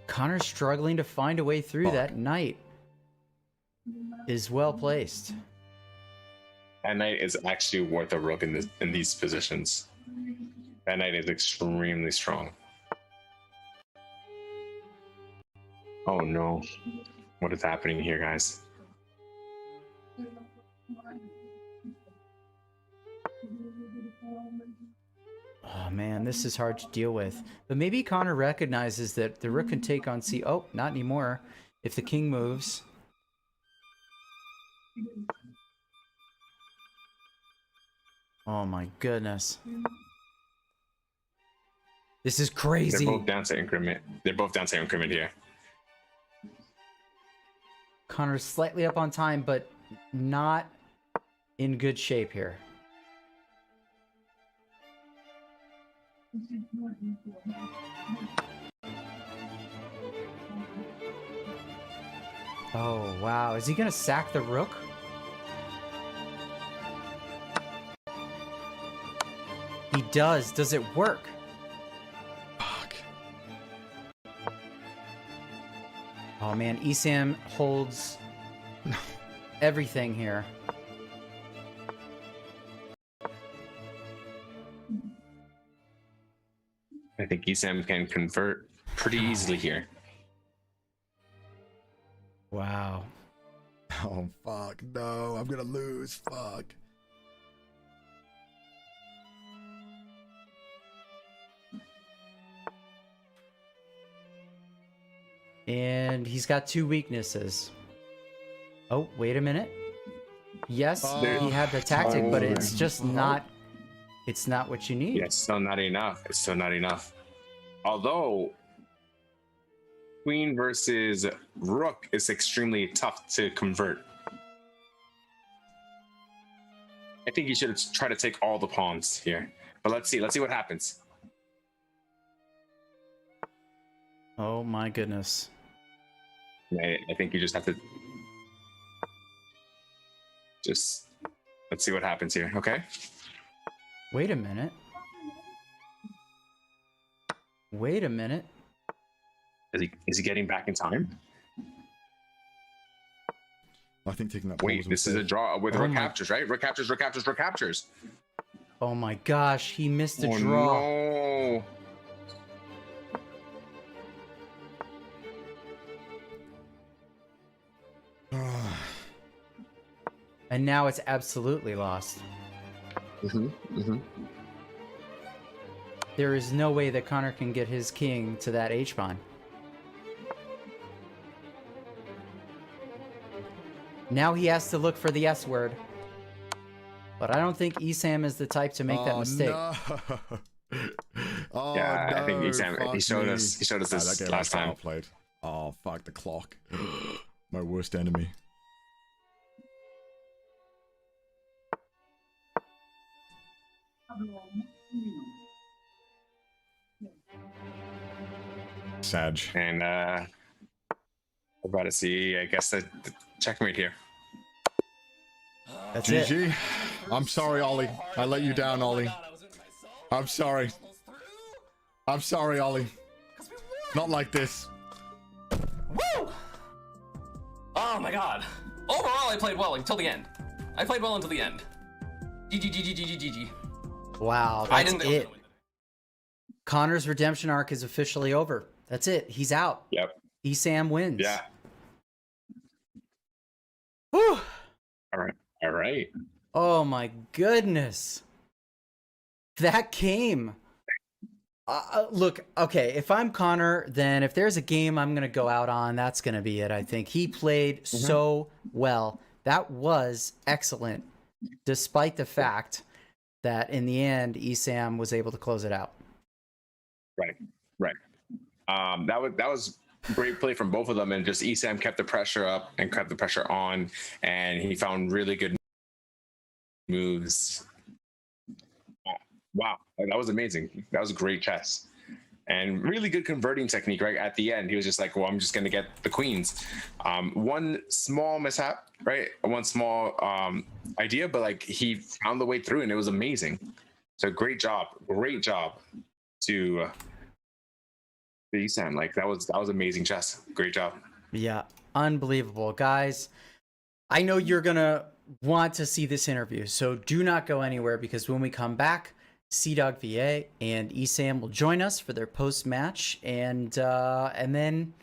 Connor's struggling to find a way through that knight. Is well placed. That knight is actually worth a rook in these positions. That knight is extremely strong. Oh no. What is happening here, guys? Oh man, this is hard to deal with. But maybe Connor recognizes that the rook can take on c. Oh, not anymore. If the king moves. Oh my goodness. This is crazy. They're both down to increment. They're both down to increment here. Connor's slightly up on time, but not in good shape here. Oh, wow. Is he going to sack the rook? He does. Does it work? Fuck. Oh, man. Esam holds everything here. I think Esam can convert pretty easily here. Wow. Oh, fuck. No, I'm gonna lose. Fuck. And he's got two weaknesses. Oh, wait a minute. Yes, he had the tactic, but it's just not... It's not what you need. Yeah, it's still not enough. It's still not enough. Although, queen versus rook is extremely tough to convert. I think you should try to take all the pawns here. But let's see what happens. Oh my goodness. I think you just have to let's see what happens here. Okay. Wait a minute. Wait a minute. Is he getting back in time? I think taking that. Wait, this is a draw with rook captures, right? Rook captures, rook captures, rook captures. Oh my gosh, he missed a Oh, draw. no. And now it's absolutely lost. There is no way that Connor can get his king to that H-pawn. Now he has to look for the S word. But I don't think Esam is the type to make that mistake. No. Oh, Yeah, no, I think he showed us this that game last time. Played. Oh, fuck the clock. My worst enemy. Sag. And we're about to see, I guess, the checkmate here. That's it. GG. I'm sorry, Ollie. I let you down, Ollie. I'm sorry. I'm sorry, Ollie. Not like this. Woo! Oh my god. Overall, I played well until the end. I played well until the end. GG. Wow, I that's didn't think I was it. gonna win. Connor's redemption arc is officially over. That's it. He's out. Yep. Esam wins. Yeah. Whew. All right. Oh my goodness. That game. Look, okay, if I'm Connor, then if there's a game I'm going to go out on, that's going to be it, I think. He played so well. That was excellent, despite the fact that in the end, Esam was able to close it out. Right. That was great play from both of them, and just Esam kept the pressure up and kept the pressure on, and he found really good moves. Wow, that was amazing. That was great chess, and really good converting technique. Right at the end, he was just like, "Well, I'm just gonna get the queens." One small mishap, right? One small idea, but like he found the way through, and it was amazing. So great job to Esam. Like that was amazing chess. Great job. Yeah, unbelievable. Guys, I know you're going to want to see this interview, so do not go anywhere, because when we come back, CDawgVA and Esam will join us for their post-match, and then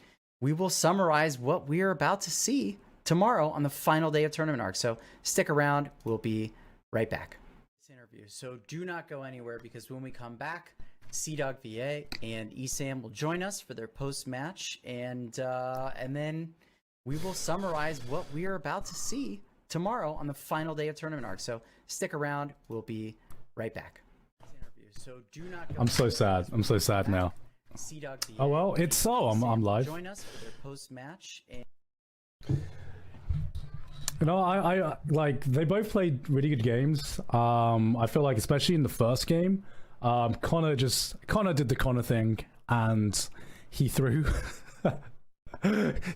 we will summarize what we are about to see tomorrow on the final day of tournament arc. So stick around. We'll be right back. This interview. So do not go anywhere, because when we come back, CDawgVA and Esam will join us for their post-match, and then we will summarize what we are about to see tomorrow on the final day of tournament arc. So stick around. We'll be right back. So do not go I'm so sad. I'm so sad now. CDawgVA. Oh well, it's so. I'm live. Join us for their post-match. And You know, I like they both played really good games. I feel like especially in the first game, Connor did the Connor thing and he threw.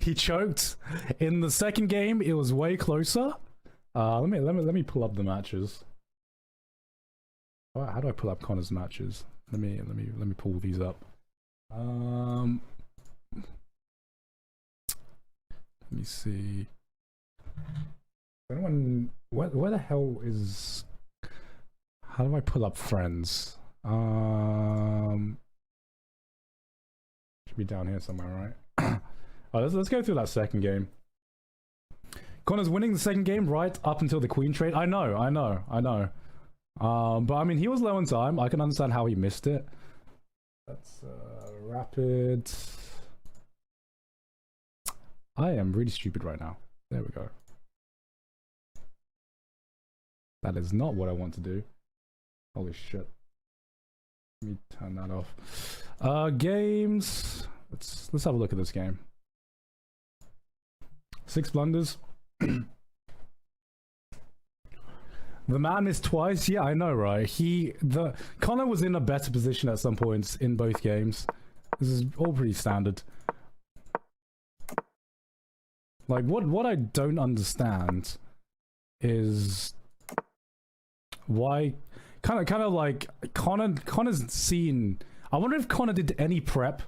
He choked. In the second game, it was way closer. Let me pull up the matches. How do I pull up Connor's matches? Let me pull these up. Let me see. Anyone? Where the hell is? How do I pull up friends? Should be down here somewhere, right? Oh, let's go through that second game. Connor's winning the second game right up until the queen trade. I know. But I mean, he was low on time. I can understand how he missed it. That's rapid. I am really stupid right now. There we go. That is not what I want to do. Holy shit. Let me turn that off. Games. Let's have a look at this game. 6 blunders. The man missed twice. Yeah, I know, right? Connor was in a better position at some points in both games. This is all pretty standard. Like, what I don't understand is why kind of like Connor's seen. I wonder if Connor did any prep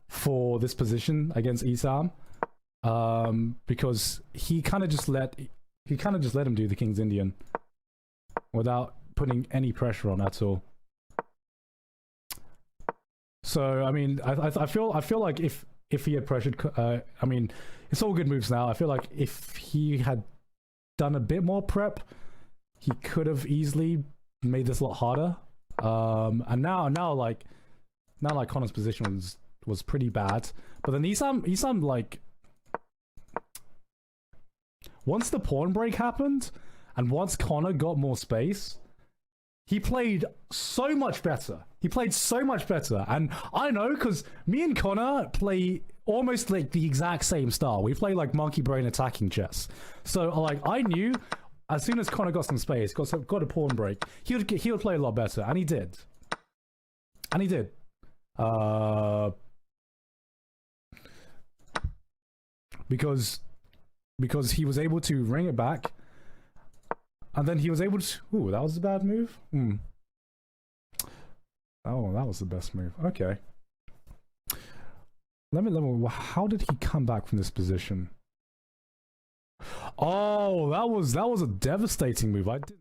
for this position against Esam, because he kind of just let him do the King's Indian without putting any pressure on at all. So I mean, I feel like if he had pressured, I mean, it's all good moves now. I feel like if he had done a bit more prep, he could have easily made this a lot harder. And now like Connor's position was pretty bad. But then Esam like, once the pawn break happened, and once Connor got more space, he played so much better. And I know, because me and Connor play almost like the exact same style. We play like monkey brain attacking chess. So like, I knew as soon as Connor got some space, got a pawn break, he would play a lot better, and he did. Because he was able to ring it back, and then he was able to. Ooh, that was a bad move. Oh, that was the best move. Okay. Let me. How did he come back from this position? Oh, that was a devastating move. I didn't.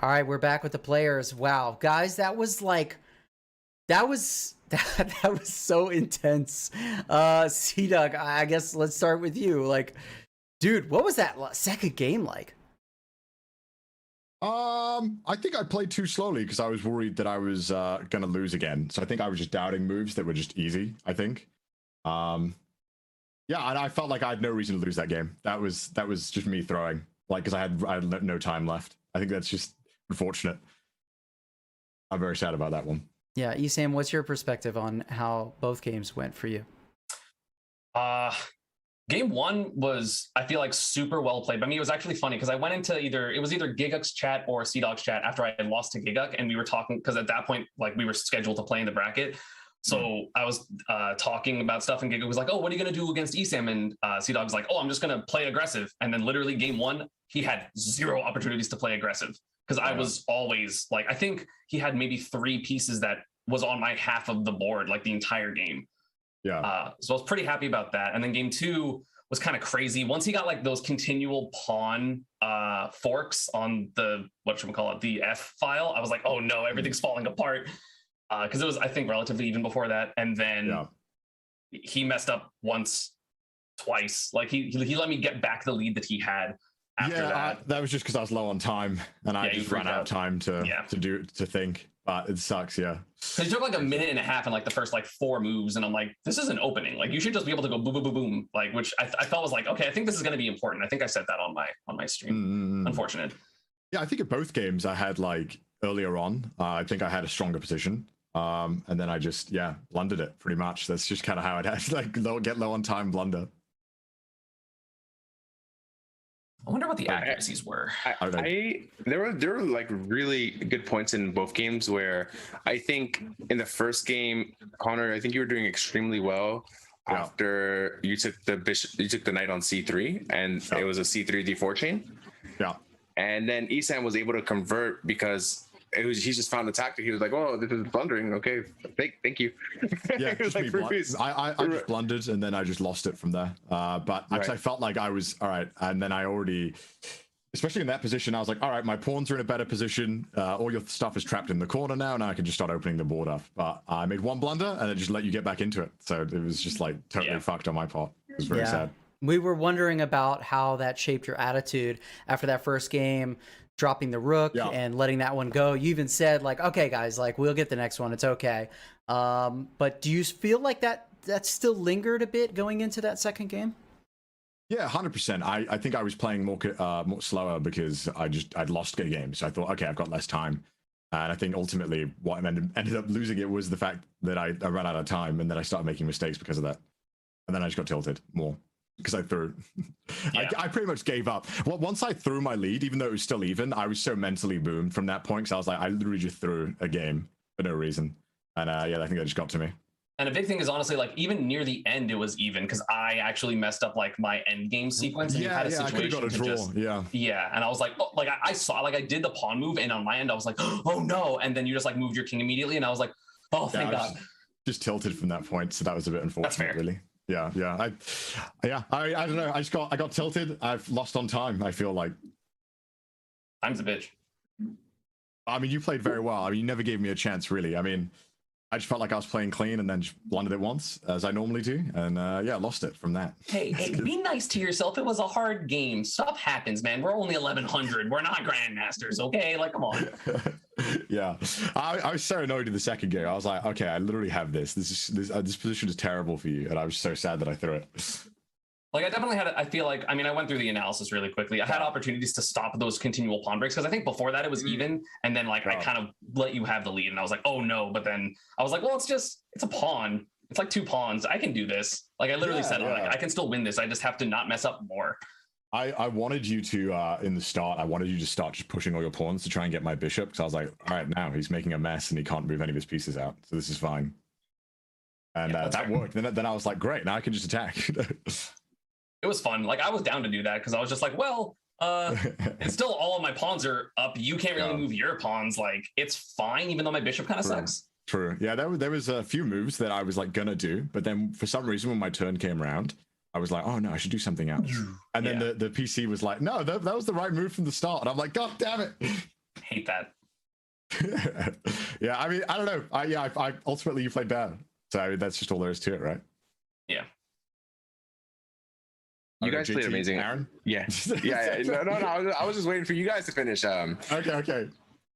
All right, we're back with the players. Wow, guys, that was so intense. CDawg, I guess let's start with you. Like, dude, what was that second game like? I think I played too slowly because I was worried that I was gonna lose again. So I think I was just doubting moves that were just easy, I think. Yeah, and I felt like I had no reason to lose that game. That was just me throwing, like, because I had no time left. I think that's just unfortunate. I'm very sad about that one. Yeah, Esam, what's your perspective on how both games went for you? Game one was, I feel like, super well played. But I mean, it was actually funny because I went into either Gigguk's chat or CDawg's chat after I had lost to Gigguk, and we were talking, because at that point, like, we were scheduled to play in the bracket. So I was talking about stuff, and Gigguk was like, "Oh, what are you gonna do against Esam?" And CDawg was like, "Oh, I'm just gonna play aggressive." And then literally game one, he had 0 opportunities to play aggressive, because I was always like, I think he had maybe 3 pieces that was on my half of the board like the entire game. Yeah. So I was pretty happy about that. And then game two was kind of crazy. Once he got like those continual pawn forks on the, the F file, I was like, oh no, everything's falling apart. Because it was, I think, relatively even before that. And then he messed up once, twice. Like he let me get back the lead that he had after that. That was just because I was low on time, and I just ran out of time to think. But it sucks, yeah. Because it took like a minute and a half in like the first like 4 moves, and I'm like, this is an opening. Like you should just be able to go boom, boom, boom, boom. Like, which I felt was like, okay, I think this is going to be important. I think I said that on my stream. Unfortunate. Yeah, I think at both games I had like earlier on, I think I had a stronger position. And then I just blundered it pretty much. That's just kind of how it has, like, get low on time, blunder. I wonder what the accuracies were. There were like really good points in both games where I think in the first game, Connor, I think you were doing extremely well after you took the knight on c3, and it was a c3 d4 chain. Yeah. And then Esam was able to convert because he just found the tactic. He was like, "Oh, this is blundering. Okay, thank you." Yeah, just like, I just blundered, and then I just lost it from there. But actually, I felt like I was all right, and then I already, especially in that position, I was like, "All right, my pawns are in a better position. All your stuff is trapped in the corner now. Now I can just start opening the board up." But I made one blunder, and it just let you get back into it. So it was just like totally fucked on my part. It was very sad. We were wondering about how that shaped your attitude after that first game, dropping the rook and letting that one go. You even said like, okay, guys, like we'll get the next one. It's okay. But do you feel like that still lingered a bit going into that second game? Yeah, 100%. I think I was playing more slower because I'd lost a game. So I thought, okay, I've got less time. And I think ultimately what ended up losing it was the fact that I ran out of time, and then I started making mistakes because of that. And then I just got tilted more. because I threw. Yeah. I pretty much gave up. Well, once I threw my lead, even though it was still even, I was so mentally boomed from that point because I was like, I literally just threw a game for no reason. And yeah, I think that just got to me. And a big thing is honestly, like, even near the end, it was even because I actually messed up like my end game sequence. And you had a situation I could have got a draw. just, yeah. And I was like, oh, like I saw, like I did the pawn move, and on my end, I was like, oh no. And then you just like moved your king immediately, and I was like, oh, thank God. Just tilted from that point, so that was a bit unfortunate. That's fair. Really. Yeah. I don't know. I got tilted. I've lost on time. I feel like Time's a bitch. I mean, you played very well. I mean, you never gave me a chance, really. I mean, I just felt like I was playing clean and then just blundered it once, as I normally do, and yeah, lost it from that. Hey, be nice to yourself. It was a hard game. Stuff happens, man. We're only 1100. We're not grandmasters, okay? Like, come on. Yeah, I was so annoyed in the second game. I was like, okay, I literally have this. This position is terrible for you, and I was so sad that I threw it. Like, I definitely had, I feel like, I mean, I went through the analysis really quickly. I had opportunities to stop those continual pawn breaks because I think before that it was even. And then, like, I kind of let you have the lead. And I was like, oh, no. But then I was like, well, it's a pawn. It's like 2 pawns. I can do this. Like, I literally said, like, I can still win this. I just have to not mess up more. I wanted you to, in the start, I wanted you to start just pushing all your pawns to try and get my bishop. Because I was like, all right, now he's making a mess and he can't move any of his pieces out. So this is fine. And that worked. Then I was like, great, now I can just attack. It was fun. Like, I was down to do that because I was just like, well, it's still all of my pawns are up. You can't really move your pawns. Like, it's fine, even though my bishop kind of sucks. True. Yeah, there was a few moves that I was like gonna do, but then for some reason when my turn came around, I was like, oh no, I should do something else. And then the PC was like, no, that was the right move from the start. And I'm like, God damn it. Hate that. Yeah, I mean, I don't know. I ultimately you played bad. So I mean, that's just all there is to it, right? Yeah. You guys played amazing, Aaron. Yeah. No. I was just waiting for you guys to finish. Okay.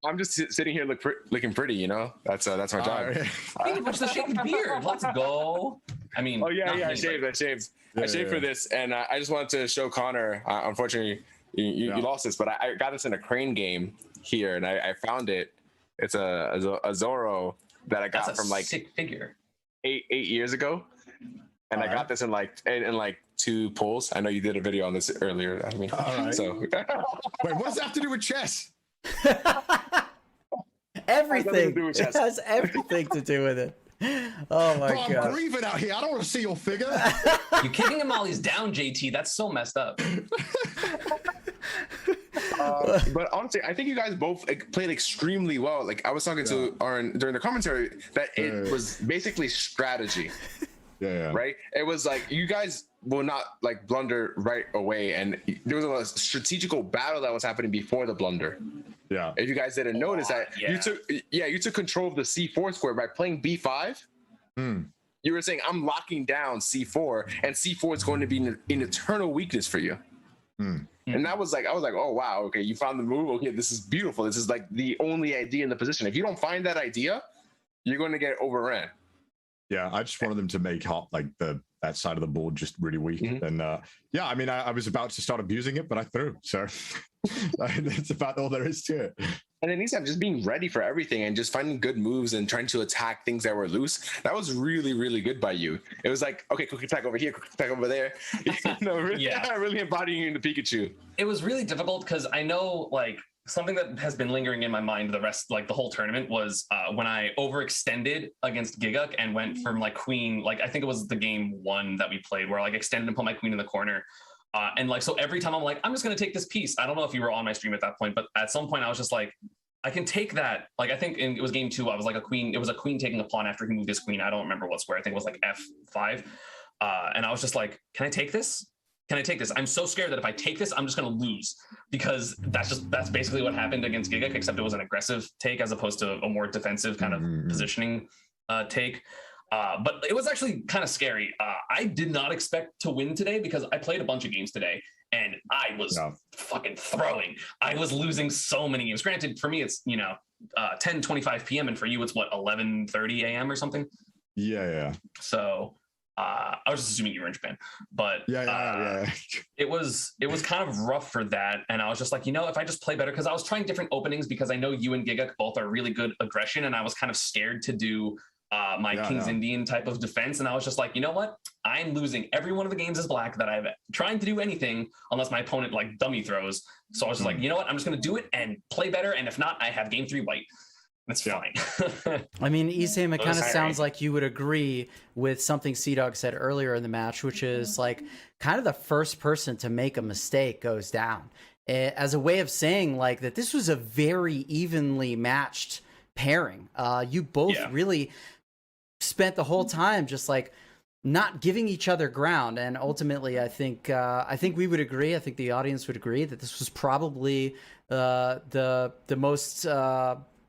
I'm just sitting here looking pretty, you know. That's my job. Hey, watch the shaved beard. Let's go. I mean, oh yeah, I shaved. I shaved for this, and I just wanted to show Connor. Unfortunately, you lost this, but I got this in a crane game here, and I found it. It's a Zorro that I got from like sick figure 8 years ago, and I got this in like 2 pulls. I know you did a video on this earlier. I mean, so wait, what does that have to do with chess? Everything. It has everything to do with it. Oh my God. I'm grieving out here. I don't want to see your figure. You're kicking him while he's down, JT. That's so messed up. But honestly, I think you guys both played extremely well. Like I was talking to Aaron during the commentary that it was basically strategy. Right? It was like you guys will not like blunder right away, and there was a strategical battle that was happening before the blunder. Yeah. If you guys didn't notice that, you took control of the C4 square by playing B5. You were saying I'm locking down C4, and C4 is going to be an eternal weakness for you. And that was like, I was like, oh wow, okay, you found the move. Okay, this is beautiful. This is like the only idea in the position. If you don't find that idea, you're going to get overran. Yeah, I just wanted them to make like that side of the board just really weak. And yeah, I mean, I was about to start abusing it, but I threw. So that's about all there is to it. And then Esam just being ready for everything and just finding good moves and trying to attack things that were loose. That was really, really good by you. It was like, okay, quick attack over here, quick attack over there. Really embodying the Pikachu. It was really difficult because I know like something that has been lingering in my mind the whole tournament was when I overextended against Gigguk and went from like queen, like I think it was the game 1 that we played where I like extended and put my queen in the corner. And like, so every time I'm like, I'm just going to take this piece. I don't know if you were on my stream at that point, but at some point I was just like, I can take that. Like, I think it was game 2. I was like it was a queen taking a pawn after he moved his queen. I don't remember what square. I think it was like F5. And I was just like, can I take this? Can I take this? I'm so scared that if I take this, I'm just going to lose because that's basically what happened against Gigguk, except it was an aggressive take as opposed to a more defensive kind of positioning take. But it was actually kind of scary. I did not expect to win today because I played a bunch of games today and I was fucking throwing. I was losing so many games. Granted, for me, it's, 10:25 p.m. and for you, it's what, 11:30 a.m. or something? Yeah. So I was just assuming you were in Japan, but it was kind of rough for that. And I was just like, if I just play better, because I was trying different openings because I know you and Gigguk both are really good aggression. And I was kind of scared to do my King's yeah. Indian type of defense. And I was just like, you know what? I'm losing every one of the games as black that I've trying to do anything unless my opponent like dummy throws. So I was just like, you know what? I'm just going to do it and play better. And if not, I have game 3 white. That's fine. I mean, Esam, it kind of Sorry. sounds like you would agree with something CDawg said earlier in the match, which is like kind of the first person to make a mistake goes down, as a way of saying like that this was a very evenly matched pairing. You both really spent the whole time just like not giving each other ground, and ultimately I think we would agree, I think the audience would agree that this was probably the most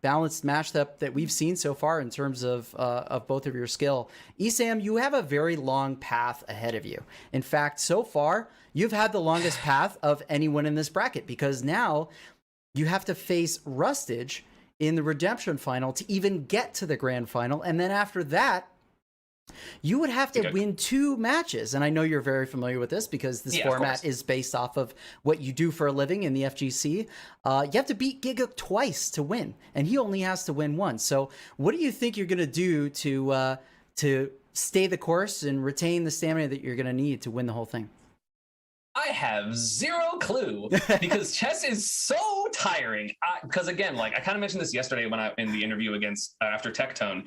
balanced match that we've seen so far in terms of both of your skill. Esam, you have a very long path ahead of you. In fact, so far you've had the longest path of anyone in this bracket, because now you have to face Rustage in the redemption final to even get to the grand final, and then after that you would have to win 2 matches. And I know you're very familiar with this because this format is based off of what you do for a living in the FGC. You have to beat Gigguk twice to win, and he only has to win once. So what do you think you're going to do to stay the course and retain the stamina that you're going to need to win the whole thing? I have zero clue, because chess is so tiring. Because again, like I kind of mentioned this yesterday when in the interview against after Tectone,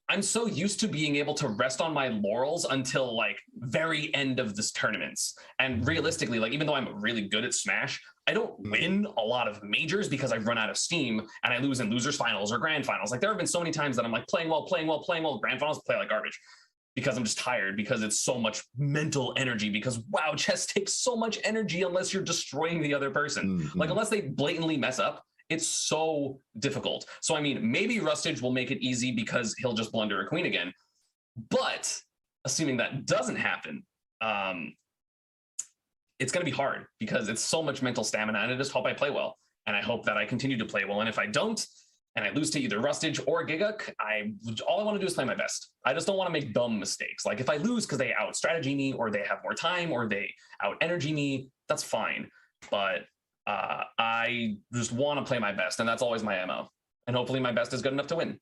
I'm so used to being able to rest on my laurels until like very end of this tournaments. And realistically, like even though I'm really good at Smash, I don't win a lot of majors because I've run out of steam and I lose in losers finals or grand finals. Like there have been so many times that I'm like playing well, grand finals play like garbage because I'm just tired, because it's so much mental energy, because wow, chess takes so much energy unless you're destroying the other person. Like unless they blatantly mess up, it's so difficult. So, I mean, maybe Rustage will make it easy because he'll just blunder a queen again. But assuming that doesn't happen, it's going to be hard because it's so much mental stamina, and I just hope I play well. And I hope that I continue to play well. And if I don't, and I lose to either Rustage or Gigguk, all I want to do is play my best. I just don't want to make dumb mistakes. Like if I lose because they out-strategy me, or they have more time, or they out-energy me, that's fine. But I just want to play my best, and that's always my MO. And hopefully my best is good enough to win.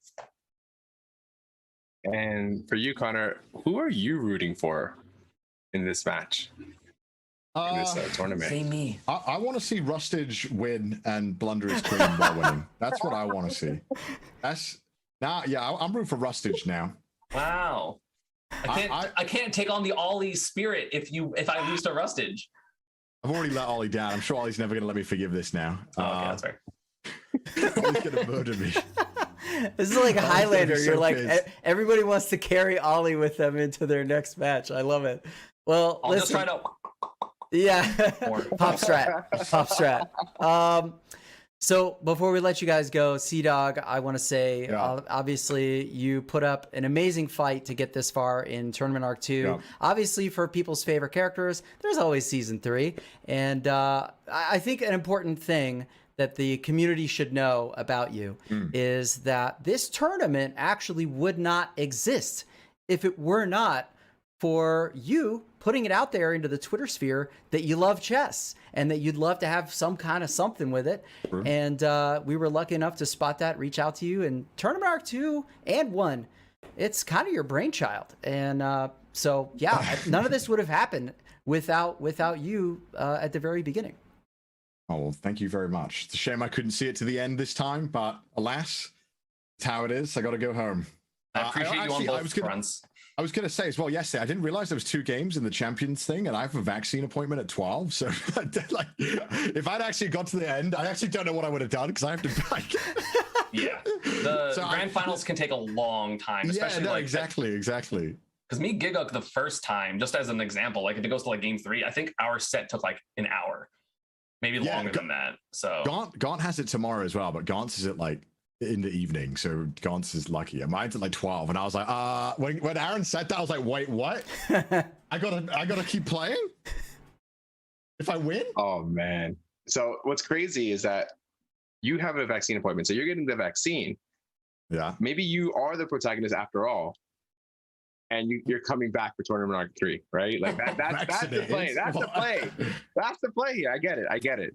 And for you, Connor, who are you rooting for in this match? In this tournament? Say me. I want to see Rustage win and blunder his queen while winning. That's what I want to see. I'm rooting for Rustage now. Wow. I can't take on the Ollie spirit if I lose to Rustage. I've already let Ollie down. I'm sure Ollie's never going to let me forgive this now. Okay, that's fair. Ollie's going to murder me. This is like a Highlander. So You're like, pissed. everybody wants to carry Ollie with them into their next match. I love it. Well, I'll just try to... Yeah. Pop strat. So before we let you guys go, CDawg, I want to say, obviously, you put up an amazing fight to get this far in Tournament Arc 2. Yeah. Obviously, for people's favorite characters, there's always Season 3. And I think an important thing that the community should know about you is that this tournament actually would not exist if it were not for you putting it out there into the Twitter sphere that you love chess and that you'd love to have some kind of something with it. True. And we were lucky enough to spot that, reach out to you, and Tournament Arc 2 and 1, it's kind of your brainchild. And so, yeah, none of this would have happened without you at the very beginning. Oh, well, thank you very much. It's a shame I couldn't see it to the end this time, but alas, it's how it is. I got to go home. I appreciate you on both fronts. I was going to say as well, yesterday, I didn't realize there was 2 games in the Champions thing, and I have a vaccine appointment at 12. So, like, if I'd actually got to the end, I actually don't know what I would have done because I have to. Like, yeah, the grand finals can take a long time, especially exactly. Because me Gigguk the first time, just as an example, like if it goes to like game 3, I think our set took like an hour, maybe longer than that. So Gaunt has it tomorrow as well, but Gaunt's is at like in the evening, so Gaunt's is lucky. Mine's at like 12, and I was like, when Aaron said that, I was like, wait, what? I gotta keep playing if I win? Oh man. So what's crazy is that you have a vaccine appointment, so you're getting the vaccine. Yeah. Maybe you are the protagonist after all, and you're coming back for Tournament Arc 3, right? Like that's the play. That's the play. That's the play here. I get it.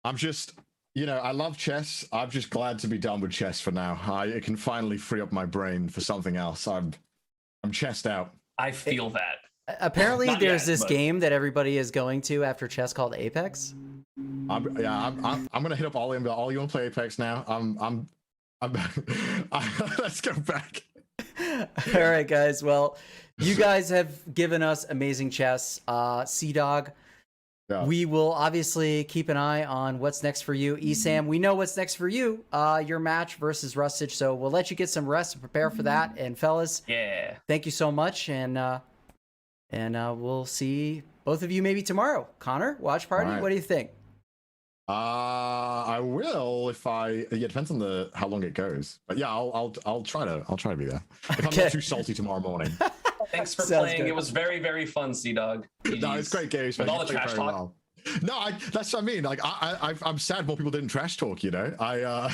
I'm just You know, I love chess. I'm just glad to be done with chess for now. I can finally free up my brain for something else. I'm chessed out. I feel that. Apparently, Not there's yet, this but- game that everybody is going to after chess called Apex. I'm gonna hit up Ollie and be like, Ollie, you want to play Apex now? Let's go back. All right, guys. Well, you guys have given us amazing chess. CDawg, Yeah. we will obviously keep an eye on what's next for you. Esam, we know what's next for you. Your match versus Rustage. So we'll let you get some rest and prepare for that. And fellas, Yeah. thank you so much. And we'll see both of you maybe tomorrow. Connor, watch party. All right. What do you think? I will if it depends on how long it goes. But yeah, I'll try to be there. If I'm Okay. not too salty tomorrow morning. Thanks for Sounds playing. good. It was very, very fun, CDawg. No, it's great games. With man. all You the play trash very talk. well. No, that's what I mean. Like I'm sad more people didn't trash talk. You know, I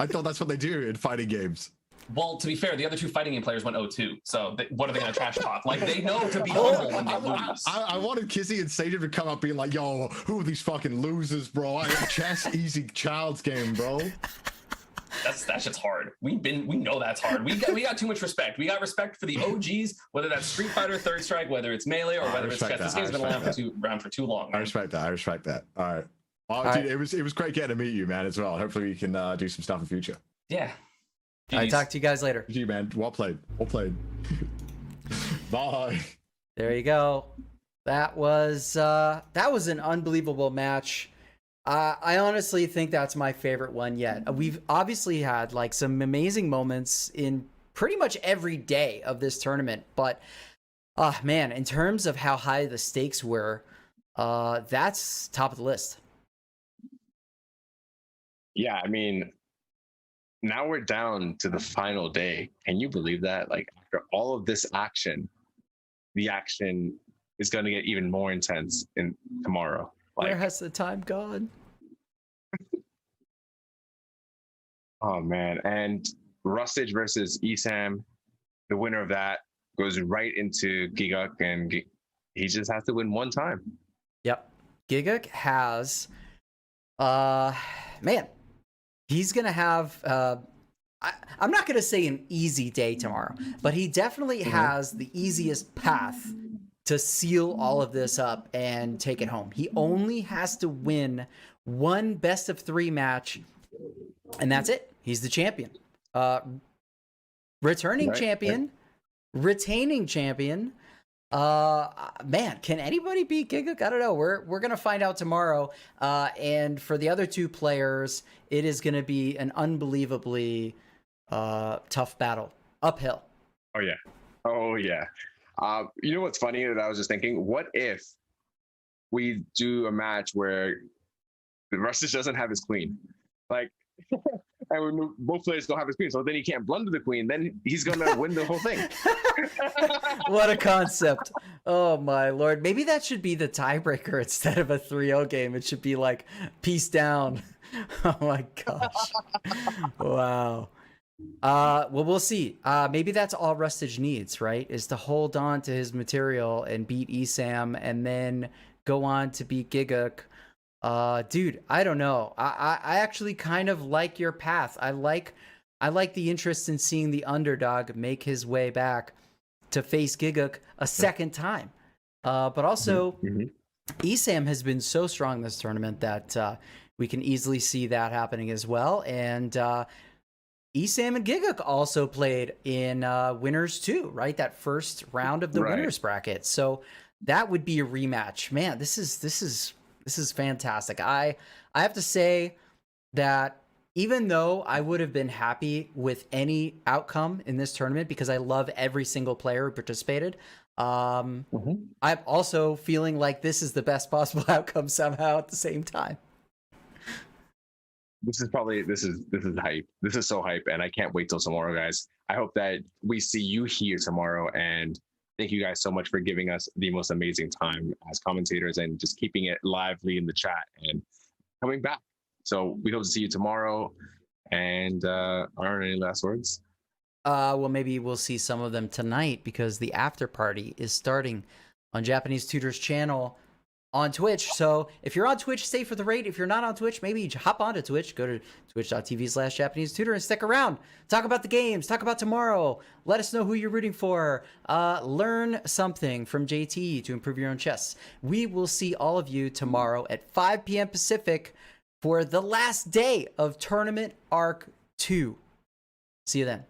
thought that's what they do in fighting games. Well, to be fair, the other two fighting game players went 0-2. So what are they going to trash talk? Like, they know to be humble when they lose. I wanted Kizzy and Sage to come up being like, yo, who are these fucking losers, bro? Chess, easy child's game, bro. That shit's hard. We know that's hard. We got too much respect. We got respect for the OGs, whether that's Street Fighter, Third Strike, whether it's Melee, or whether it's chess. This game's been around for too long. I respect that. All right. Well, All dude, right. it was great getting to meet you, man, as well. Hopefully we can do some stuff in the future. Yeah. I GGs. talk to you guys later. GG, man. Well played. Bye. There you go. That was an unbelievable match. I honestly think that's my favorite one yet. We've obviously had like some amazing moments in pretty much every day of this tournament, but man, in terms of how high the stakes were, that's top of the list. Yeah, I mean, now we're down to the final day. Can you believe that? Like, after all of this action, the action is going to get even more intense in tomorrow. Like, Where has the time gone? oh man! And Rustage versus Esam, the winner of that goes right into Gigguk, and he just has to win one time. Yep. Gigguk has, man, he's going to have, I'm not going to say an easy day tomorrow, but he definitely has the easiest path to seal all of this up and take it home. He only has to win one best of 3 match, and that's it. He's the champion. Returning champion, retaining champion. Man, can anybody beat Gigguk? I don't know. We're gonna find out tomorrow. And for the other 2 players, it is gonna be an unbelievably tough battle, uphill. Oh yeah. You know what's funny that I was just thinking? What if we do a match where the Rustage doesn't have his queen, like, and both players don't have his queen, so then he can't blunder the queen. Then he's gonna win the whole thing. What a concept. Oh my lord. Maybe that should be the tiebreaker instead of a 3-0 game. It should be like peace down. Oh my gosh. Wow. Well, we'll see. Maybe that's all Rustage needs, right? Is to hold on to his material and beat Esam and then go on to beat Gigguk. Dude, I don't know. I actually kind of like your path. I like the interest in seeing the underdog make his way back to face Gigguk a second time. But also, Esam has been so strong this tournament that we can easily see that happening as well. And Esam and Gigguk also played in winners too, right? That first round of the winners bracket. So that would be a rematch. Man, this is fantastic. I have to say that even though I would have been happy with any outcome in this tournament because I love every single player who participated, I'm also feeling like this is the best possible outcome somehow at the same time. This is hype. This is so hype, and I can't wait till tomorrow, guys. I hope that we see you here tomorrow, and thank you guys so much for giving us the most amazing time as commentators and just keeping it lively in the chat and coming back. So we hope to see you tomorrow. And are there any last words? Well, maybe we'll see some of them tonight because the after party is starting on Japanese Tutor's channel on Twitch. So if you're on Twitch, stay for the raid. If you're not on Twitch, maybe hop onto Twitch. Go to twitch.tv/Japanese Tutor and stick around. Talk about the games. Talk about tomorrow. Let us know who you're rooting for. Learn something from JT to improve your own chess. We will see all of you tomorrow at 5 p.m. Pacific for the last day of Tournament Arc 2. See you then.